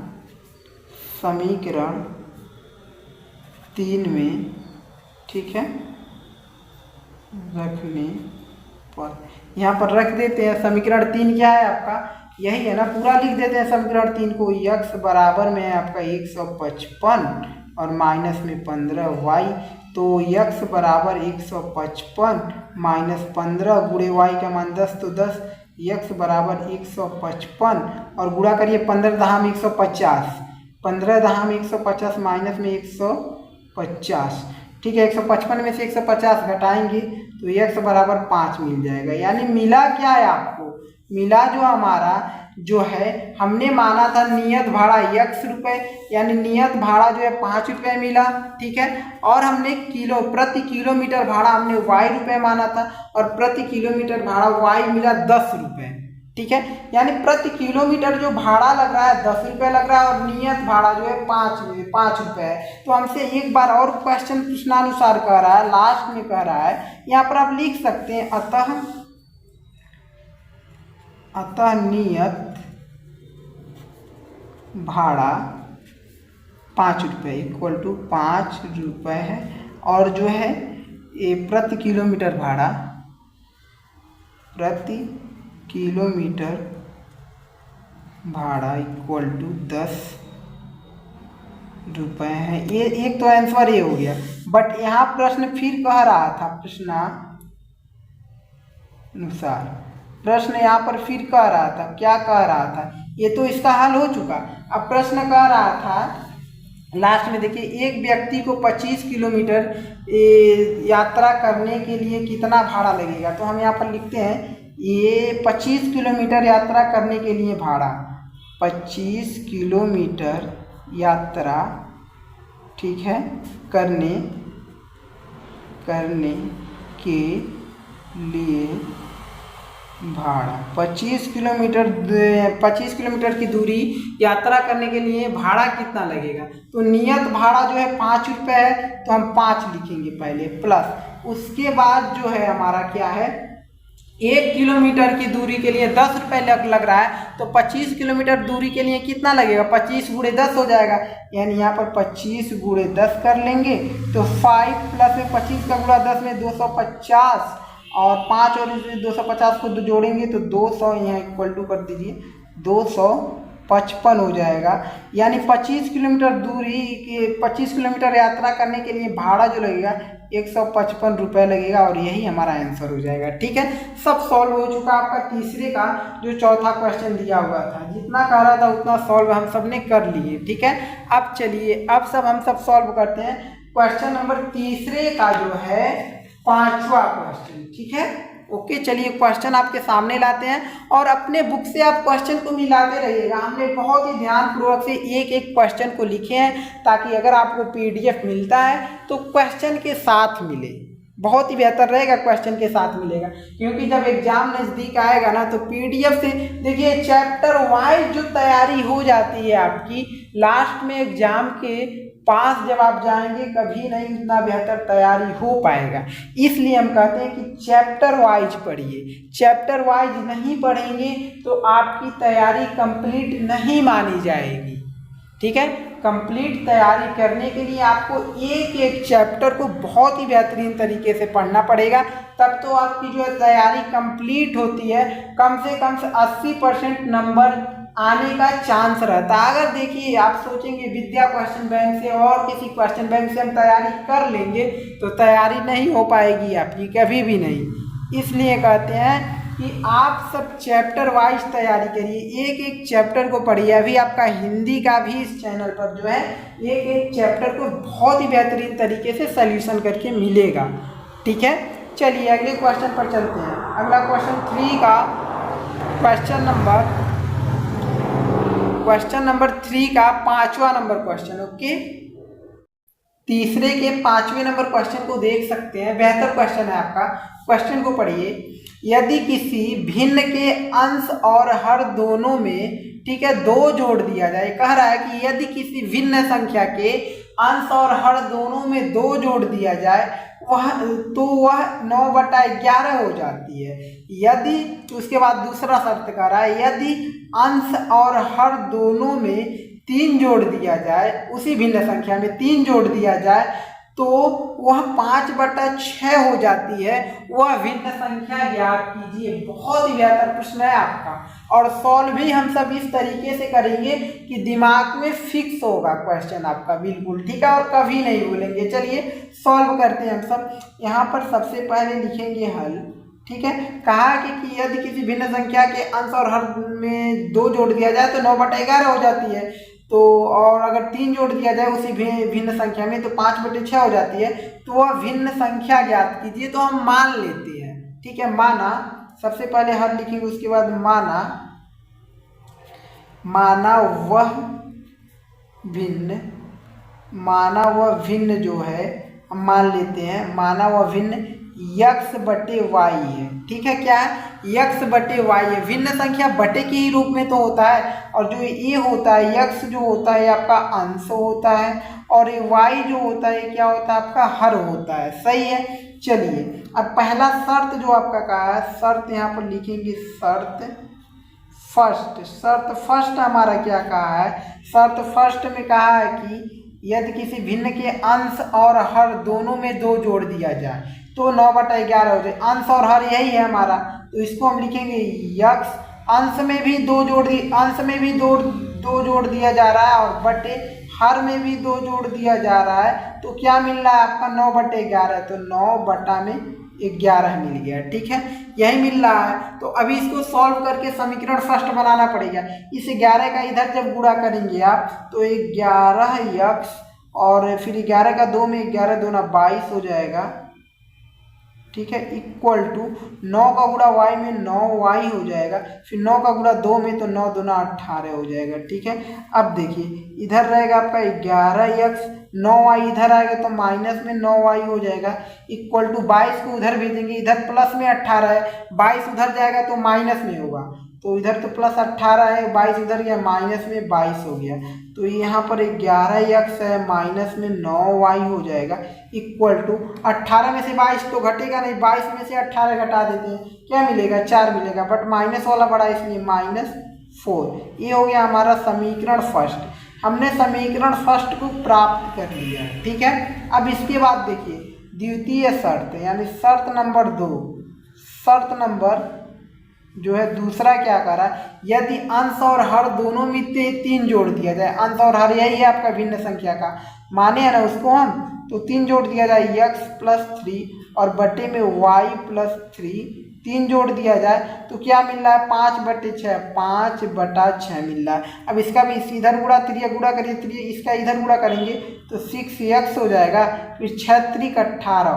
समीकरण 3 में, ठीक है, रखने पर, यहाँ पर रख देते हैं। समीकरण 3 क्या है आपका? यही है ना, पूरा लिख देते हैं समीकरण 3 को। x बराबर में है आपका 155 और माइनस में 15y, तो x बराबर 155 माइनस 15 गुणे y का मान 10 तो 10, x बराबर 155 और गुणा करिए 15 दहाम 150, 15 दहाम 150 माइनस में 150। ठीक है, 155 में से 150 घटाएंगे तो x बराबर 5 मिल जाएगा। यानी मिला क्या है आपको? मिला जो हमारा जो है, हमने माना था नियत भाड़ा x रुपये, यानी नियत भाड़ा जो है 5 रुपये मिला। ठीक है, और हमने प्रति किलोमीटर भाड़ा हमने y रुपये माना था, और प्रति किलोमीटर भाड़ा y मिला 10 रुपये। ठीक है, यानी प्रति किलोमीटर जो भाड़ा लग रहा है 10 रुपये लग रहा है, और नियत भाड़ा जो है 5 रुपये है। तो हमसे एक बार और क्वेश्चन प्रश्नानुसार कह रहा है, लास्ट में कह रहा है, यहाँ पर आप लिख सकते हैं अतः नियत भाड़ा 5 रुपये इक्वल टू 5 रुपये है, और जो है ये प्रति किलोमीटर भाड़ा, प्रति किलोमीटर भाड़ा इक्वल टू 10 रुपये है। ये एक तो आंसर ये हो गया, बट यहाँ प्रश्न फिर कह रहा था, प्रश्न यहाँ पर फिर कह रहा था, क्या कह रहा था? ये तो इसका हल हो चुका। अब प्रश्न कह रहा था लास्ट में, देखिए, एक व्यक्ति को 25 किलोमीटर यात्रा करने के लिए कितना भाड़ा लगेगा? तो हम यहाँ पर लिखते हैं, ये 25 किलोमीटर यात्रा करने के लिए भाड़ा, 25 किलोमीटर यात्रा, ठीक है, करने के लिए भाड़ा 25 किलोमीटर की दूरी यात्रा करने के लिए भाड़ा कितना लगेगा। तो नियत भाड़ा जो है 5 रुपये है, तो हम 5 लिखेंगे पहले, प्लस उसके बाद जो है हमारा क्या है, 1 किलोमीटर की दूरी के लिए 10 रुपये लग रहा है। तो 25 किलोमीटर दूरी के लिए कितना लगेगा, 25 गुणे 10 हो जाएगा, यानी यहाँ पर 25 गुणे 10 कर लेंगे। तो 5 प्लस में 25 का गुणा 10 में 250, और 5 और 250 को जोड़ेंगे तो 200, यहाँ इक्वल टू कर दीजिए 255 हो जाएगा। यानी 25 किलोमीटर दूरी के 25 किलोमीटर यात्रा करने के लिए भाड़ा जो लगेगा 155 रुपये लगेगा, और यही हमारा आंसर हो जाएगा। ठीक है, सब सॉल्व हो चुका आपका तीसरे का जो चौथा क्वेश्चन दिया हुआ था, जितना कह रहा था उतना सॉल्व हम सब ने कर लिए। ठीक है, अब चलिए अब सब हम सब सॉल्व करते हैं क्वेश्चन नंबर तीसरे का जो है 5वां क्वेश्चन। ठीक है, ओके, चलिए क्वेश्चन आपके सामने लाते हैं और अपने बुक से आप क्वेश्चन को मिलाते रहिएगा। हमने बहुत ही ध्यानपूर्वक से एक एक क्वेश्चन को लिखे हैं, ताकि अगर आपको पीडीएफ मिलता है तो क्वेश्चन के साथ मिले, बहुत ही बेहतर रहेगा क्वेश्चन के साथ मिलेगा। क्योंकि जब एग्जाम नज़दीक आएगा ना, तो पीडीएफ से देखिए चैप्टर वाइज जो तैयारी हो जाती है आपकी, लास्ट में एग्जाम के पास जब आप जाएंगे कभी नहीं उतना बेहतर तैयारी हो पाएगा। इसलिए हम कहते हैं कि चैप्टर वाइज पढ़िए, चैप्टर वाइज नहीं पढ़ेंगे तो आपकी तैयारी कंप्लीट नहीं मानी जाएगी। ठीक है, कंप्लीट तैयारी करने के लिए आपको एक एक चैप्टर को बहुत ही बेहतरीन तरीके से पढ़ना पड़ेगा, तब तो आपकी जो है तैयारी कंप्लीट होती है। कम से 80% नंबर आने का चांस रहता है। अगर देखिए आप सोचेंगे विद्या क्वेश्चन बैंक से और किसी क्वेश्चन बैंक से हम तैयारी कर लेंगे, तो तैयारी नहीं हो पाएगी आपकी, कभी भी नहीं। इसलिए कहते हैं कि आप सब चैप्टर वाइज तैयारी करिए, एक एक चैप्टर को पढ़िए। अभी आपका हिंदी का भी इस चैनल पर जो है एक एक चैप्टर को बहुत ही बेहतरीन तरीके से सल्यूशन करके मिलेगा। ठीक है, चलिए अगले क्वेश्चन पर चलते हैं। अगला क्वेश्चन 3 का क्वेश्चन नंबर 3 का 5वां नंबर क्वेश्चन। ओके, तीसरे के 5वें नंबर क्वेश्चन को देख सकते हैं, बेहतर क्वेश्चन है आपका। क्वेश्चन को पढ़िए। यदि किसी भिन्न के अंश और हर दोनों में, ठीक है, 2 जोड़ दिया जाए। कह रहा है कि यदि किसी भिन्न संख्या के अंश और हर दोनों में 2 जोड़ दिया जाए वह 9/11 हो जाती है। यदि, उसके बाद दूसरा शर्त कर रहा है, यदि अंश और हर दोनों में 3 जोड़ दिया जाए, उसी भिन्न संख्या में 3 जोड़ दिया जाए तो वह 5/6 हो जाती है। वह भिन्न संख्या ज्ञात कीजिए। बहुत ही बेहतर प्रश्न है आपका, और सॉल्व भी हम सब इस तरीके से करेंगे कि दिमाग में फिक्स होगा क्वेश्चन आपका बिल्कुल। ठीक है, और कभी नहीं भूलेंगे। चलिए सॉल्व करते हैं हम सब। यहाँ पर सबसे पहले लिखेंगे हल। ठीक है, कहा कि यदि किसी भिन्न संख्या के अंश और हर में 2 जोड़ दिया जाए तो 9/11 हो जाती है। तो और अगर 3 जोड़ दिया जाए उसी भिन्न संख्या में तो 5/6 हो जाती है। तो वह भिन्न संख्या ज्ञात कीजिए। तो हम मान लेते हैं। ठीक है, माना, सबसे पहले हल लिखेंगे, उसके बाद माना वह भिन्न जो है हम मान लेते हैं, माना वह भिन्न x/y है। ठीक है, क्या है, x/y है। भिन्न संख्या बटे के ही रूप में तो होता है, और जो ये होता है x जो होता है आपका अंश होता है, और ये y जो होता है क्या होता है आपका हर होता है। सही है। चलिए अब पहला शर्त जो आपका कहा है, शर्त यहाँ पर लिखेंगे, शर्त फर्स्ट हमारा क्या कहा है, शर्त फर्स्ट में कहा है कि यदि किसी भिन्न के अंश और हर दोनों में 2 जोड़ दिया जाए तो 9/11 हो जाए। अंश और हर यही है हमारा, तो इसको हम लिखेंगे x। अंश में भी 2 जोड़ दिया जा रहा है, और बटे हर में भी 2 जोड़ दिया जा रहा है। तो क्या मिल रहा है आपका 9/11, तो 9/11 मिल गया। ठीक है, यही मिल रहा है। तो अभी इसको सॉल्व करके समीकरण फर्स्ट बनाना पड़ेगा। इस 11 का इधर जब गुणा करेंगे आप तो 11x, और फिर 11 का 2 में 11 दूना 22 हो जाएगा। ठीक है, इक्वल टू 9 का गुणा y में 9y हो जाएगा, फिर 9 का गुणा 2 में तो 9 दूना 18 हो जाएगा। ठीक है, अब देखिए इधर रहेगा आपका 11x, 9y इधर आएगा तो माइनस में 9y हो जाएगा, इक्वल टू 22 को उधर भेजेंगे, इधर प्लस में 18 है, 22 उधर जाएगा तो माइनस में होगा, तो इधर तो प्लस 18 है, 22 उधर गया माइनस में 22 हो गया, तो यहाँ पर 11x है माइनस में 9y हो जाएगा, इक्वल टू 18 में से 22 तो घटेगा नहीं, 22 में से 18 घटा देते हैं, क्या मिलेगा 4 मिलेगा, बट माइनस वाला बड़ा इसलिए -4। ये हो गया हमारा समीकरण फर्स्ट। हमने समीकरण फर्स्ट को प्राप्त कर लिया है, ठीक है। अब इसके बाद देखिए द्वितीय शर्त यानी शर्त नंबर 2, शर्त नंबर जो है दूसरा क्या कर रहा है, यदि अंश और हर दोनों में 3 जोड़ दिया जाए, अंश और हर यही है आपका भिन्न संख्या का, माने है ना उसको हम, तो 3 जोड़ दिया जाए x + 3 और बटे में y + 3, 3 जोड़ दिया जाए तो क्या मिल रहा है 5/6, 5/6 मिल रहा है। अब इसका भी इधर गुणा त्रिया गुणा करिए, इसका इधर गुणा करेंगे तो 6x हो जाएगा, फिर 6 × 3 = 18,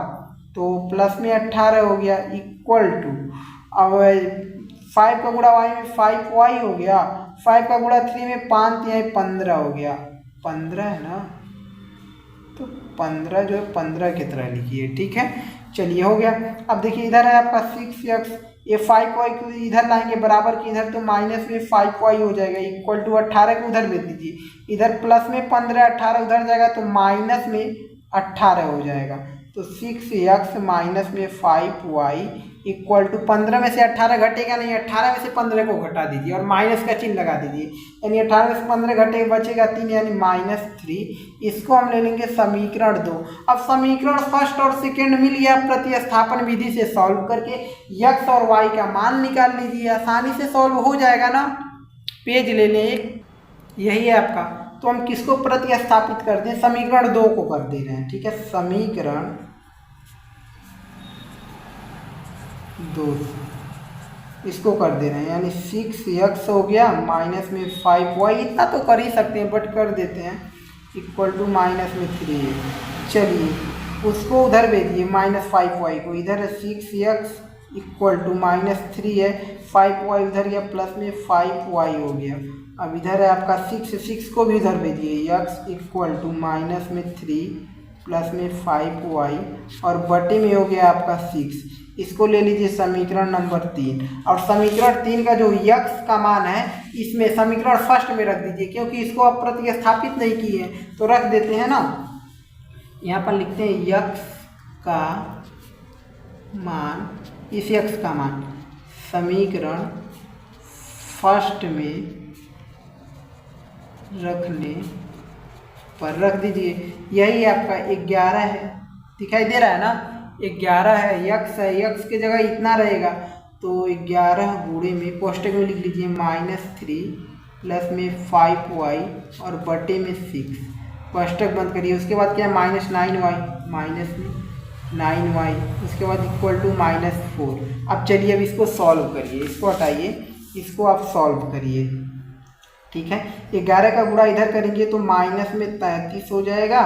तो प्लस में 18 हो गया, इक्वल टू अब 5 का गुणा y में 5y हो गया, 5 का गुणा 3 में 5 × 15 हो गया, 15 है ना, तो 15 जो है 15 की तरह लिखिए, ठीक है। चलिए हो गया। अब देखिए इधर है आपका 6x, ये 5y को इधर लाएंगे बराबर की इधर, तो माइनस में 5y हो जाएगा, इक्वल टू 18 को उधर भेज दीजिए, इधर प्लस में 15, 18 उधर जाएगा तो माइनस में 18 हो जाएगा, तो 6x माइनस में 5y इक्वल टू 15 में से 18 घटेगा नहीं, 18 में से 15 को घटा दीजिए और माइनस का चिन्ह लगा दीजिए, यानी 18 में से 15 घटे बचेगा 3 यानी -3। इसको हम ले लेंगे समीकरण 2। अब समीकरण फर्स्ट और सेकेंड मिल गया, प्रतिस्थापन विधि से सॉल्व करके x और y का मान निकाल लीजिए, आसानी से सॉल्व हो जाएगा ना। पेज ले लें एक, यही है आपका, तो हम किसको प्रतिस्थापित करते हैं, समीकरण 2 को कर दे रहे हैं, ठीक है। समीकरण 2 इसको कर दे रहे हैं, यानी 6x हो गया माइनस में 5y, इतना तो कर ही सकते हैं बट कर देते हैं, इक्वल टू माइनस में 3। चलिए उसको उधर भेजिए -5y को, इधर है 6x इक्वल टू -3 है, 5y उधर गया प्लस में 5y हो गया। अब इधर है आपका 6 को भी उधर भेजिए, x इक्वल टू माइनस में 3 प्लस में 5y और बटे में हो गया आपका 6। इसको ले लीजिए समीकरण नंबर 3, और समीकरण 3 का जो x का मान है इसमें समीकरण फर्स्ट में रख दीजिए, क्योंकि इसको आप प्रतिस्थापित नहीं किए तो रख देते हैं ना। यहाँ पर लिखते हैं x का मान, इस x का मान समीकरण फर्स्ट में रखने पर रख दीजिए, यही आपका 11 है, दिखाई दे रहा है ना, 11 है, x है, x की जगह इतना रहेगा तो 11 गुणे में कोष्टक में लिख लीजिए -3 प्लस में 5y और बटे में 6, कोष्टक बंद करिए। उसके बाद क्या है -9y, माइनस में 9y, उसके बाद इक्वल टू -4। अब चलिए अब इसको सॉल्व करिए, इसको हटाइए, इसको आप सॉल्व करिए, ठीक है। 11 का गुणा इधर करेंगे तो माइनस में 33 हो जाएगा,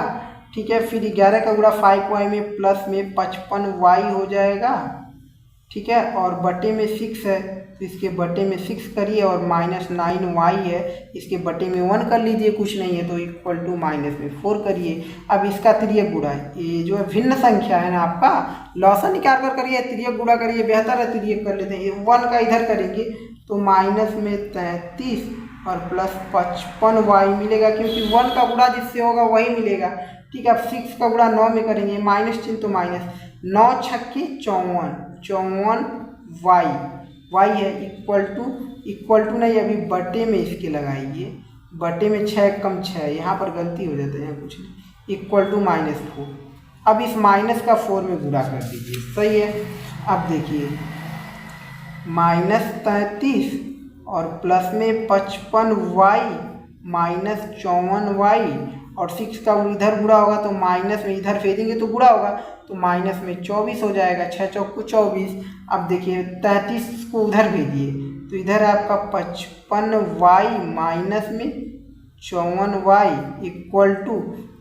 ठीक है। फिर 11 का गुणा 5y में प्लस में 55y हो जाएगा, ठीक है, और बटे में 6 है तो इसके बटे में 6 करिए, और -9y है इसके बटे में 1 कर लीजिए, कुछ नहीं है तो इक्वल टू -4 करिए। अब इसका तिर्यक गुणा है, ये जो है भिन्न संख्या है ना आपका, लॉसा निकाल कर करिए, तिर्यक गुणा करिए, बेहतर है तिर्यक कर लेते हैं। 1 का इधर करेंगे तो -33 और प्लस 55y मिलेगा, क्योंकि 1 का गुणा जिससे होगा वही मिलेगा, ठीक है। अब 6 का गुणा 9 में करेंगे, माइनस चिन्ह तो माइनस, 9 × 6 = 54y, y है इक्वल टू नहीं, अभी बटे में इसके लगाइए, बटे में 6 कम 6, यहाँ पर गलती हो जाता है कुछ नहीं, इक्वल टू -4। अब इस माइनस का 4 में गुणा कर दीजिए, सही है। अब देखिए -33 और प्लस में 55y -54y और 6 का इधर गुणा होगा तो माइनस में इधर भेजेंगे तो गुणा होगा तो माइनस में 24 हो जाएगा, 6 चौक को 24। अब देखिए 33 को उधर भेजिए तो इधर आपका 55y माइनस में 54y इक्वल टू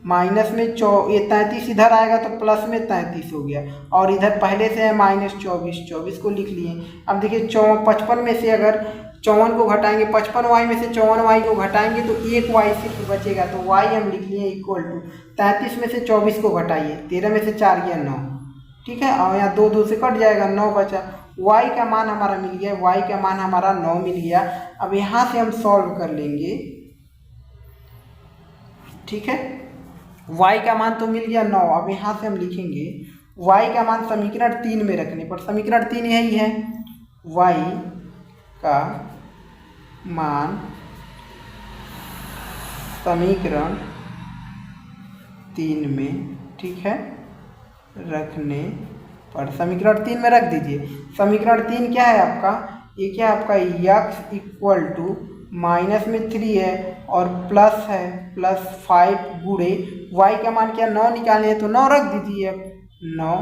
माइनस में ये 33 इधर आएगा तो प्लस में 33 हो गया, और इधर पहले से है -24 को लिख लिए। अब देखिए 55 में से अगर 54 को घटाएंगे, 55y में से 54y को घटाएंगे तो 1y सिर्फ बचेगा, तो y हम लिख लिए इक्वल टू 33 में से 24 को घटाइए, 13 में से 4 गया 9, ठीक है, और यहाँ 2 2 से कट जाएगा, 9 बचा। y का मान हमारा मिल गया, y का मान हमारा 9 मिल गया। अब यहाँ से हम सॉल्व कर लेंगे, ठीक है, y का मान तो मिल गया 9। अब यहाँ से हम लिखेंगे y का मान समीकरण 3 में रखने पर, समीकरण 3 यही है, y का मान समीकरण 3 में, ठीक है, रखने पर, समीकरण 3 में रख दीजिए। समीकरण 3 क्या है आपका, ये क्या है आपका, x इक्वल टू माइनस में 3 है और प्लस है +5 गुणे y का मान क्या 9 निकालने हैं तो 9 रख दीजिए, 9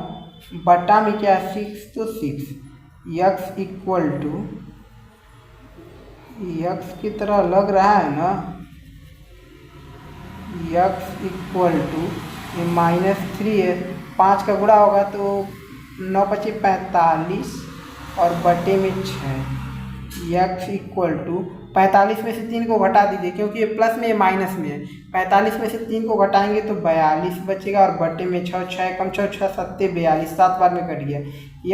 बटा में क्या 6 तो 6, x इक्वल टू, x की तरह लग रहा है ना, x इक्वल टू ये -3 है, 5 का गुणा होगा तो 9 × 5 = 45 और बटे में 6, x इक्वल टू 45 में से 3 को घटा दीजिए क्योंकि ये प्लस में ये माइनस में है, 45 में से 3 को घटाएंगे तो 42 बचेगा और बटे में 6, 6 कम 6 6 7 42, 7 बार में कट गया,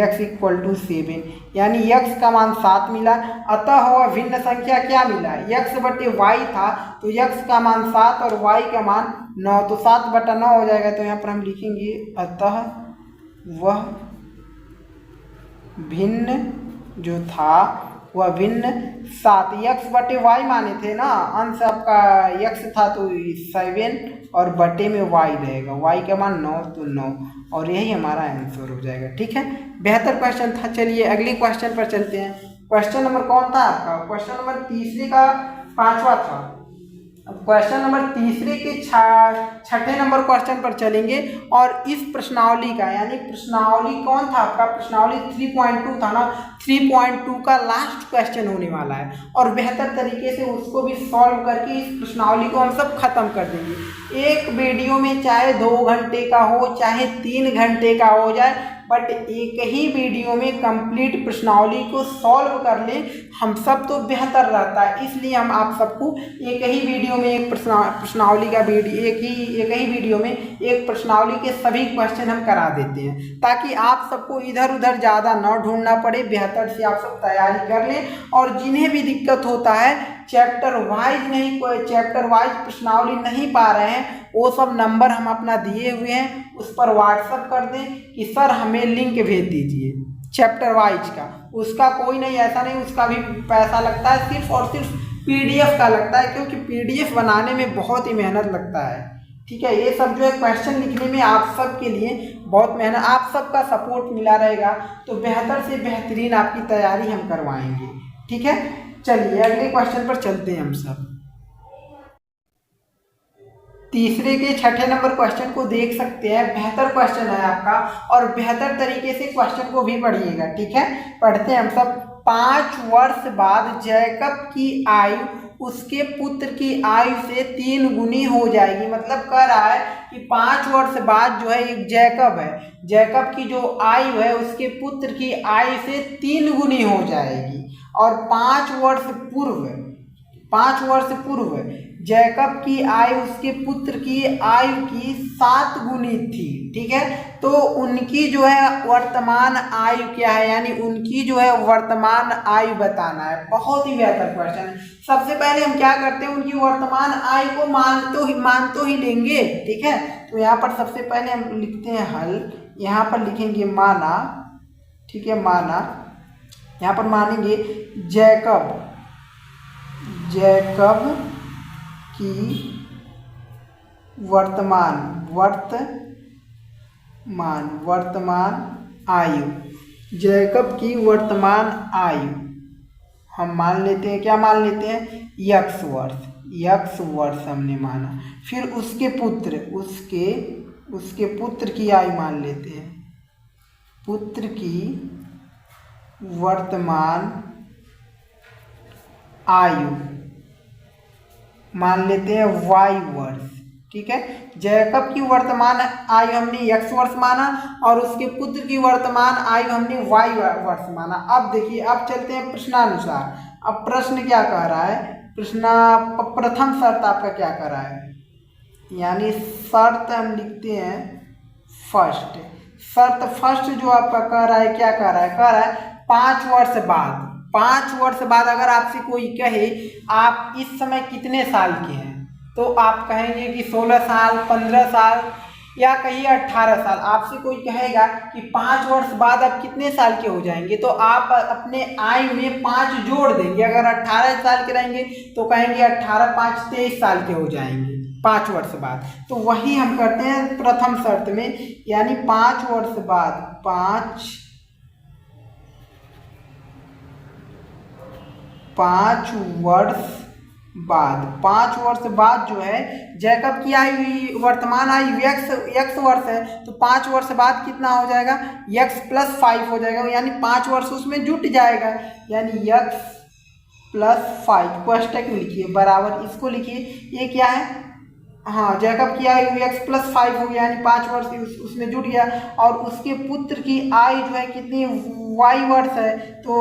x इक्वल टू 7, यानी x का मान 7 मिला। अतः हुआ भिन्न संख्या क्या मिला, x बटे y था तो x का मान 7 और y का मान 9, तो 7 बटा 9 हो जाएगा। तो यहाँ पर हम लिखेंगे अतः वह भिन्न जो था वह भिन्न 7, x बटे y माने थे ना, अंश आपका x था तो 7 और बटे में y रहेगा, y का मान 9 तो 9, और यही हमारा आंसर हो जाएगा, ठीक है। बेहतर क्वेश्चन था। चलिए अगले क्वेश्चन पर चलते हैं। क्वेश्चन नंबर कौन था आपका, क्वेश्चन नंबर तीसरे का 5वां था। अब क्वेश्चन नंबर तीसरे के 6ठे नंबर क्वेश्चन पर चलेंगे और इस प्रश्नावली का, यानी प्रश्नावली कौन था आपका, प्रश्नावली 3.2 था ना, 3.2 का लास्ट क्वेश्चन होने वाला है और बेहतर तरीके से उसको भी सॉल्व करके इस प्रश्नावली को हम सब खत्म कर देंगे। एक वीडियो में चाहे 2 घंटे का हो चाहे 3 घंटे का हो जाए, बट एक ही वीडियो में कंप्लीट प्रश्नावली को सॉल्व कर लें हम सब तो बेहतर रहता है। इसलिए हम आप सबको एक ही वीडियो में एक प्रश्नावली का एक ही वीडियो में एक प्रश्नावली के सभी क्वेश्चन हम करा देते हैं, ताकि आप सबको इधर उधर ज़्यादा न ढूंढना पड़े, बेहतर से आप सब तैयारी कर लें। और जिन्हें भी दिक्कत होता है चैप्टर वाइज प्रश्नावली नहीं पा रहे हैं, वो सब नंबर हम अपना दिए हुए हैं उस पर व्हाट्सअप कर दें कि सर हमें लिंक भेज दीजिए चैप्टर वाइज का। उसका कोई नहीं, ऐसा नहीं उसका भी पैसा लगता है, सिर्फ और सिर्फ PDF का लगता है, क्योंकि PDF बनाने में बहुत ही मेहनत लगता है, ठीक है। ये सब जो है क्वेश्चन लिखने में आप सब के लिए बहुत मेहनत, आप सबका सपोर्ट मिला रहेगा तो बेहतर से बेहतरीन आपकी तैयारी हम करवाएंगे, ठीक है। चलिए अगले क्वेश्चन पर चलते हैं हम सब। तीसरे के 6ठे नंबर क्वेश्चन को देख सकते हैं, बेहतर क्वेश्चन है आपका और बेहतर तरीके से क्वेश्चन को भी पढ़िएगा, ठीक है। पढ़ते हैं हम सब। 5 वर्ष बाद जैकब की आयु उसके पुत्र की आयु से 3 गुनी हो जाएगी। मतलब कह रहा है कि 5 वर्ष बाद जो है एक जैकब है, जैकब की जो आयु है उसके पुत्र की आयु से 3 गुनी हो जाएगी। और 5 वर्ष पूर्व जैकब की आयु उसके पुत्र की आयु की 7 गुनी थी, ठीक है। तो उनकी जो है वर्तमान आयु क्या है, यानी उनकी जो है वर्तमान आयु बताना है। बहुत ही बेहतर क्वेश्चन है। सबसे पहले हम क्या करते हैं, उनकी वर्तमान आयु को मान तो ही लेंगे, ठीक है। तो यहाँ पर सबसे पहले हम लिखते हैं हल, यहाँ पर लिखेंगे माना, ठीक है, माना, यहाँ पर मानेंगे जैकब की वर्तमान आयु, जैकब की वर्तमान आयु हम मान लेते हैं, क्या मान लेते हैं, x वर्ष हमने माना। फिर उसके पुत्र की आयु मान लेते हैं, पुत्र की वर्तमान आयु मान लेते हैं y वर्ष, ठीक है। जैकब की वर्तमान आयु हमने x वर्ष माना और उसके पुत्र की वर्तमान आयु हमने y वर्ष माना। अब देखिए, अब चलते हैं प्रश्नानुसार। अब प्रश्न क्या कह रहा है, प्रश्न प्रथम शर्त आपका क्या कर रहा है, यानी शर्त हम लिखते हैं फर्स्ट। शर्त फर्स्ट जो आपका कह रहा है, क्या कह रहा है, कह रहा है 5 वर्ष बाद, 5 वर्ष बाद अगर आपसे कोई कहे आप इस समय कितने साल के हैं, तो आप कहेंगे कि 16 साल, 15 साल या कहिए 18 साल। आपसे कोई कहेगा कि 5 वर्ष बाद आप कितने साल के हो जाएंगे, तो आप अपने आयु में 5 जोड़ देंगे। अगर 18 साल के रहेंगे तो कहेंगे 18 5 23 साल के हो जाएंगे 5 वर्ष बाद। तो वही हम करते हैं प्रथम शर्त में, यानी 5 वर्ष बाद, 5 वर्ष बाद, 5 वर्ष बाद जो है जैकब की आयु, वर्तमान आयु x वर्ष है, तो 5 वर्ष बाद कितना हो जाएगा, x + 5 हो जाएगा, यानी 5 वर्ष उसमें जुट जाएगा, यानी x + 5 कोष्टक में लिखिए बराबर, इसको लिखिए, ये क्या है, हाँ जैकब की आयु x + 5 हो गया, यानी 5 वर्ष उसमें जुट गया, और उसके पुत्र की आयु जो है कितनी, y वर्ष है, तो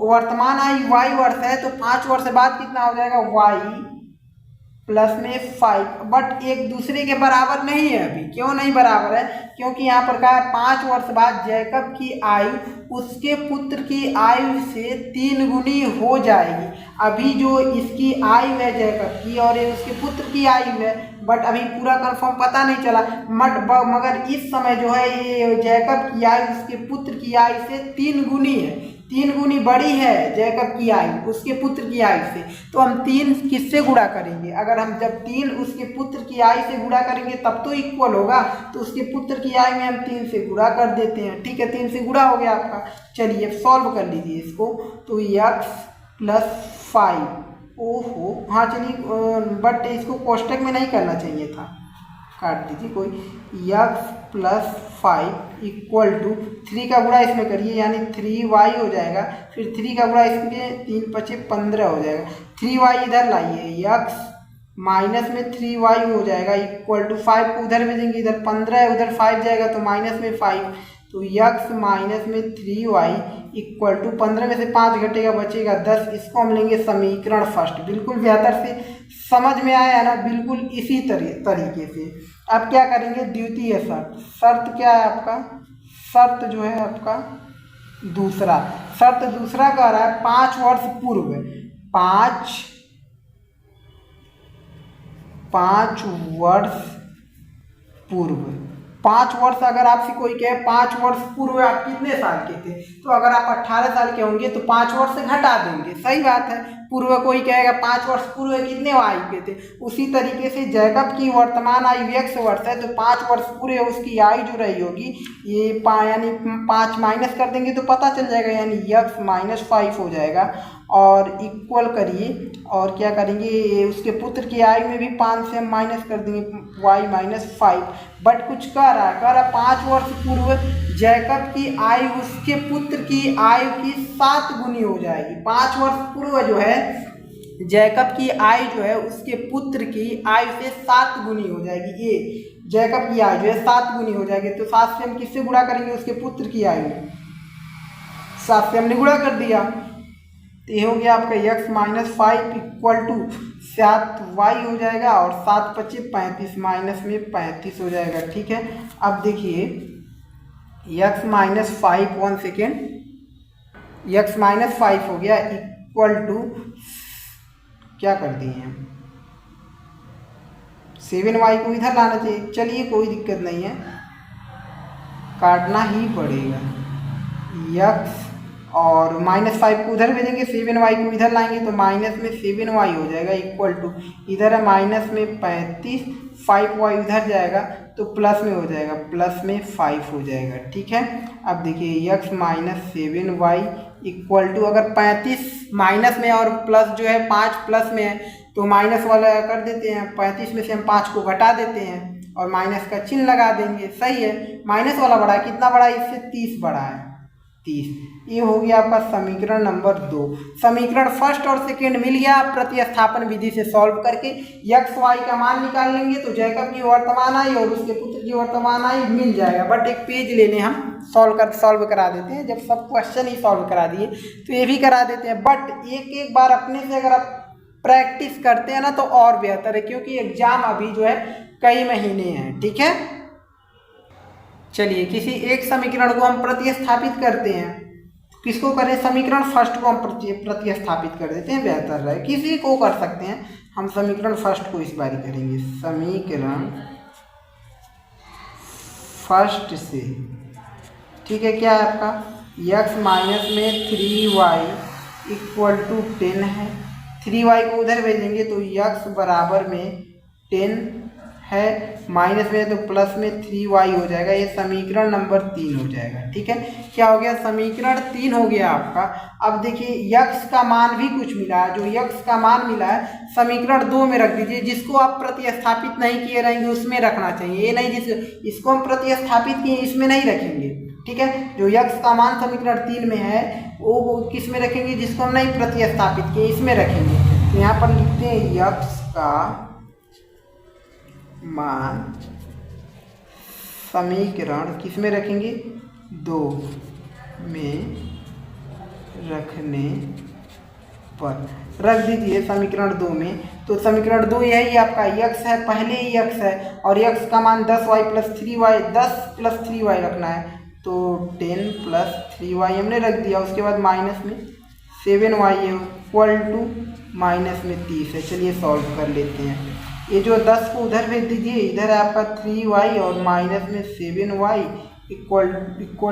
वर्तमान आयु y वर्ष है, तो 5 वर्ष बाद कितना हो जाएगा, y + 5, बट एक दूसरे के बराबर नहीं है अभी। क्यों नहीं बराबर है, क्योंकि यहाँ पर कहा 5 वर्ष बाद जैकब की आयु उसके पुत्र की आयु से 3 गुनी हो जाएगी। अभी जो इसकी आयु है जैकब की और ये उसके पुत्र की आयु है, बट अभी पूरा कंफर्म पता नहीं चला, मगर इस समय जो है ये जैकब की आयु उसके पुत्र की आयु से 3 गुनी है, 3 गुनी बड़ी है जैकब की आयु उसके पुत्र की आयु से। तो हम 3 किससे गुणा करेंगे, अगर हम जब 3 उसके पुत्र की आयु से गुणा करेंगे तब तो इक्वल होगा, तो उसके पुत्र की आयु में हम 3 से गुणा कर देते हैं। ठीक है, 3 से गुणा हो गया आपका। चलिए सॉल्व कर लीजिए इसको, तो x + 5, ओहो हाँ चलिए, बट इसको कोष्टक में नहीं करना चाहिए था, काट दीजिए कोई, x + 5 = 3 का गुणा इसमें करिए, यानी 3y हो जाएगा, फिर 3 का गुणा इसमें 3 × 5 = 15 हो जाएगा, 3y इधर लाइए, x माइनस में 3y हो जाएगा = 5 को उधर भेजेंगे, इधर 15 है उधर 5 जाएगा तो माइनस में 5, तो x माइनस में 3y = 15 में से 5 घटेगा बचेगा 10। इसको हम लेंगे समीकरण फर्स्ट। बिल्कुल बेहतर से समझ में आया है ना, बिल्कुल इसी तरीके से। अब क्या करेंगे, द्वितीय शर्त। शर्त क्या है आपका, शर्त जो है आपका दूसरा, शर्त दूसरा कह रहा है 5 वर्ष पूर्व, 5 वर्ष पूर्व, 5 वर्ष अगर आपसे कोई कहे 5 वर्ष पूर्व आप कितने साल के थे, तो अगर आप 18 साल के होंगे तो 5 वर्ष से घटा देंगे, सही बात है। पूर्व कोई कहेगा 5 वर्ष पूर्व कितने आयु के थे, उसी तरीके से जैकब की वर्तमान आयु x वर्ष है, तो 5 वर्ष पूरे उसकी आयु जो रही होगी ये यानी 5 माइनस कर देंगे तो पता चल जाएगा, यानी x - 5 हो जाएगा, और इक्वल करिए, और क्या करेंगे उसके पुत्र की आयु में भी 5 से हम माइनस कर देंगे, y - 5, बट कुछ कह रहा है 5 वर्ष पूर्व जैकब की आयु उसके पुत्र की आयु की 7 गुनी हो जाएगी। 5 वर्ष पूर्व जो है जैकब की आयु जो है उसके पुत्र की आयु से 7 गुनी हो जाएगी, ये जैकब की आयु जो है 7 गुनी हो जाएगी, तो 7 से हम किससे गुणा करेंगे, उसके पुत्र की आयु, 7 से हमने गुणा कर दिया, तो ये हो गया आपका x - 5 = 7y हो जाएगा, और 7 × 5 = 35, माइनस में 35 हो जाएगा। ठीक है, अब देखिए x - 5, 1 सेकेंड, x - 5 हो गया = क्या कर दिए हैं, 7y को इधर लाना चाहिए। चलिए कोई दिक्कत नहीं है, काटना ही पड़ेगा, x और -5 को उधर भेजेंगे, 7y को इधर लाएंगे तो माइनस में 7y हो जाएगा = इधर है माइनस में 35, 5y इधर जाएगा तो प्लस में हो जाएगा, प्लस में 5 हो जाएगा। ठीक है, अब देखिए x - 7y = अगर 35 माइनस में और प्लस जो है 5 प्लस में है तो माइनस वाला कर देते हैं, 35 में से हम 5 को घटा देते हैं और माइनस का चिन्ह लगा देंगे, सही है। माइनस वाला बड़ा है, कितना बड़ा है, इससे 30 बड़ा है, 30। ये हो गया आपका समीकरण नंबर 2। समीकरण फर्स्ट और सेकेंड मिल गया। आप प्रतिस्थापन विधि से सॉल्व करके यक्स वाई का मान निकाल लेंगे तो जैकब की वर्तमान आई और उसके पुत्र की वर्तमान आई मिल जाएगा। बट एक पेज लेने हम सॉल्व करा देते हैं। जब सब क्वेश्चन ही सॉल्व करा दिए तो ये भी करा देते हैं। बट एक बार अपने से अगर आप प्रैक्टिस करते हैं ना तो और बेहतर है, क्योंकि एग्जाम अभी जो है कई महीने हैं। ठीक है, चलिए किसी एक समीकरण को हम प्रतिस्थापित करते हैं। किसको करें? समीकरण फर्स्ट को हम प्रतिस्थापित कर देते हैं, बेहतर रहे। किसी को कर सकते हैं, हम समीकरण फर्स्ट को इस बारी करेंगे। समीकरण फर्स्ट से, ठीक है, क्या है आपका x माइनस में 3y इक्वल टू 10 है। 3y को उधर भेजेंगे तो x बराबर में 10 है, माइनस में तो प्लस में 3y हो जाएगा। ये समीकरण नंबर 3 हो जाएगा। ठीक है, क्या हो गया? समीकरण 3 हो गया आपका। अब देखिए x का मान भी कुछ मिला है। जो x का मान मिला है समीकरण 2 में रख दीजिए। जिसको आप प्रतिस्थापित नहीं किए रहेंगे उसमें रखना चाहिए। ये नहीं इसको हम प्रतिस्थापित किए इसमें नहीं रखेंगे। ठीक है, जो x का मान समीकरण 3 में है वो किस में रखेंगे? जिसको हम नहीं प्रतिस्थापित किए इसमें रखेंगे। तो यहाँ पर लिखते हैं x का मान समीकरण किस में रखेंगे? 2 में रखने पर रख दीजिए समीकरण 2 में। तो समीकरण 2 यही आपका x है, पहले ही x है और x का मान 10y plus 3y 10 plus 3y रखना है। तो 10 प्लस 3y हमने रख दिया। उसके बाद माइनस में 7y है इक्वल टू माइनस में 30 है। चलिए सॉल्व कर लेते हैं। ये जो 10 को उधर भेज दीजिए, इधर है आपका 3y और माइनस में 7y इक्वल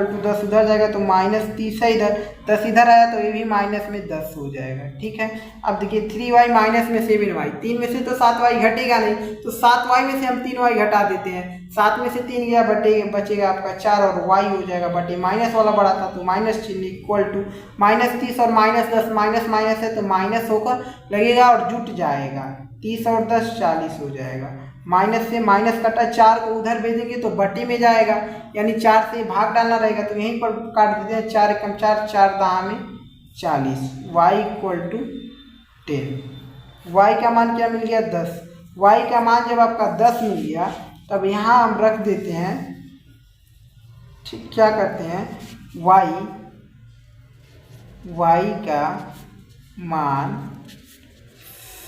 टू 10 उधर जाएगा तो माइनस 30 है। इधर 10 इधर आया तो ये भी माइनस में 10 हो जाएगा। ठीक है, अब देखिए 3y माइनस में 7y, 3 में से तो 7y घटेगा नहीं, तो 7y में से हम 3y घटा देते हैं। 7 में से 3 गया बचेगा आपका 4 और y हो जाएगा बटे माइनस वाला बड़ा था तो माइनस चिन्ह इक्वल टू माइनस 30 और माइनस 10, माइनस माइनस है तो माइनस होकर लगेगा और जुट जाएगा। 30 और 10 40 हो जाएगा। माइनस से माइनस कटा, 4 को उधर भेजेंगे तो बटे में जाएगा, यानी 4 से भाग डालना रहेगा। तो यहीं पर काट देते हैं। 4 एकम 4, 4 दहा में 40, y इक्वल टू 10। y का मान क्या मिल गया? 10। y का मान जब आपका 10 मिल गया तब यहाँ हम रख देते हैं। ठीक, क्या करते हैं? y का मान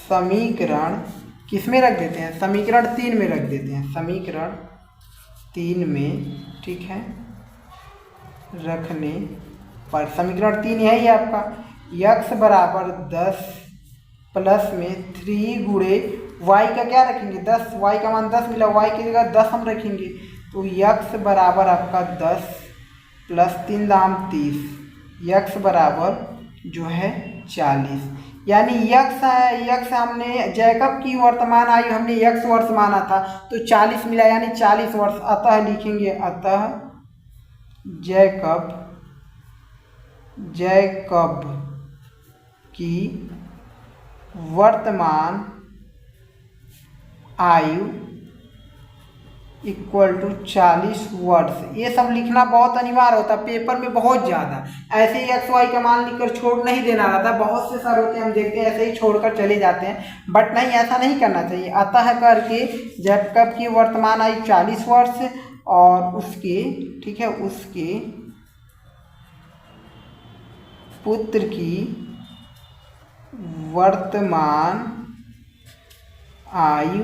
समीकरण किस में रख देते हैं? समीकरण 3 में रख देते हैं। समीकरण 3 में, ठीक है, रखने पर समीकरण 3 यही है आपका x बराबर 10 प्लस में 3 गुणे y का क्या रखेंगे? 10। y का मान 10 मिला, y की जगह 10 हम रखेंगे तो x बराबर आपका 10 प्लस 3 दाम 30, x बराबर जो है 40। यानी x हमने जैकब की वर्तमान आयु हमने x वर्ष माना था तो 40 मिला, यानी 40 वर्ष। अतः लिखेंगे, अतः जैकब की वर्तमान आयु इक्वल टू 40 वर्ष। ये सब लिखना बहुत अनिवार्य होता है पेपर में बहुत ज़्यादा। ऐसे ही एक्स वाई का मान लिखकर छोड़ नहीं देना रहता। बहुत से सर होते हैं हम देखते हैं ऐसे ही छोड़कर चले जाते हैं, बट नहीं, ऐसा नहीं करना चाहिए। अतः करके जैकब की वर्तमान आयु 40 वर्ष और उसके, ठीक है, उसके पुत्र की वर्तमान आयु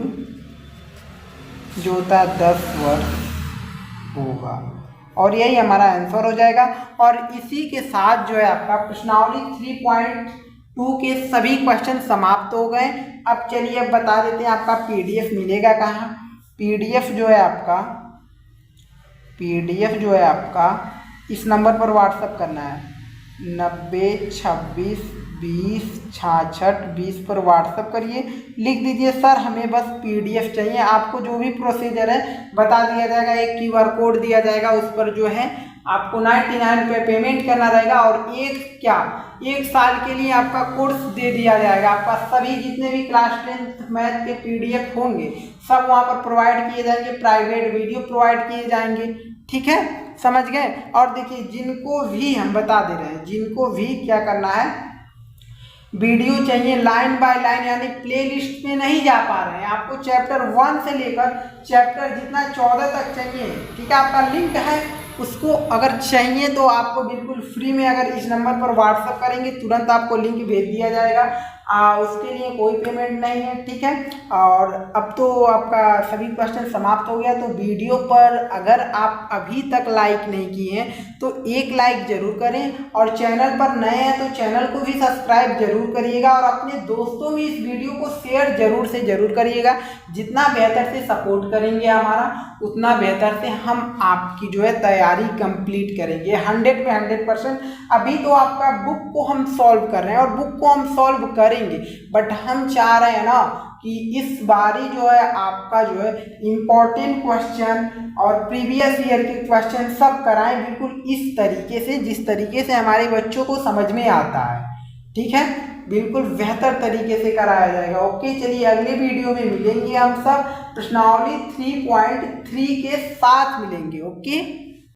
जो होता है 10 वर्ष होगा। और यही हमारा आंसर हो जाएगा। और इसी के साथ जो है आपका प्रश्नावली 3.2 के सभी क्वेश्चन समाप्त हो गए। अब चलिए अब बता देते हैं आपका पीडीएफ मिलेगा कहाँ। पीडीएफ जो है आपका इस नंबर पर व्हाट्सअप करना है 90 26 20 66 20 पर व्हाट्सअप करिए। लिख दीजिए सर हमें बस पीडीएफ चाहिए। आपको जो भी प्रोसीजर है बता दिया जाएगा। एक क्यूआर कोड दिया जाएगा, उस पर जो है आपको 99 रुपये पेमेंट करना रहेगा और एक साल के लिए आपका कोर्स दे दिया जाएगा। आपका सभी जितने भी क्लास 10th मैथ के पीडीएफ होंगे सब वहाँ पर प्रोवाइड किए जाएंगे। प्राइवेट वीडियो प्रोवाइड किए जाएंगे। ठीक है। समझ गए। और देखिए जिनको भी हम बता दे रहे हैं, जिनको भी क्या करना है, वीडियो चाहिए लाइन बाय लाइन, यानी प्ले लिस्ट में नहीं जा पा रहे हैं, आपको चैप्टर 1 से लेकर चैप्टर जितना 14 तक चाहिए, ठीक है, आपका लिंक है, उसको अगर चाहिए तो आपको बिल्कुल फ्री में अगर इस नंबर पर व्हाट्सअप करेंगे तुरंत आपको लिंक भेज दिया जाएगा। उसके लिए कोई पेमेंट नहीं है, ठीक है। और अब तो आपका सभी क्वेश्चन समाप्त हो गया। तो वीडियो पर अगर आप अभी तक लाइक नहीं किए हैं तो एक लाइक जरूर करें, और चैनल पर नए हैं तो चैनल को भी सब्सक्राइब जरूर करिएगा, और अपने दोस्तों में इस वीडियो को शेयर जरूर से जरूर करिएगा। जितना बेहतर से सपोर्ट करेंगे हमारा, उतना बेहतर से हम आपकी जो है तैयारी कंप्लीट करेंगे 100 में 100%। अभी तो आपका बुक को हम सॉल्व कर रहे हैं, और बुक को हम सॉल्व करेंगे, बट हम चाह रहे हैं ना कि इस बारी जो है आपका जो है इम्पोर्टेंट क्वेश्चन और प्रीवियस ईयर के क्वेश्चन सब कराएं बिल्कुल इस तरीके से जिस तरीके से हमारे बच्चों को समझ में आता है, ठीक है, बिल्कुल बेहतर तरीके से कराया जाएगा। ओके, चलिए अगले वीडियो में मिलेंगे हम सब प्रश्नावली 3.3 के साथ मिलेंगे। ओके।